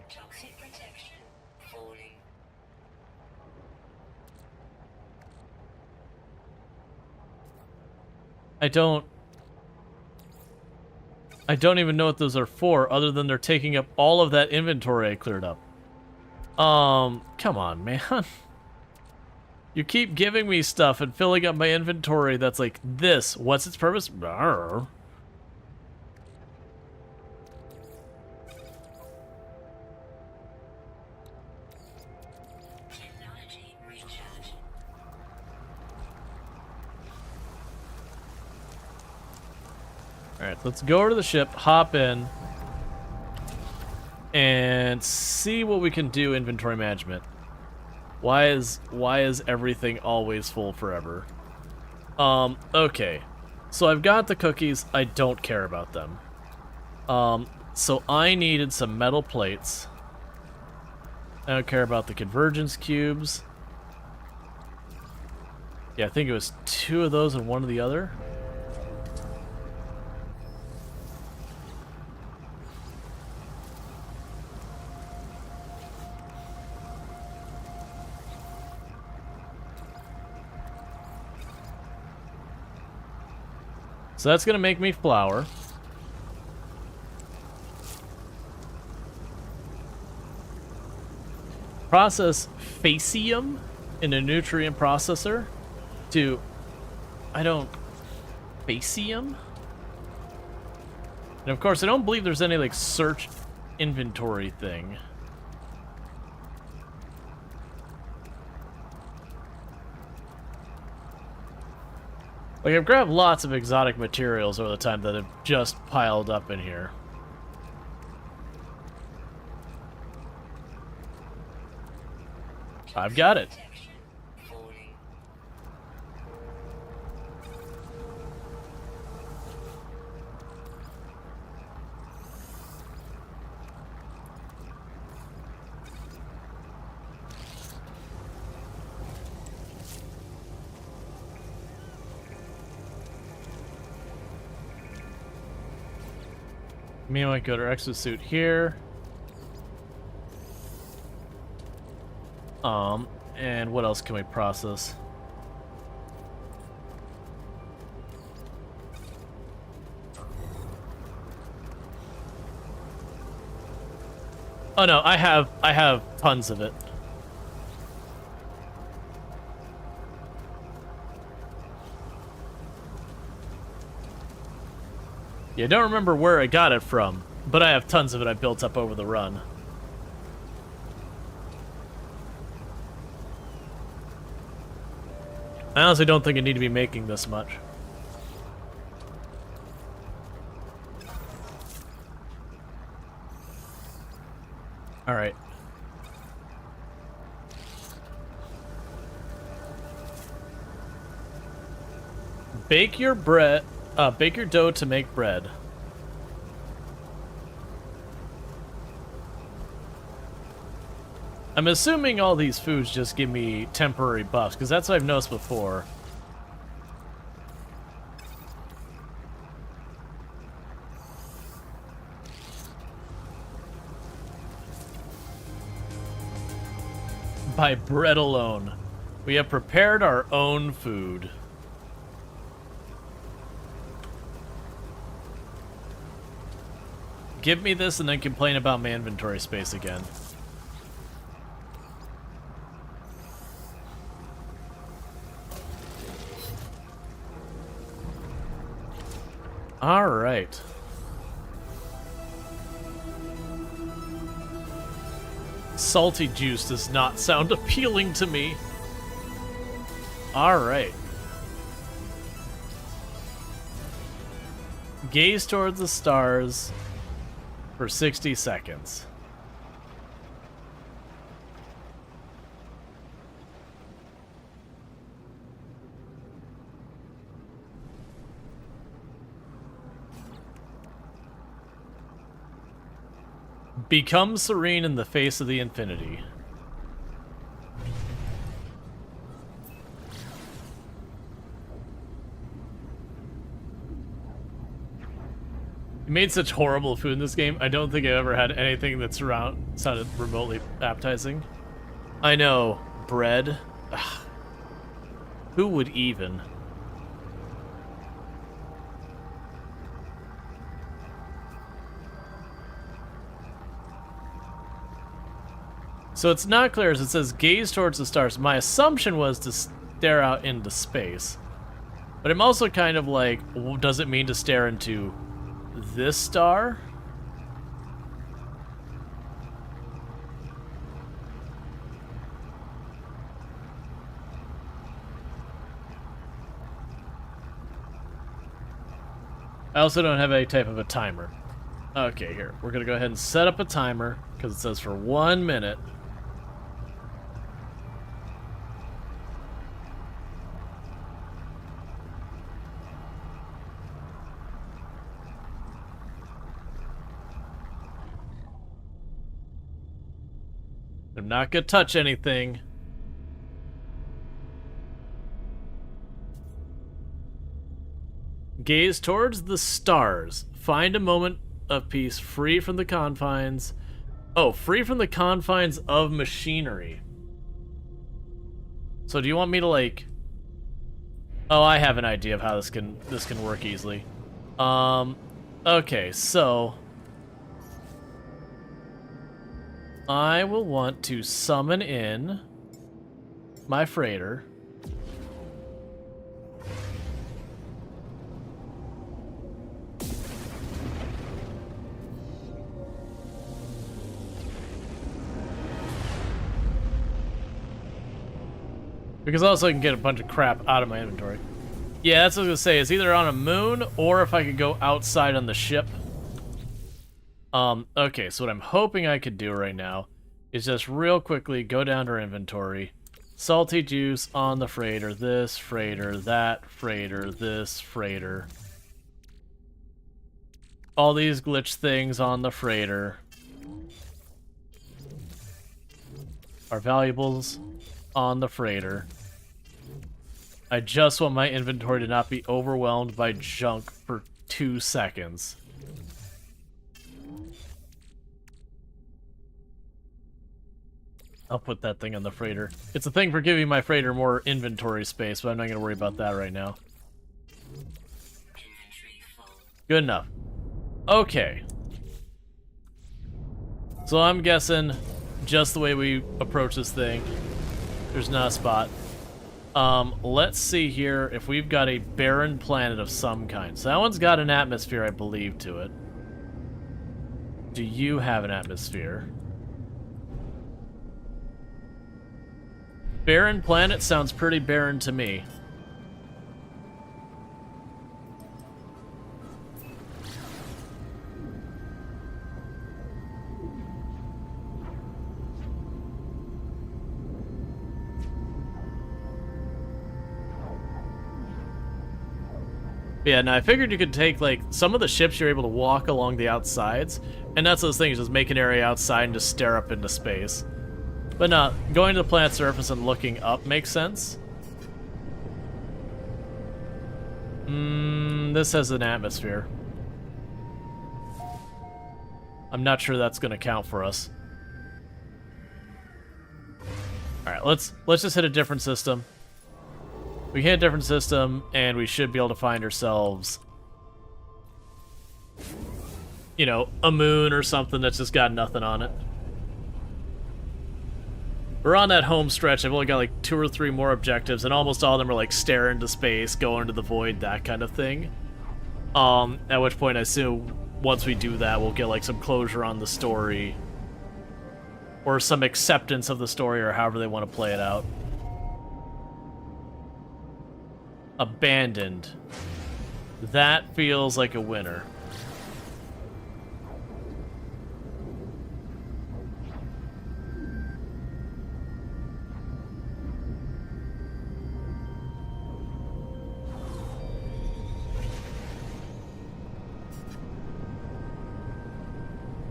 Toxic protection falling. I don't even know what those are for, other than they're taking up all of that inventory I cleared up. Come on, man. You keep giving me stuff and filling up my inventory that's like this. What's its purpose? Arr. Technology recharge. Alright, let's go over to the ship, hop in, and see what we can do inventory management. Why is everything always full forever? Okay. So I've got the cookies, I don't care about them. So I needed some metal plates. I don't care about the convergence cubes. Yeah, I think it was 2 of those and 1 of the other. So that's gonna make me flour. Process facium in a nutrient processor to, facium? And of course, I don't believe there's any, like, search inventory thing. Like, I've grabbed lots of exotic materials over the time that have just piled up in here. I've got it. Protection falling. Me might go to exosuit here. And what else can we process? Oh no, I have tons of it. Yeah, I don't remember where I got it from, but I have tons of it I built up over the run. I honestly don't think I need to be making this much. Alright. Bake your dough to make bread. I'm assuming all these foods just give me temporary buffs, because that's what I've noticed before. By bread alone. We have prepared our own food. Give me this and then complain about my inventory space again. All right. Salty juice does not sound appealing to me. All right. Gaze towards the stars for 60 seconds. Become serene in the face of the infinity. You made such horrible food in this game. I don't think I've ever had anything that sounded remotely appetizing. I know. Bread. Ugh. Who would even? So it's not clear as it says gaze towards the stars. My assumption was to stare out into space. But I'm also kind of like, does it mean to stare into this star? I also don't have any type of a timer. Okay, here. We're gonna go ahead and set up a timer, because it says for 1 minute. I'm not gonna touch anything. Gaze towards the stars. Find a moment of peace free from the confines. Oh, free from the confines of machinery. So do you want me to like... Oh, I have an idea of how this can work easily. Okay, so I will want to summon in my freighter. Because also I can get a bunch of crap out of my inventory. Yeah, that's what I was gonna say. It's either on a moon or if I could go outside on the ship. Okay, so what I'm hoping I could do right now is just real quickly go down to our inventory. Salty juice on the freighter, this freighter, that freighter, this freighter. All these glitch things on the freighter. Our valuables on the freighter. I just want my inventory to not be overwhelmed by junk for 2 seconds. I'll put that thing on the freighter. It's a thing for giving my freighter more inventory space, but I'm not going to worry about that right now. Good enough. Okay. So I'm guessing just the way we approach this thing, there's not a spot. Let's see here if we've got a barren planet of some kind. So that one's got an atmosphere, I believe, to it. Do you have an atmosphere? Barren planet sounds pretty barren to me. Yeah, now I figured you could take, like, some of the ships you're able to walk along the outsides, and that's those things, just make an area outside and just stare up into space. But no, going to the planet's surface and looking up makes sense. This has an atmosphere. I'm not sure that's gonna count for us. Alright, let's just hit a different system. We hit a different system, and we should be able to find ourselves, you know, a moon or something that's just got nothing on it. We're on that home stretch. I've only got like 2 or 3 more objectives, and almost all of them are like stare into space, go into the void, that kind of thing. At which point I assume once we do that, we'll get like some closure on the story, or some acceptance of the story, or however they want to play it out. Abandoned. That feels like a winner.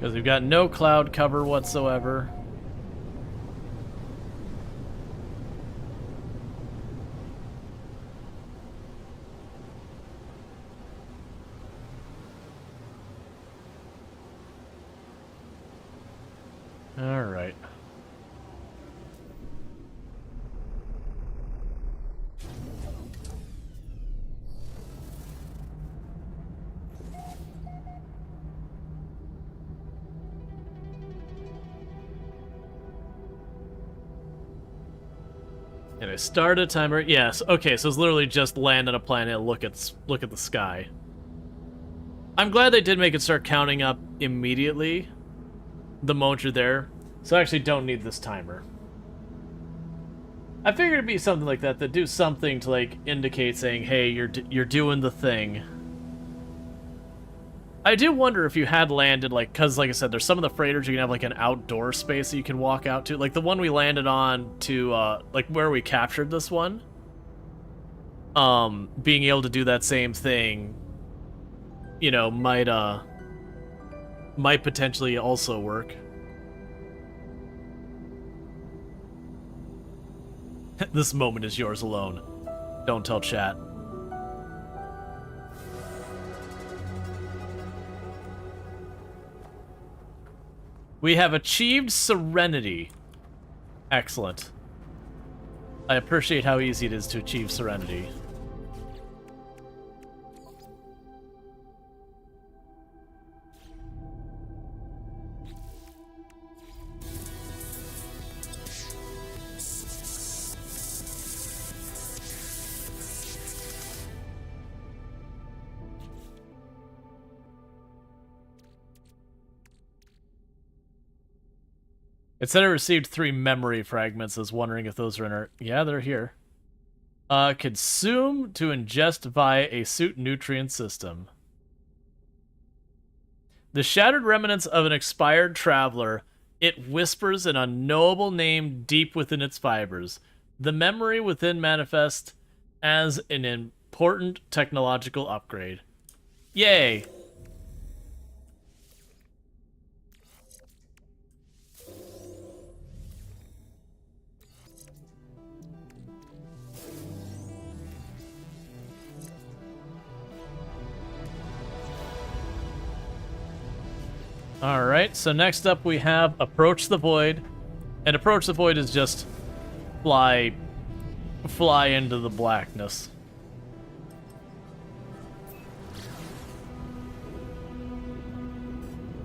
Because we've got no cloud cover whatsoever. All right. And I start a timer. Yes. Okay. So it's literally just land on a planet, and look at the sky. I'm glad they did make it start counting up immediately the moment you're there, so I actually don't need this timer. I figured it'd be something like that do something to like indicate saying, "Hey, you're doing the thing." I do wonder if you had landed, like, because, like I said, there's some of the freighters you can have, like, an outdoor space that you can walk out to. Like, the one we landed on to, like, where we captured this one. Being able to do that same thing, you know, might potentially also work. This moment is yours alone. Don't tell chat. We have achieved serenity. Excellent. I appreciate how easy it is to achieve serenity. It said I received 3 memory fragments. I was wondering if those are in our... Yeah, they're here. Consume to ingest via a suit nutrient system. The shattered remnants of an expired traveler. It whispers an unknowable name deep within its fibers. The memory within manifests as an important technological upgrade. Yay! Alright, so next up we have Approach the Void. And Approach the Void is just fly into the blackness.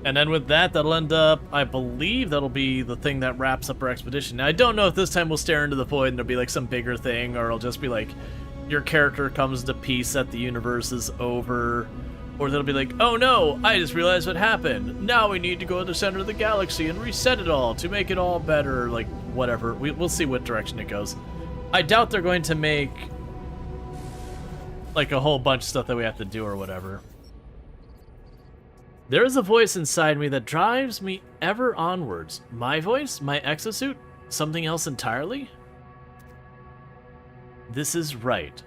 And then with that, that'll end up, I believe that'll be the thing that wraps up our expedition. Now, I don't know if this time we'll stare into the void and there'll be like some bigger thing, or it'll just be like your character comes to peace that the universe is over. Or they'll be like, oh no, I just realized what happened. Now we need to go to the center of the galaxy and reset it all to make it all better. Like, whatever. We'll see what direction it goes. I doubt they're going to make like a whole bunch of stuff that we have to do or whatever. There is a voice inside me that drives me ever onwards. My voice? My exosuit? Something else entirely? This is right.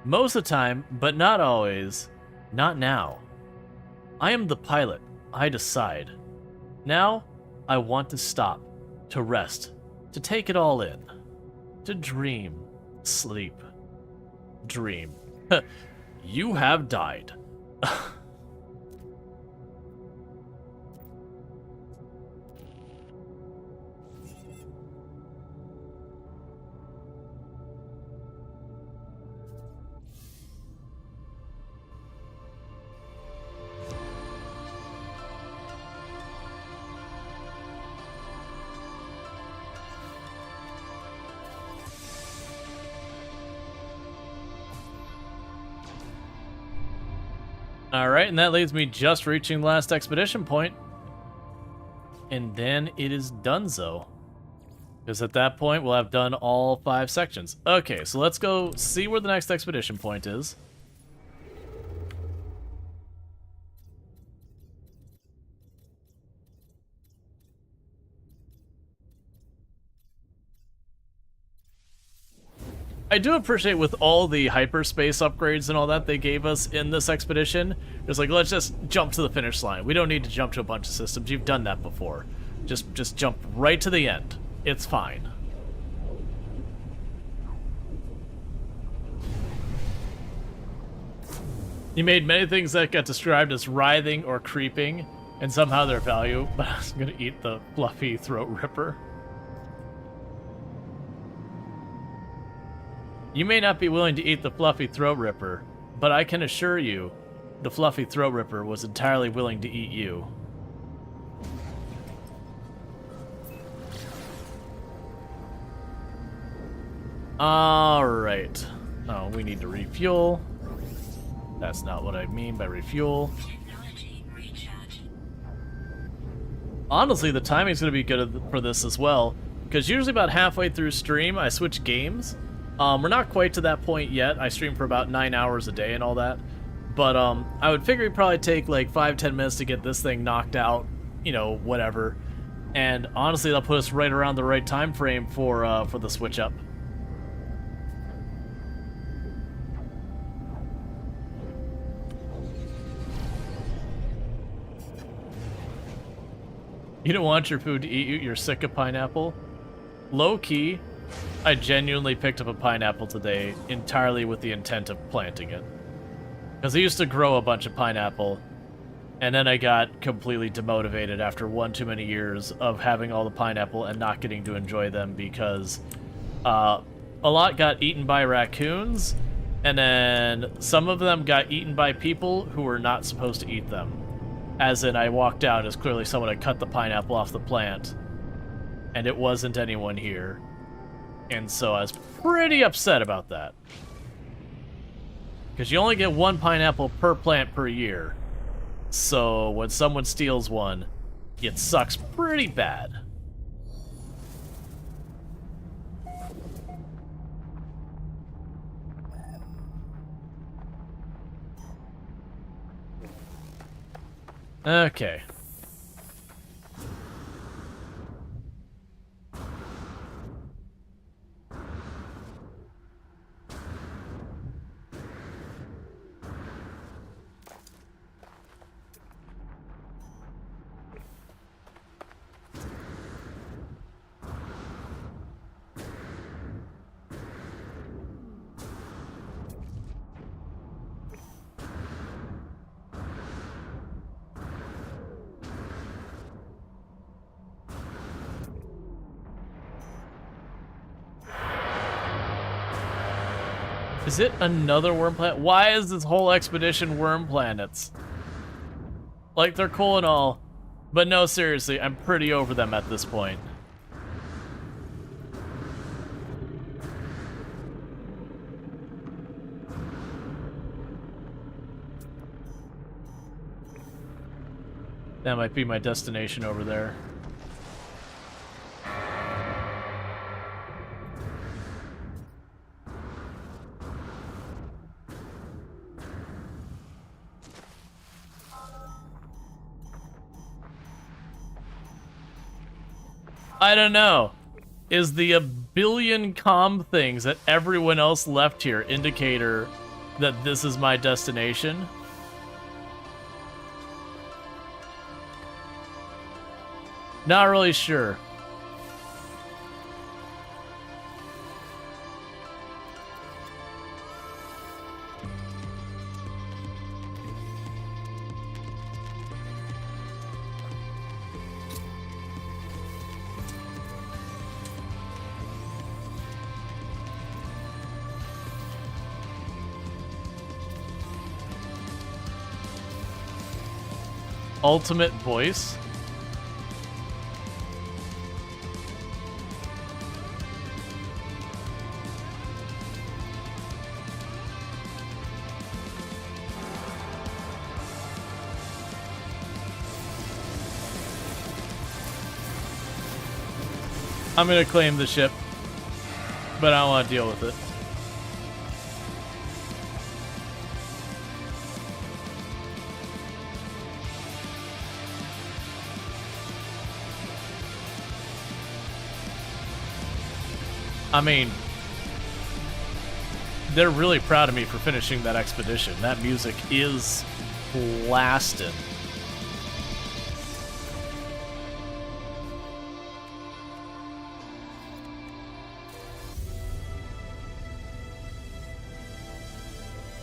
Most of the time, but not always. Not now. I am the pilot. I decide. Now, I want to stop, to rest, to take it all in, to dream, sleep, dream. You have died. Alright, and that leaves me just reaching the last expedition point. And then it is donezo. Because at that point, we'll have done all 5 sections. Okay, so let's go see where the next expedition point is. I do appreciate with all the hyperspace upgrades and all that they gave us in this expedition, it's like, let's just jump to the finish line. We don't need to jump to a bunch of systems. You've done that before. Just jump right to the end. It's fine. You made many things that got described as writhing or creeping, and somehow their value, but I was gonna eat the fluffy throat ripper. You may not be willing to eat the fluffy throat ripper, but I can assure you, the fluffy throat ripper was entirely willing to eat you. Alright. Oh, we need to refuel. That's not what I mean by refuel. Technology recharge. Honestly, the timing's going to be good for this as well, because usually about halfway through stream, I switch games. We're not quite to that point yet. I stream for about 9 hours a day and all that. But I would figure it'd probably take like 5-10 minutes to get this thing knocked out, you know, whatever. And honestly, that'll put us right around the right time frame for the switch up. You don't want your food to eat you, you're sick of pineapple? Low-key, I genuinely picked up a pineapple today entirely with the intent of planting it. Because I used to grow a bunch of pineapple, and then I got completely demotivated after one too many years of having all the pineapple and not getting to enjoy them because a lot got eaten by raccoons, and then some of them got eaten by people who were not supposed to eat them. As in, I walked out as clearly someone had cut the pineapple off the plant, and it wasn't anyone here. And so I was pretty upset about that. Because you only get one pineapple per plant per year. So when someone steals one, it sucks pretty bad. Okay. Is it another worm planet? Why is this whole expedition worm planets? Like, they're cool and all, but no, seriously, I'm pretty over them at this point. That might be my destination over there. I don't know. Is the a billion comm things that everyone else left here indicator that this is my destination? Not really sure. Ultimate voice? I'm gonna claim the ship, but I don't want to deal with it. I mean, they're really proud of me for finishing that expedition. That music is blasting.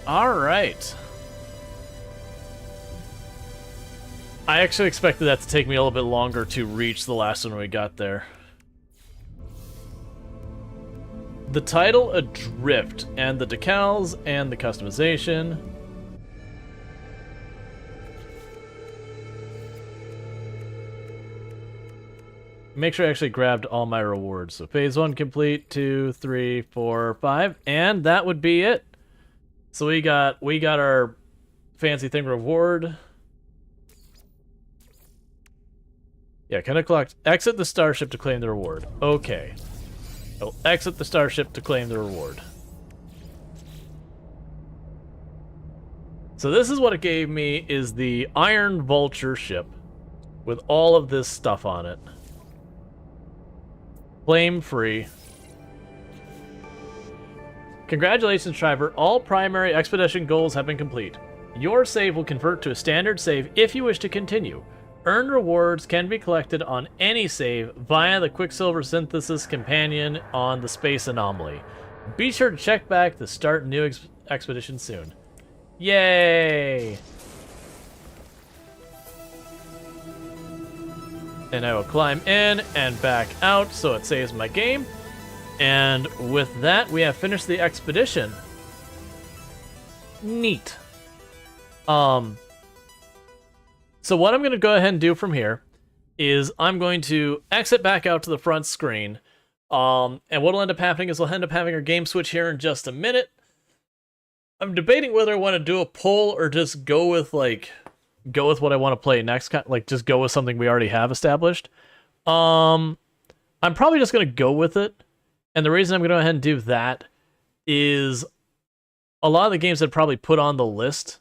All right. I actually expected that to take me a little bit longer to reach the last one we got there. The title, ADrift, and the decals, and the customization. Make sure I actually grabbed all my rewards. So phase 1 complete, 2, 3, 4, 5, and that would be it. So we got our fancy thing reward. Yeah, connect clocked. Exit the starship to claim the reward. Okay. So exit the starship to claim the reward. So this is what it gave me, is the Iron Vulture ship with all of this stuff on it. Flame free. Congratulations, Shriver. All primary expedition goals have been complete. Your save will convert to a standard save if you wish to continue. Earned rewards can be collected on any save via the Quicksilver Synthesis Companion on the Space Anomaly. Be sure to check back to start new expedition soon. Yay! And I will climb in and back out so it saves my game. And with that, we have finished the expedition. Neat. So what I'm going to go ahead and do from here is I'm going to exit back out to the front screen. And what'll end up happening is we'll end up having our game switch here in just a minute. I'm debating whether I want to do a poll or just go with what I want to play next, like just go with something we already have established. I'm probably just going to go with it. And the reason I'm going to go ahead and do that is a lot of the games I'd probably put on the list,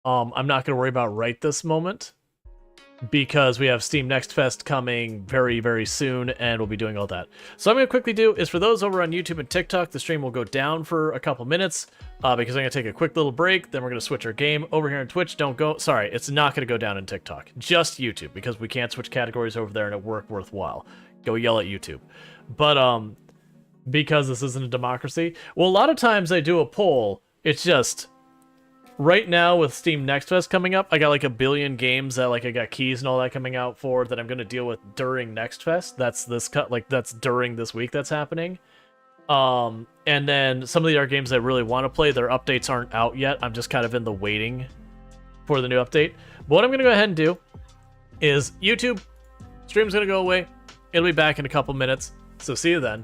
I'm not going to worry about right this moment, because we have Steam Next Fest coming very, very soon, and we'll be doing all that. So what I'm going to quickly do is, for those over on YouTube and TikTok, the stream will go down for a couple minutes, because I'm going to take a quick little break, then we're going to switch our game. Over here on Twitch, sorry, it's not going to go down in TikTok, just YouTube, because we can't switch categories over there and it work worthwhile. Go yell at YouTube. But, because this isn't a democracy, well, a lot of times I do a poll, it's just... Right now, with Steam Next Fest coming up, I got like a billion games that I got keys and all that coming out for that I'm going to deal with during Next Fest. That's that's during this week that's happening. And then some of the other games I really want to play, their updates aren't out yet. I'm just kind of in the waiting for the new update. But what I'm going to go ahead and do is YouTube stream's going to go away. It'll be back in a couple minutes. So see you then.